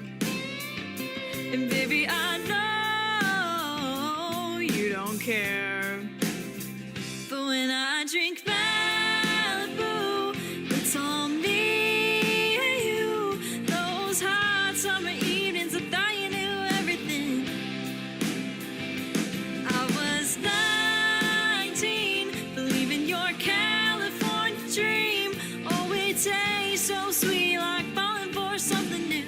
And baby, I know you don't care. But when I drink Malibu, it's all me and you. Those hot summer evenings, I thought you knew everything. I was 19, believing your California dream. Oh, it tastes so sweet, like falling for something new.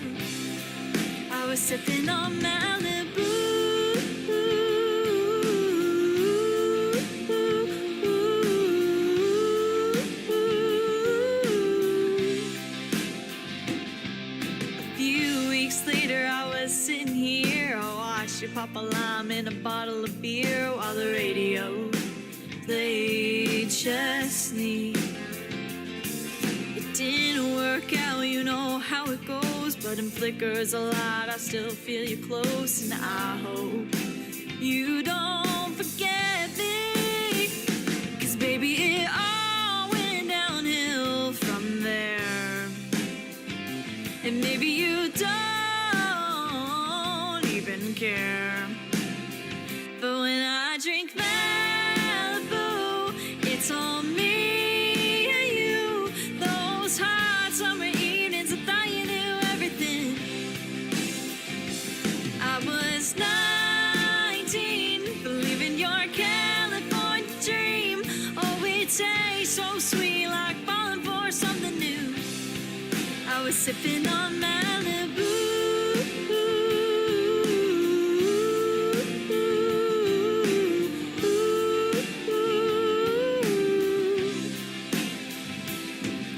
I was sipping on Malibu. A few weeks later, I was sitting here. I watched you pop a lime in a bottle of beer while the radio played Chesney. It didn't work out, you know how it goes, but in flickers a lot, I still feel you close, and I hope you don't forget me, 'cause baby, it all went downhill from there, and maybe you don't care. But when I drink Malibu, it's all me and you. Those hot summer evenings, I thought you knew everything. I was 19, believing your California dream. Oh, it tastes so sweet, like falling for something new. I was sipping on Malibu.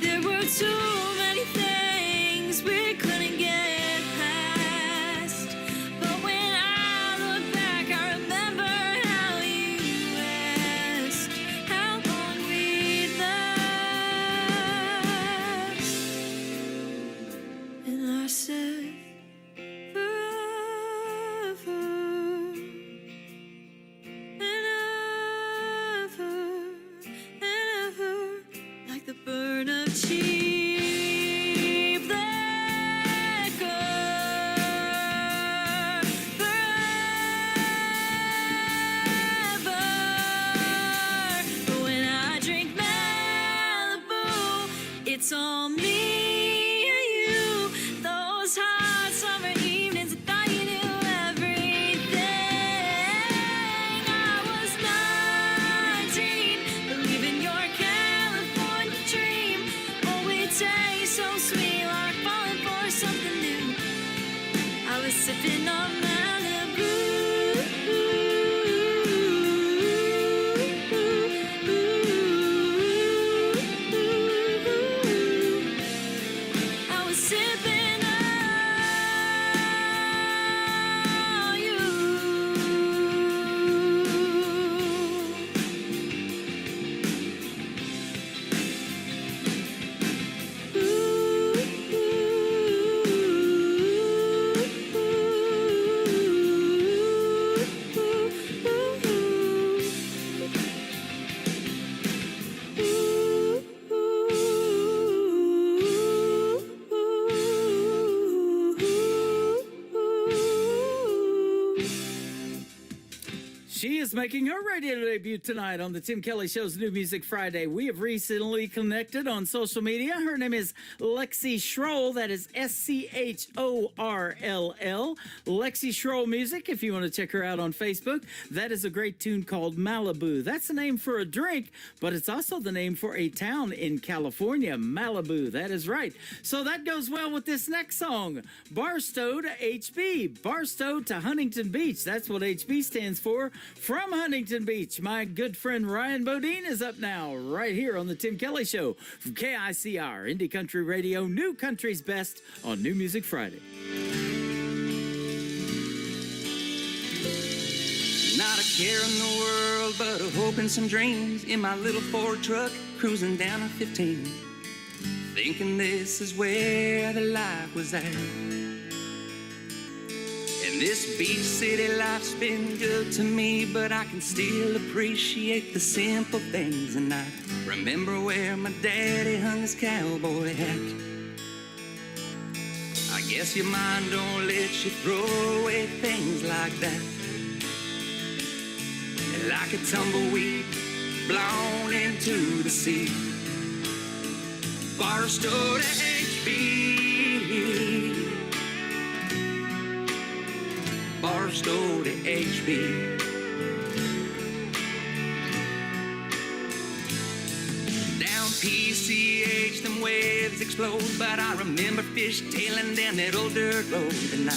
There were too many things we couldn't get past. But when I look back, I remember how you asked how long we'd last. And I said, forever and ever and ever, like the burn of cheap liquor. Forever. But when I drink Malibu, it's all me and you. Those hot summer evenings, I thought you knew everything. I was 19, believing your California dream. Oh, it tastes so sweet, like falling for something new. I was sipping on Malibu. I was sipping on you. She is making her radio debut tonight on the Tim Kelly Show's New Music Friday. We have recently connected on social media. Her name is Lexi Schroll. That is SCHORLL. Lexi Schroll Music, if you want to check her out on Facebook. That is a great tune called Malibu. That's the name for a drink, but it's also the name for a town in California, Malibu. That is right. So that goes well with this next song, Barstow to HB. Barstow to Huntington Beach. That's what HB stands for. From Huntington Beach, my good friend Ryan Bodine is up now, right here on the Tim Kelly Show from KICR, Indie Country Radio, New Country's Best on New Music Friday. Not a care in the world, but a hope and some dreams in my little Ford truck, cruising down on 15, thinking this is where the life was at. And this beach city life's been good to me, but I can still appreciate the simple things. And I remember where my daddy hung his cowboy hat. I guess your mind don't let you throw away things like that. Like a tumbleweed blown into the sea. Barstow to HB. Barstow to HB. Down PCH, them waves explode, but I remember fishtailing down that old dirt road. And I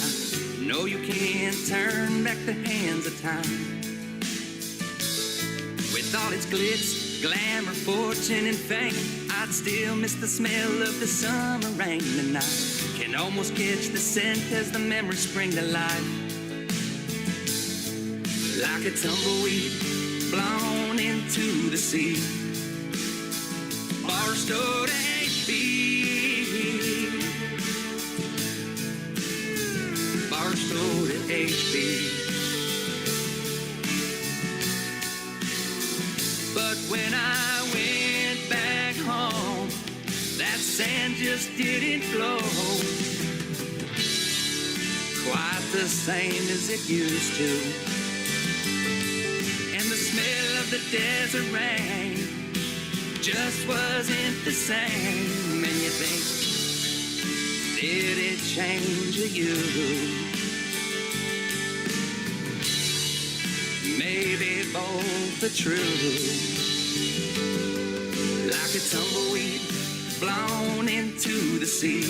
know you can't turn back the hands of time. With all its glitz, glamour, fortune, and fame, I'd still miss the smell of the summer rain. And I can almost catch the scent as the memories spring to life. Like a tumbleweed blown into the sea. Barstow to HB. Barstow to HB. But when I went back home, that sand just didn't flow quite the same as it used to. And the smell of the desert rain just wasn't the same. And you think, did it change you? Maybe both are true. Like a tumbleweed blown into the sea.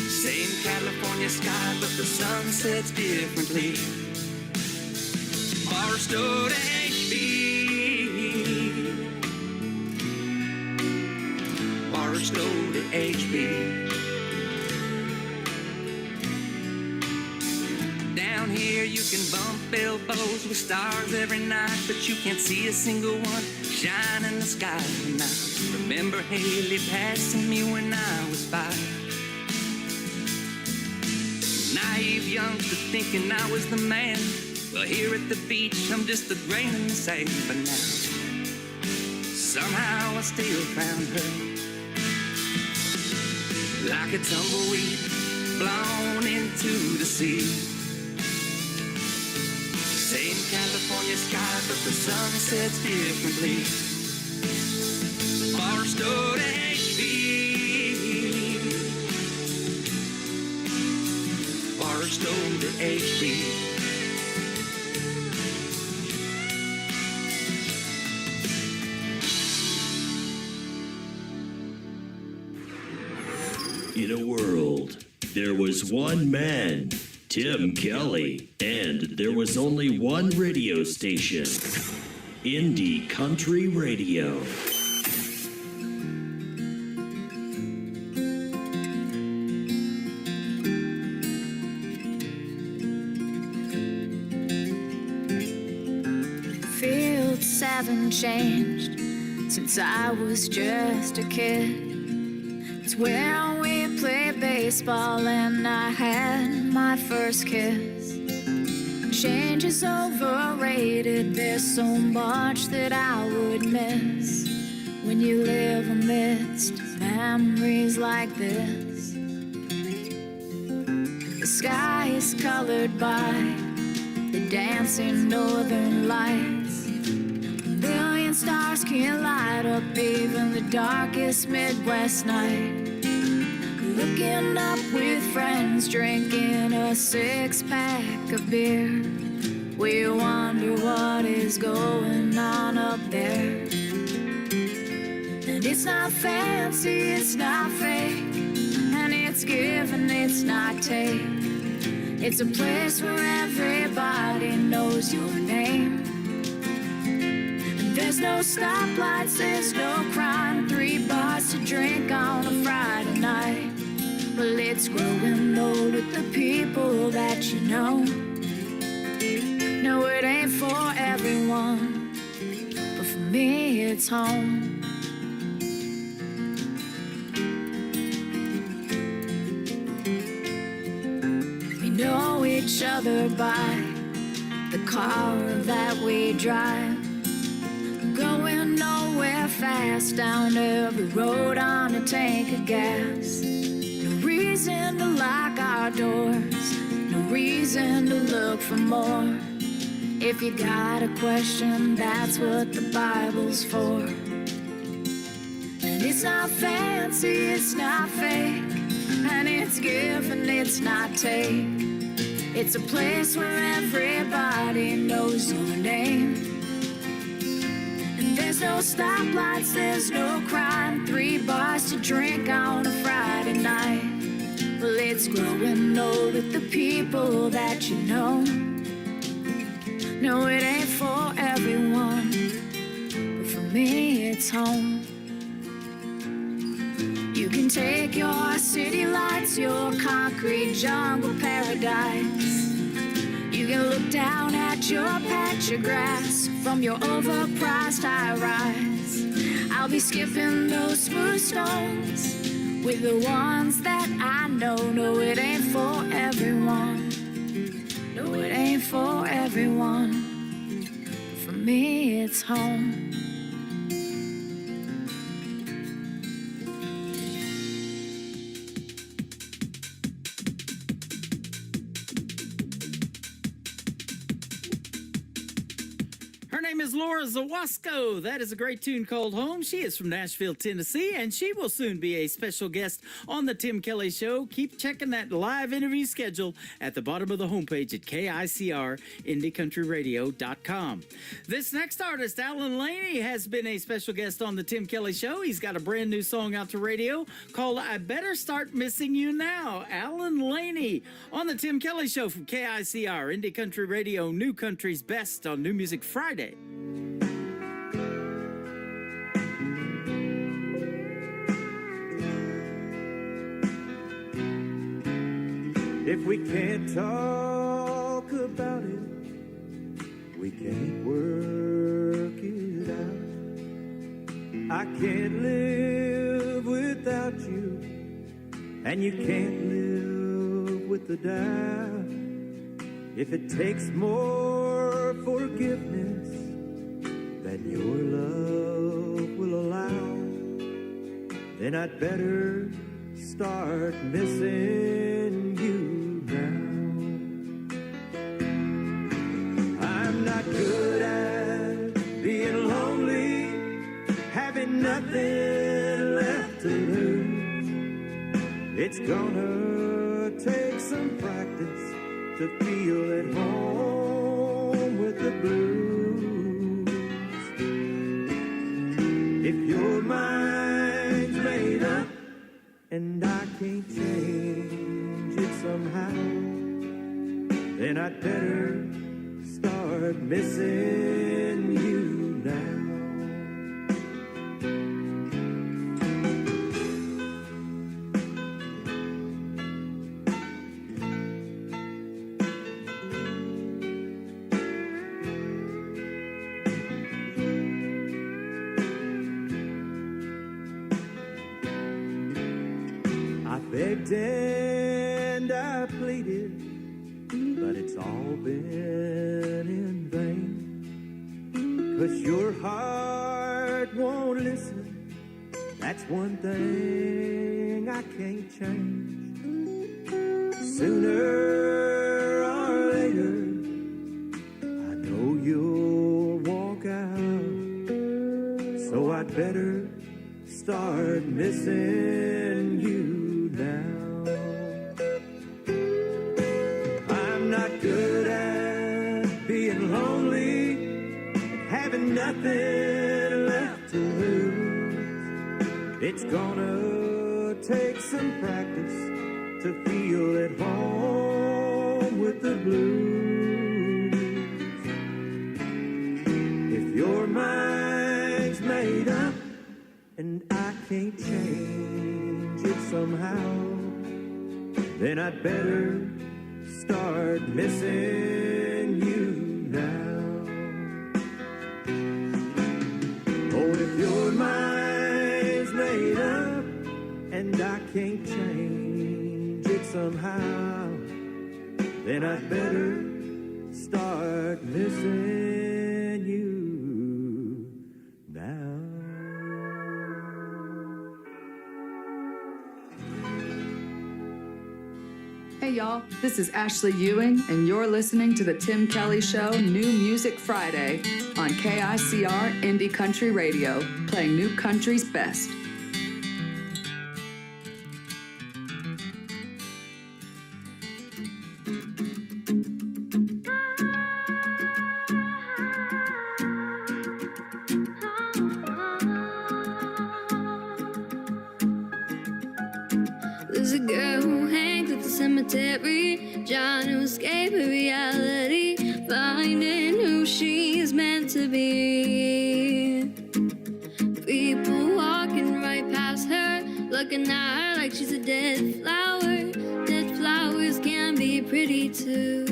Same California sky, but the sun sets differently. Barstow to HB. Barstow to HB. Down here you can bump elbows with stars every night, but you can't see a single one shine in the sky tonight. Remember Haley passing me when I was 5. Naive youngster thinking I was the man. Well, here at the beach I'm just a grain in the sand. But now somehow I still found her. Like a tumbleweed blown into the sea. Same California sky, but the sun sets differently. Barstow to HB. Barstow to HB. In a world, there was one man, Tim Kelly, and there was only one radio station, Indie Country Radio. Fields haven't changed since I was just a kid. It's where we played baseball and I had my first kiss. Change is overrated, there's so much that I would miss when you live amidst memories like this. The sky is colored by the dancing northern lights. A million stars can light up even the darkest Midwest night. Looking up with friends, drinking a 6-pack of beer. We wonder what is going on up there. And it's not fancy, it's not fake, and it's give and it's not take. It's a place where everybody knows your name. And there's no stoplights, there's no crime, 3 bars to drink on a Friday night. Well, it's growing old with the people that you know. No, it ain't for everyone, but for me it's home. We know each other by the car that we drive. Going nowhere fast down every road on a tank of gas. Reason to lock our doors, no reason to look for more. If you got a question, that's what the Bible's for. And it's not fancy, it's not fake, and it's give and it's not take. It's a place where everybody knows your name. And there's no stoplights, there's no crime, 3 bars to drink on a Friday night. Well, it's growing old with the people that you know. No, it ain't for everyone, but for me it's home. You can take your city lights, your concrete jungle paradise. You can look down at your patch of grass from your overpriced high-rise. I'll be skipping those smooth stones with the ones that I know. No, it ain't for everyone. No, it ain't for everyone. For me, it's home. name is Laura Zawasco. That is a great tune called Home. She is from Nashville, Tennessee, and she will soon be a special guest on the Tim Kelly Show. Keep checking that live interview schedule at the bottom of the homepage at KICRIndieCountryRadio.com. This next artist, Alan Laney, has been a special guest on the Tim Kelly Show. He's got a brand new song out to radio called I Better Start Missing You Now. Alan Laney on the Tim Kelly Show from KICR, Indie Country Radio, New Country's Best on New Music Friday. If we can't talk about it, we can't work it out. I can't live without you, and you can't live with the doubt. If it takes more forgiveness than your love will allow, then I'd better start missing you now. I'm not good at being lonely, having nothing left to lose. It's gonna take some practice to feel at home with the blues. If your mind's made up and I can't change it somehow, then I'd better start missing you now. Begged and I pleaded, but it's all been in vain. 'Cause your heart won't listen, that's one thing I can't change. Sooner or later, I know you'll walk out. So I'd better start missing you now. I'm not good at being lonely, having nothing left to lose. It's gonna take some practice to feel at home with the blues. If your mind's made up and I can't change it somehow, then I'd better start missing you now. Oh, if your mind's made up and I can't change it somehow, then I'd better start missing you now. Hey y'all, this is Ashley Ewing, and you're listening to the Tim Kelly Show New Music Friday on KICR Indie Country Radio, playing New Country's best. There's a girl who hangs at the cemetery, trying to escape her reality, finding who she is meant to be. People walking right past her, looking at her like she's a dead flower. Dead flowers can be pretty too.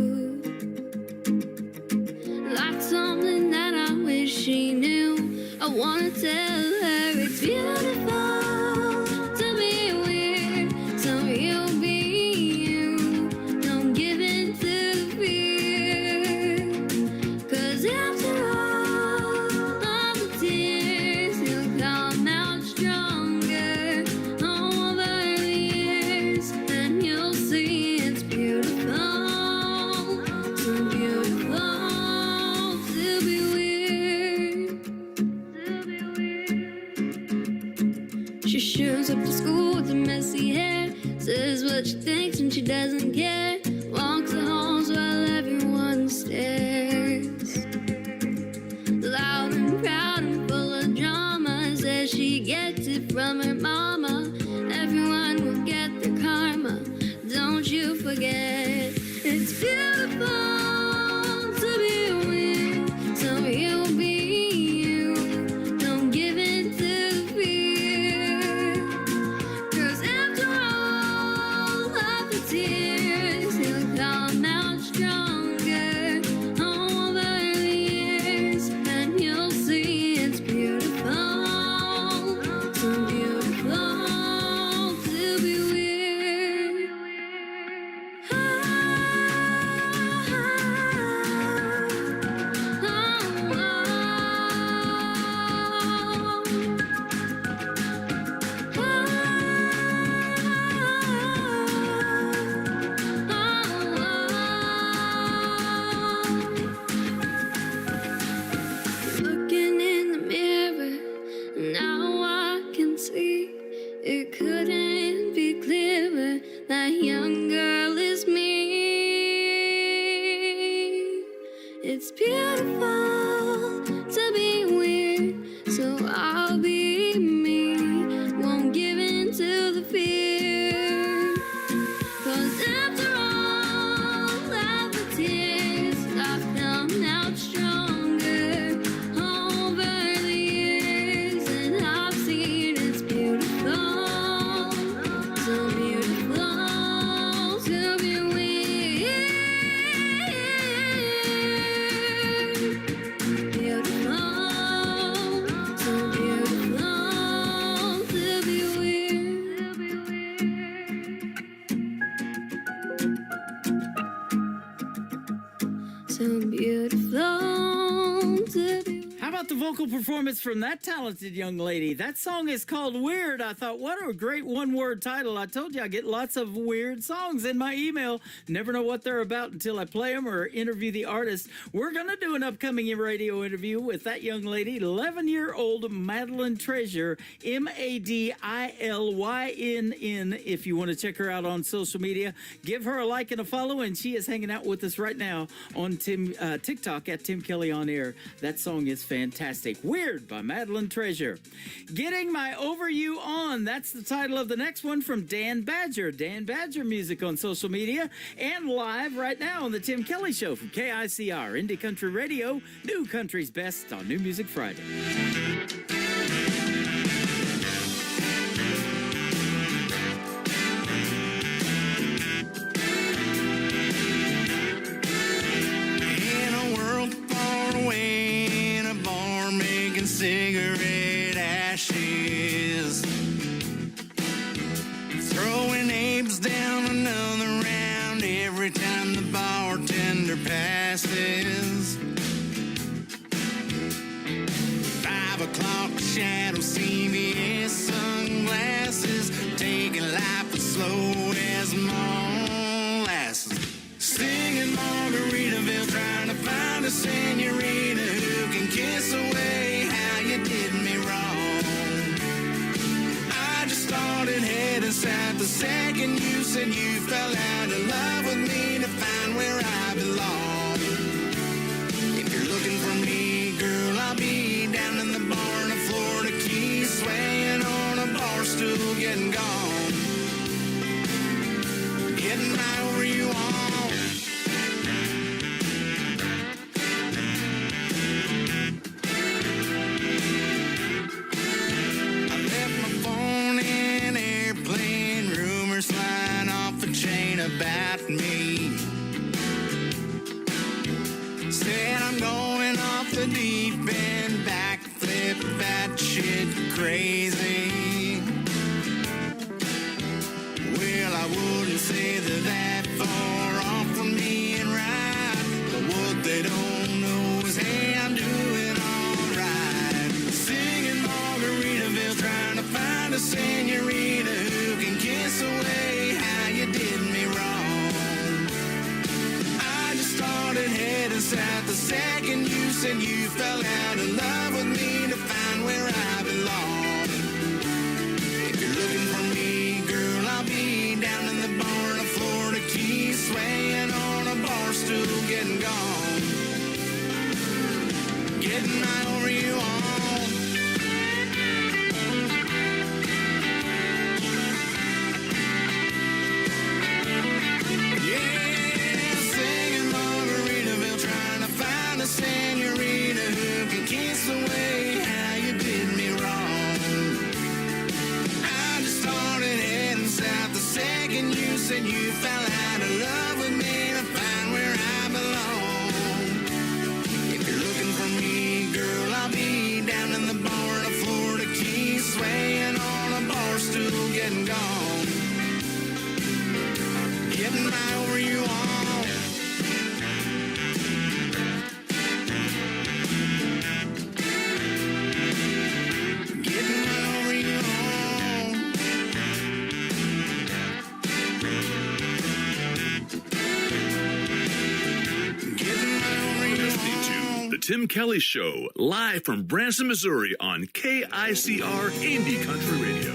That's something that I wish she knew. I wanna tell her it's beautiful to be weird, so you'll be you. Don't give in to the fear, 'cause after all the tears, you'll come out stronger over the years, and you'll see it's beautiful, so beautiful to be weird. what she thinks and she doesn't care. Walks the halls while everyone stares. Loud and proud and full of drama, says she gets it from her mama. Everyone will get their karma, don't you forget. It's beautiful to be weird, so you be you. Don't give in to the fear, 'cause after all of the tears, you'll come out stronger over the years, and you'll see it's beautiful, so beautiful to be weird. Looking in the mirror, now I can see it couldn't be clearer. That young girl is me. It's beautiful to be weird, so I'll be me. Won't give in to the fear, 'cause after all of the tears, I've come out stronger over the years, and I've seen it's beautiful, so beautiful to be weird. Beautiful, so beautiful to be weird. So beautiful to be. How about the vocal performance from that talented young lady? That song is called Weird. I thought, what a great one-word title. I told you I get lots of weird songs in my email. Never know what they're about until I play them or interview the artist. We're going to do an upcoming radio interview with that young lady, 11-year-old Madeline Treasure, Madilynn. If you want to check her out on social media, give her a like and a follow, and she is hanging out with us right now on TikTok at Tim Kelly On Air. That song is fantastic. Weird by Madeline Treasure. Getting My Over You On. That's the title of the next one from Dan Badger. Dan Badger music on social media and live right now on the Tim Kelly Show from KICR, Indie Country Radio, New Country's Best on New Music Friday. In a world far away, in a bar making cigarette ashes, throwing apes down another round every time the bartender passes. 5 o'clock shadow CVS sunglasses, taking life as slow as molasses. Singing Margaritaville, trying to find a senorita who can kiss away how you did me wrong. I just started heading south the second you said you fell out of love with me to find where I belong. If you're looking for me, girl, I'll be down in the bar in the Florida Keys, swaying on a bar stool, getting gone. Getting right over you on. I left my phone in airplane, rumors flying off the chain about me. Said I'm going off the deep end, backflip, that shit crazy. Well, I wouldn't say that far off from being right, but what they don't know is, hey, I'm doing alright. Singing Margaritaville, trying to find a senorita who can kiss away how you did me wrong. I just started heading south the second you said you fell out of love with me to find where I belong. If you're looking for me, girl, I'll be down in the bar getting gone. Getting right over you all. Yeah, singing Margaritaville, trying to find a senorita who can kiss away how you did me wrong. I just started heading south the second you said you fell out of love with me to find where I belong. If you're looking for me, girl, I'll be down in the bar in a Florida Key, swaying on a bar stool, getting gone. Getting right over you all. Getting right over you all. Getting right over you Listening to The Tim Kelly Show, live from Branson, Missouri on KICR Indie Country Radio.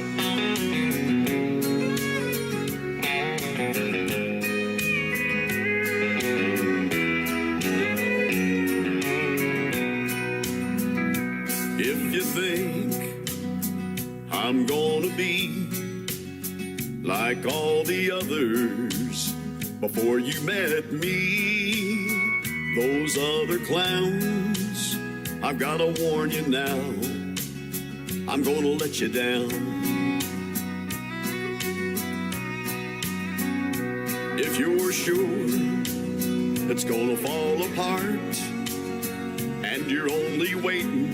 If you think I'm gonna be like all the others before you met me, those other clowns, I've gotta warn you now, I'm gonna let you down. If you're sure it's gonna fall apart and you're only waiting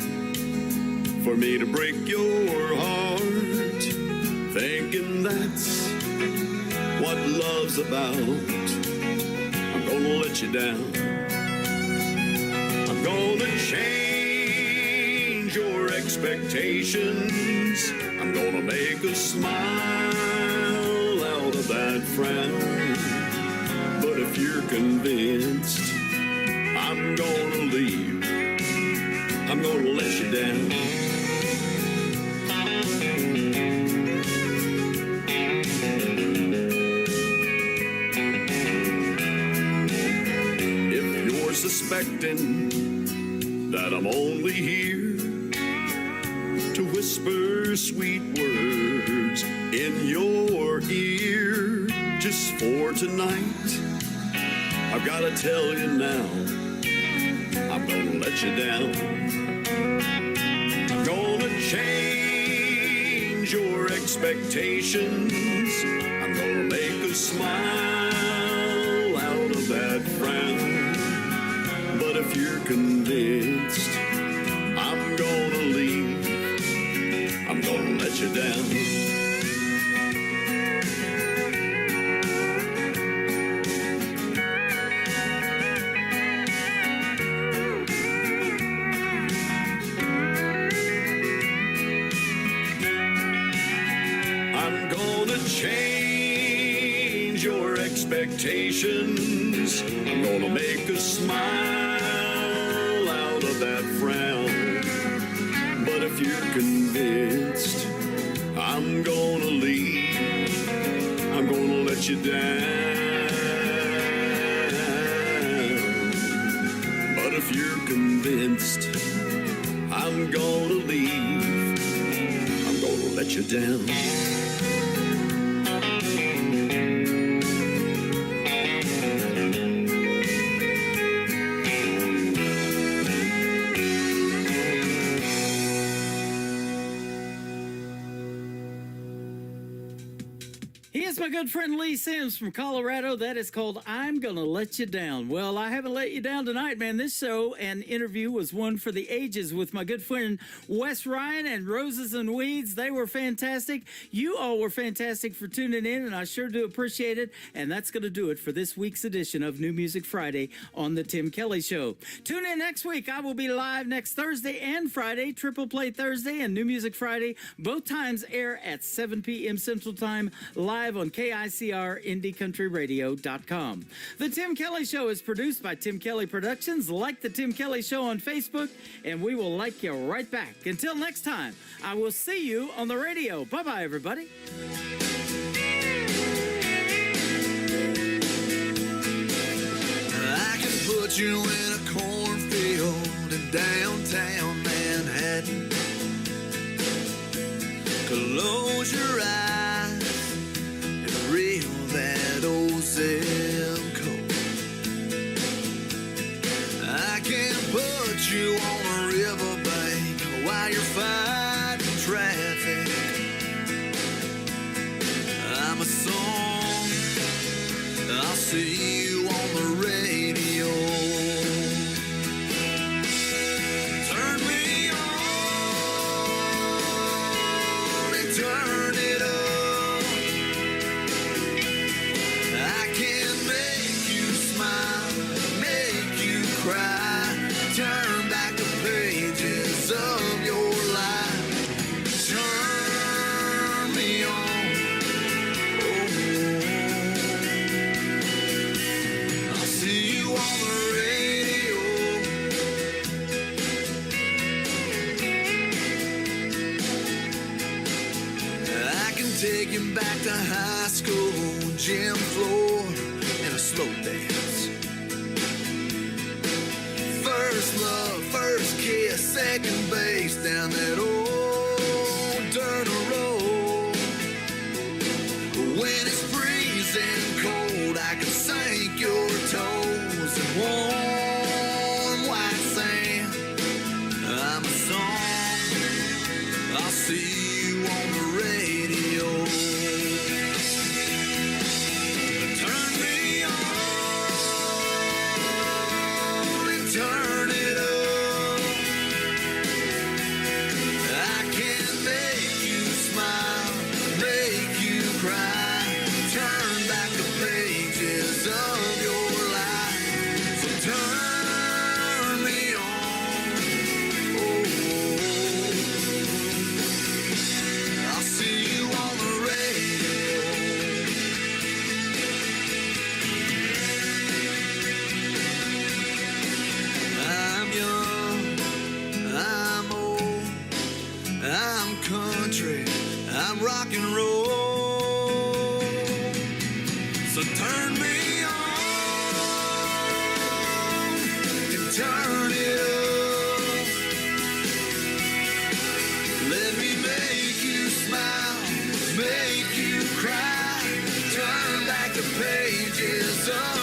for me to break your heart, thinking that's what love's about, I'm gonna let you down. I'm gonna change your expectations. I'm gonna make a smile out of that frown. But if you're convinced I'm gonna leave, I'm gonna let you down. If you're suspecting that I'm only here to whisper sweet words in your ear just for tonight, I've gotta tell you now, I'm gonna let you down. I'm gonna change your expectations. I'm gonna make a smile out of that frown. But if you're convinced I'm gonna leave, I'm gonna let you down. I'm gonna change your expectations. I'm gonna make a smile out of that frown. But if you're convinced I'm gonna leave, I'm gonna let you down. But if you're convinced I'm gonna leave, I'm gonna let you down. Here's my good friend Lee Sims from Colorado. That is called I'm Gonna Let You Down. Well, I haven't let you down tonight, man. This show and interview was one for the ages with my good friend Wes Ryan and Roses and Weeds. They were fantastic. You all were fantastic for tuning in, and I sure do appreciate it. And that's going to do it for this week's edition of New Music Friday on The Tim Kelly Show. Tune in next week. I will be live next Thursday and Friday, Triple Play Thursday and New Music Friday. Both times air at 7 p.m. Central Time, live on KICR IndieCountryRadio.com. The Tim Kelly Show is produced by Tim Kelly Productions. Like The Tim Kelly Show on Facebook, and we will like you right back. Until next time, I will see you on the radio. Bye-bye, everybody. I can put put you in a cornfield in downtown Manhattan. Close your eyes and reel that old zip code. I can put you on a riverbank while you're fighting traffic. I'm a song, I'll see you on the radio. Turn me on and turn it up. I can make you smile, make you cry, turn back the pages of your life. Turn me on. I'll see you on the radio. I can take you back to high school, gym floor, and a slow dance. First love, first kiss, second base down that old dirt road. When it's freezing cold, I can sink your toes in warm white sand. I'm a song, I'll see you on the radio. Turn me on and turn it up. I can make you smile, make you cry, turn back the pages of your life. So turn me on. I'll see you on the radio. I'm young, I'm old, I'm country, I'm rock and roll. So turn me on and turn it up. Let me make you smile, make you cry, turn back the pages of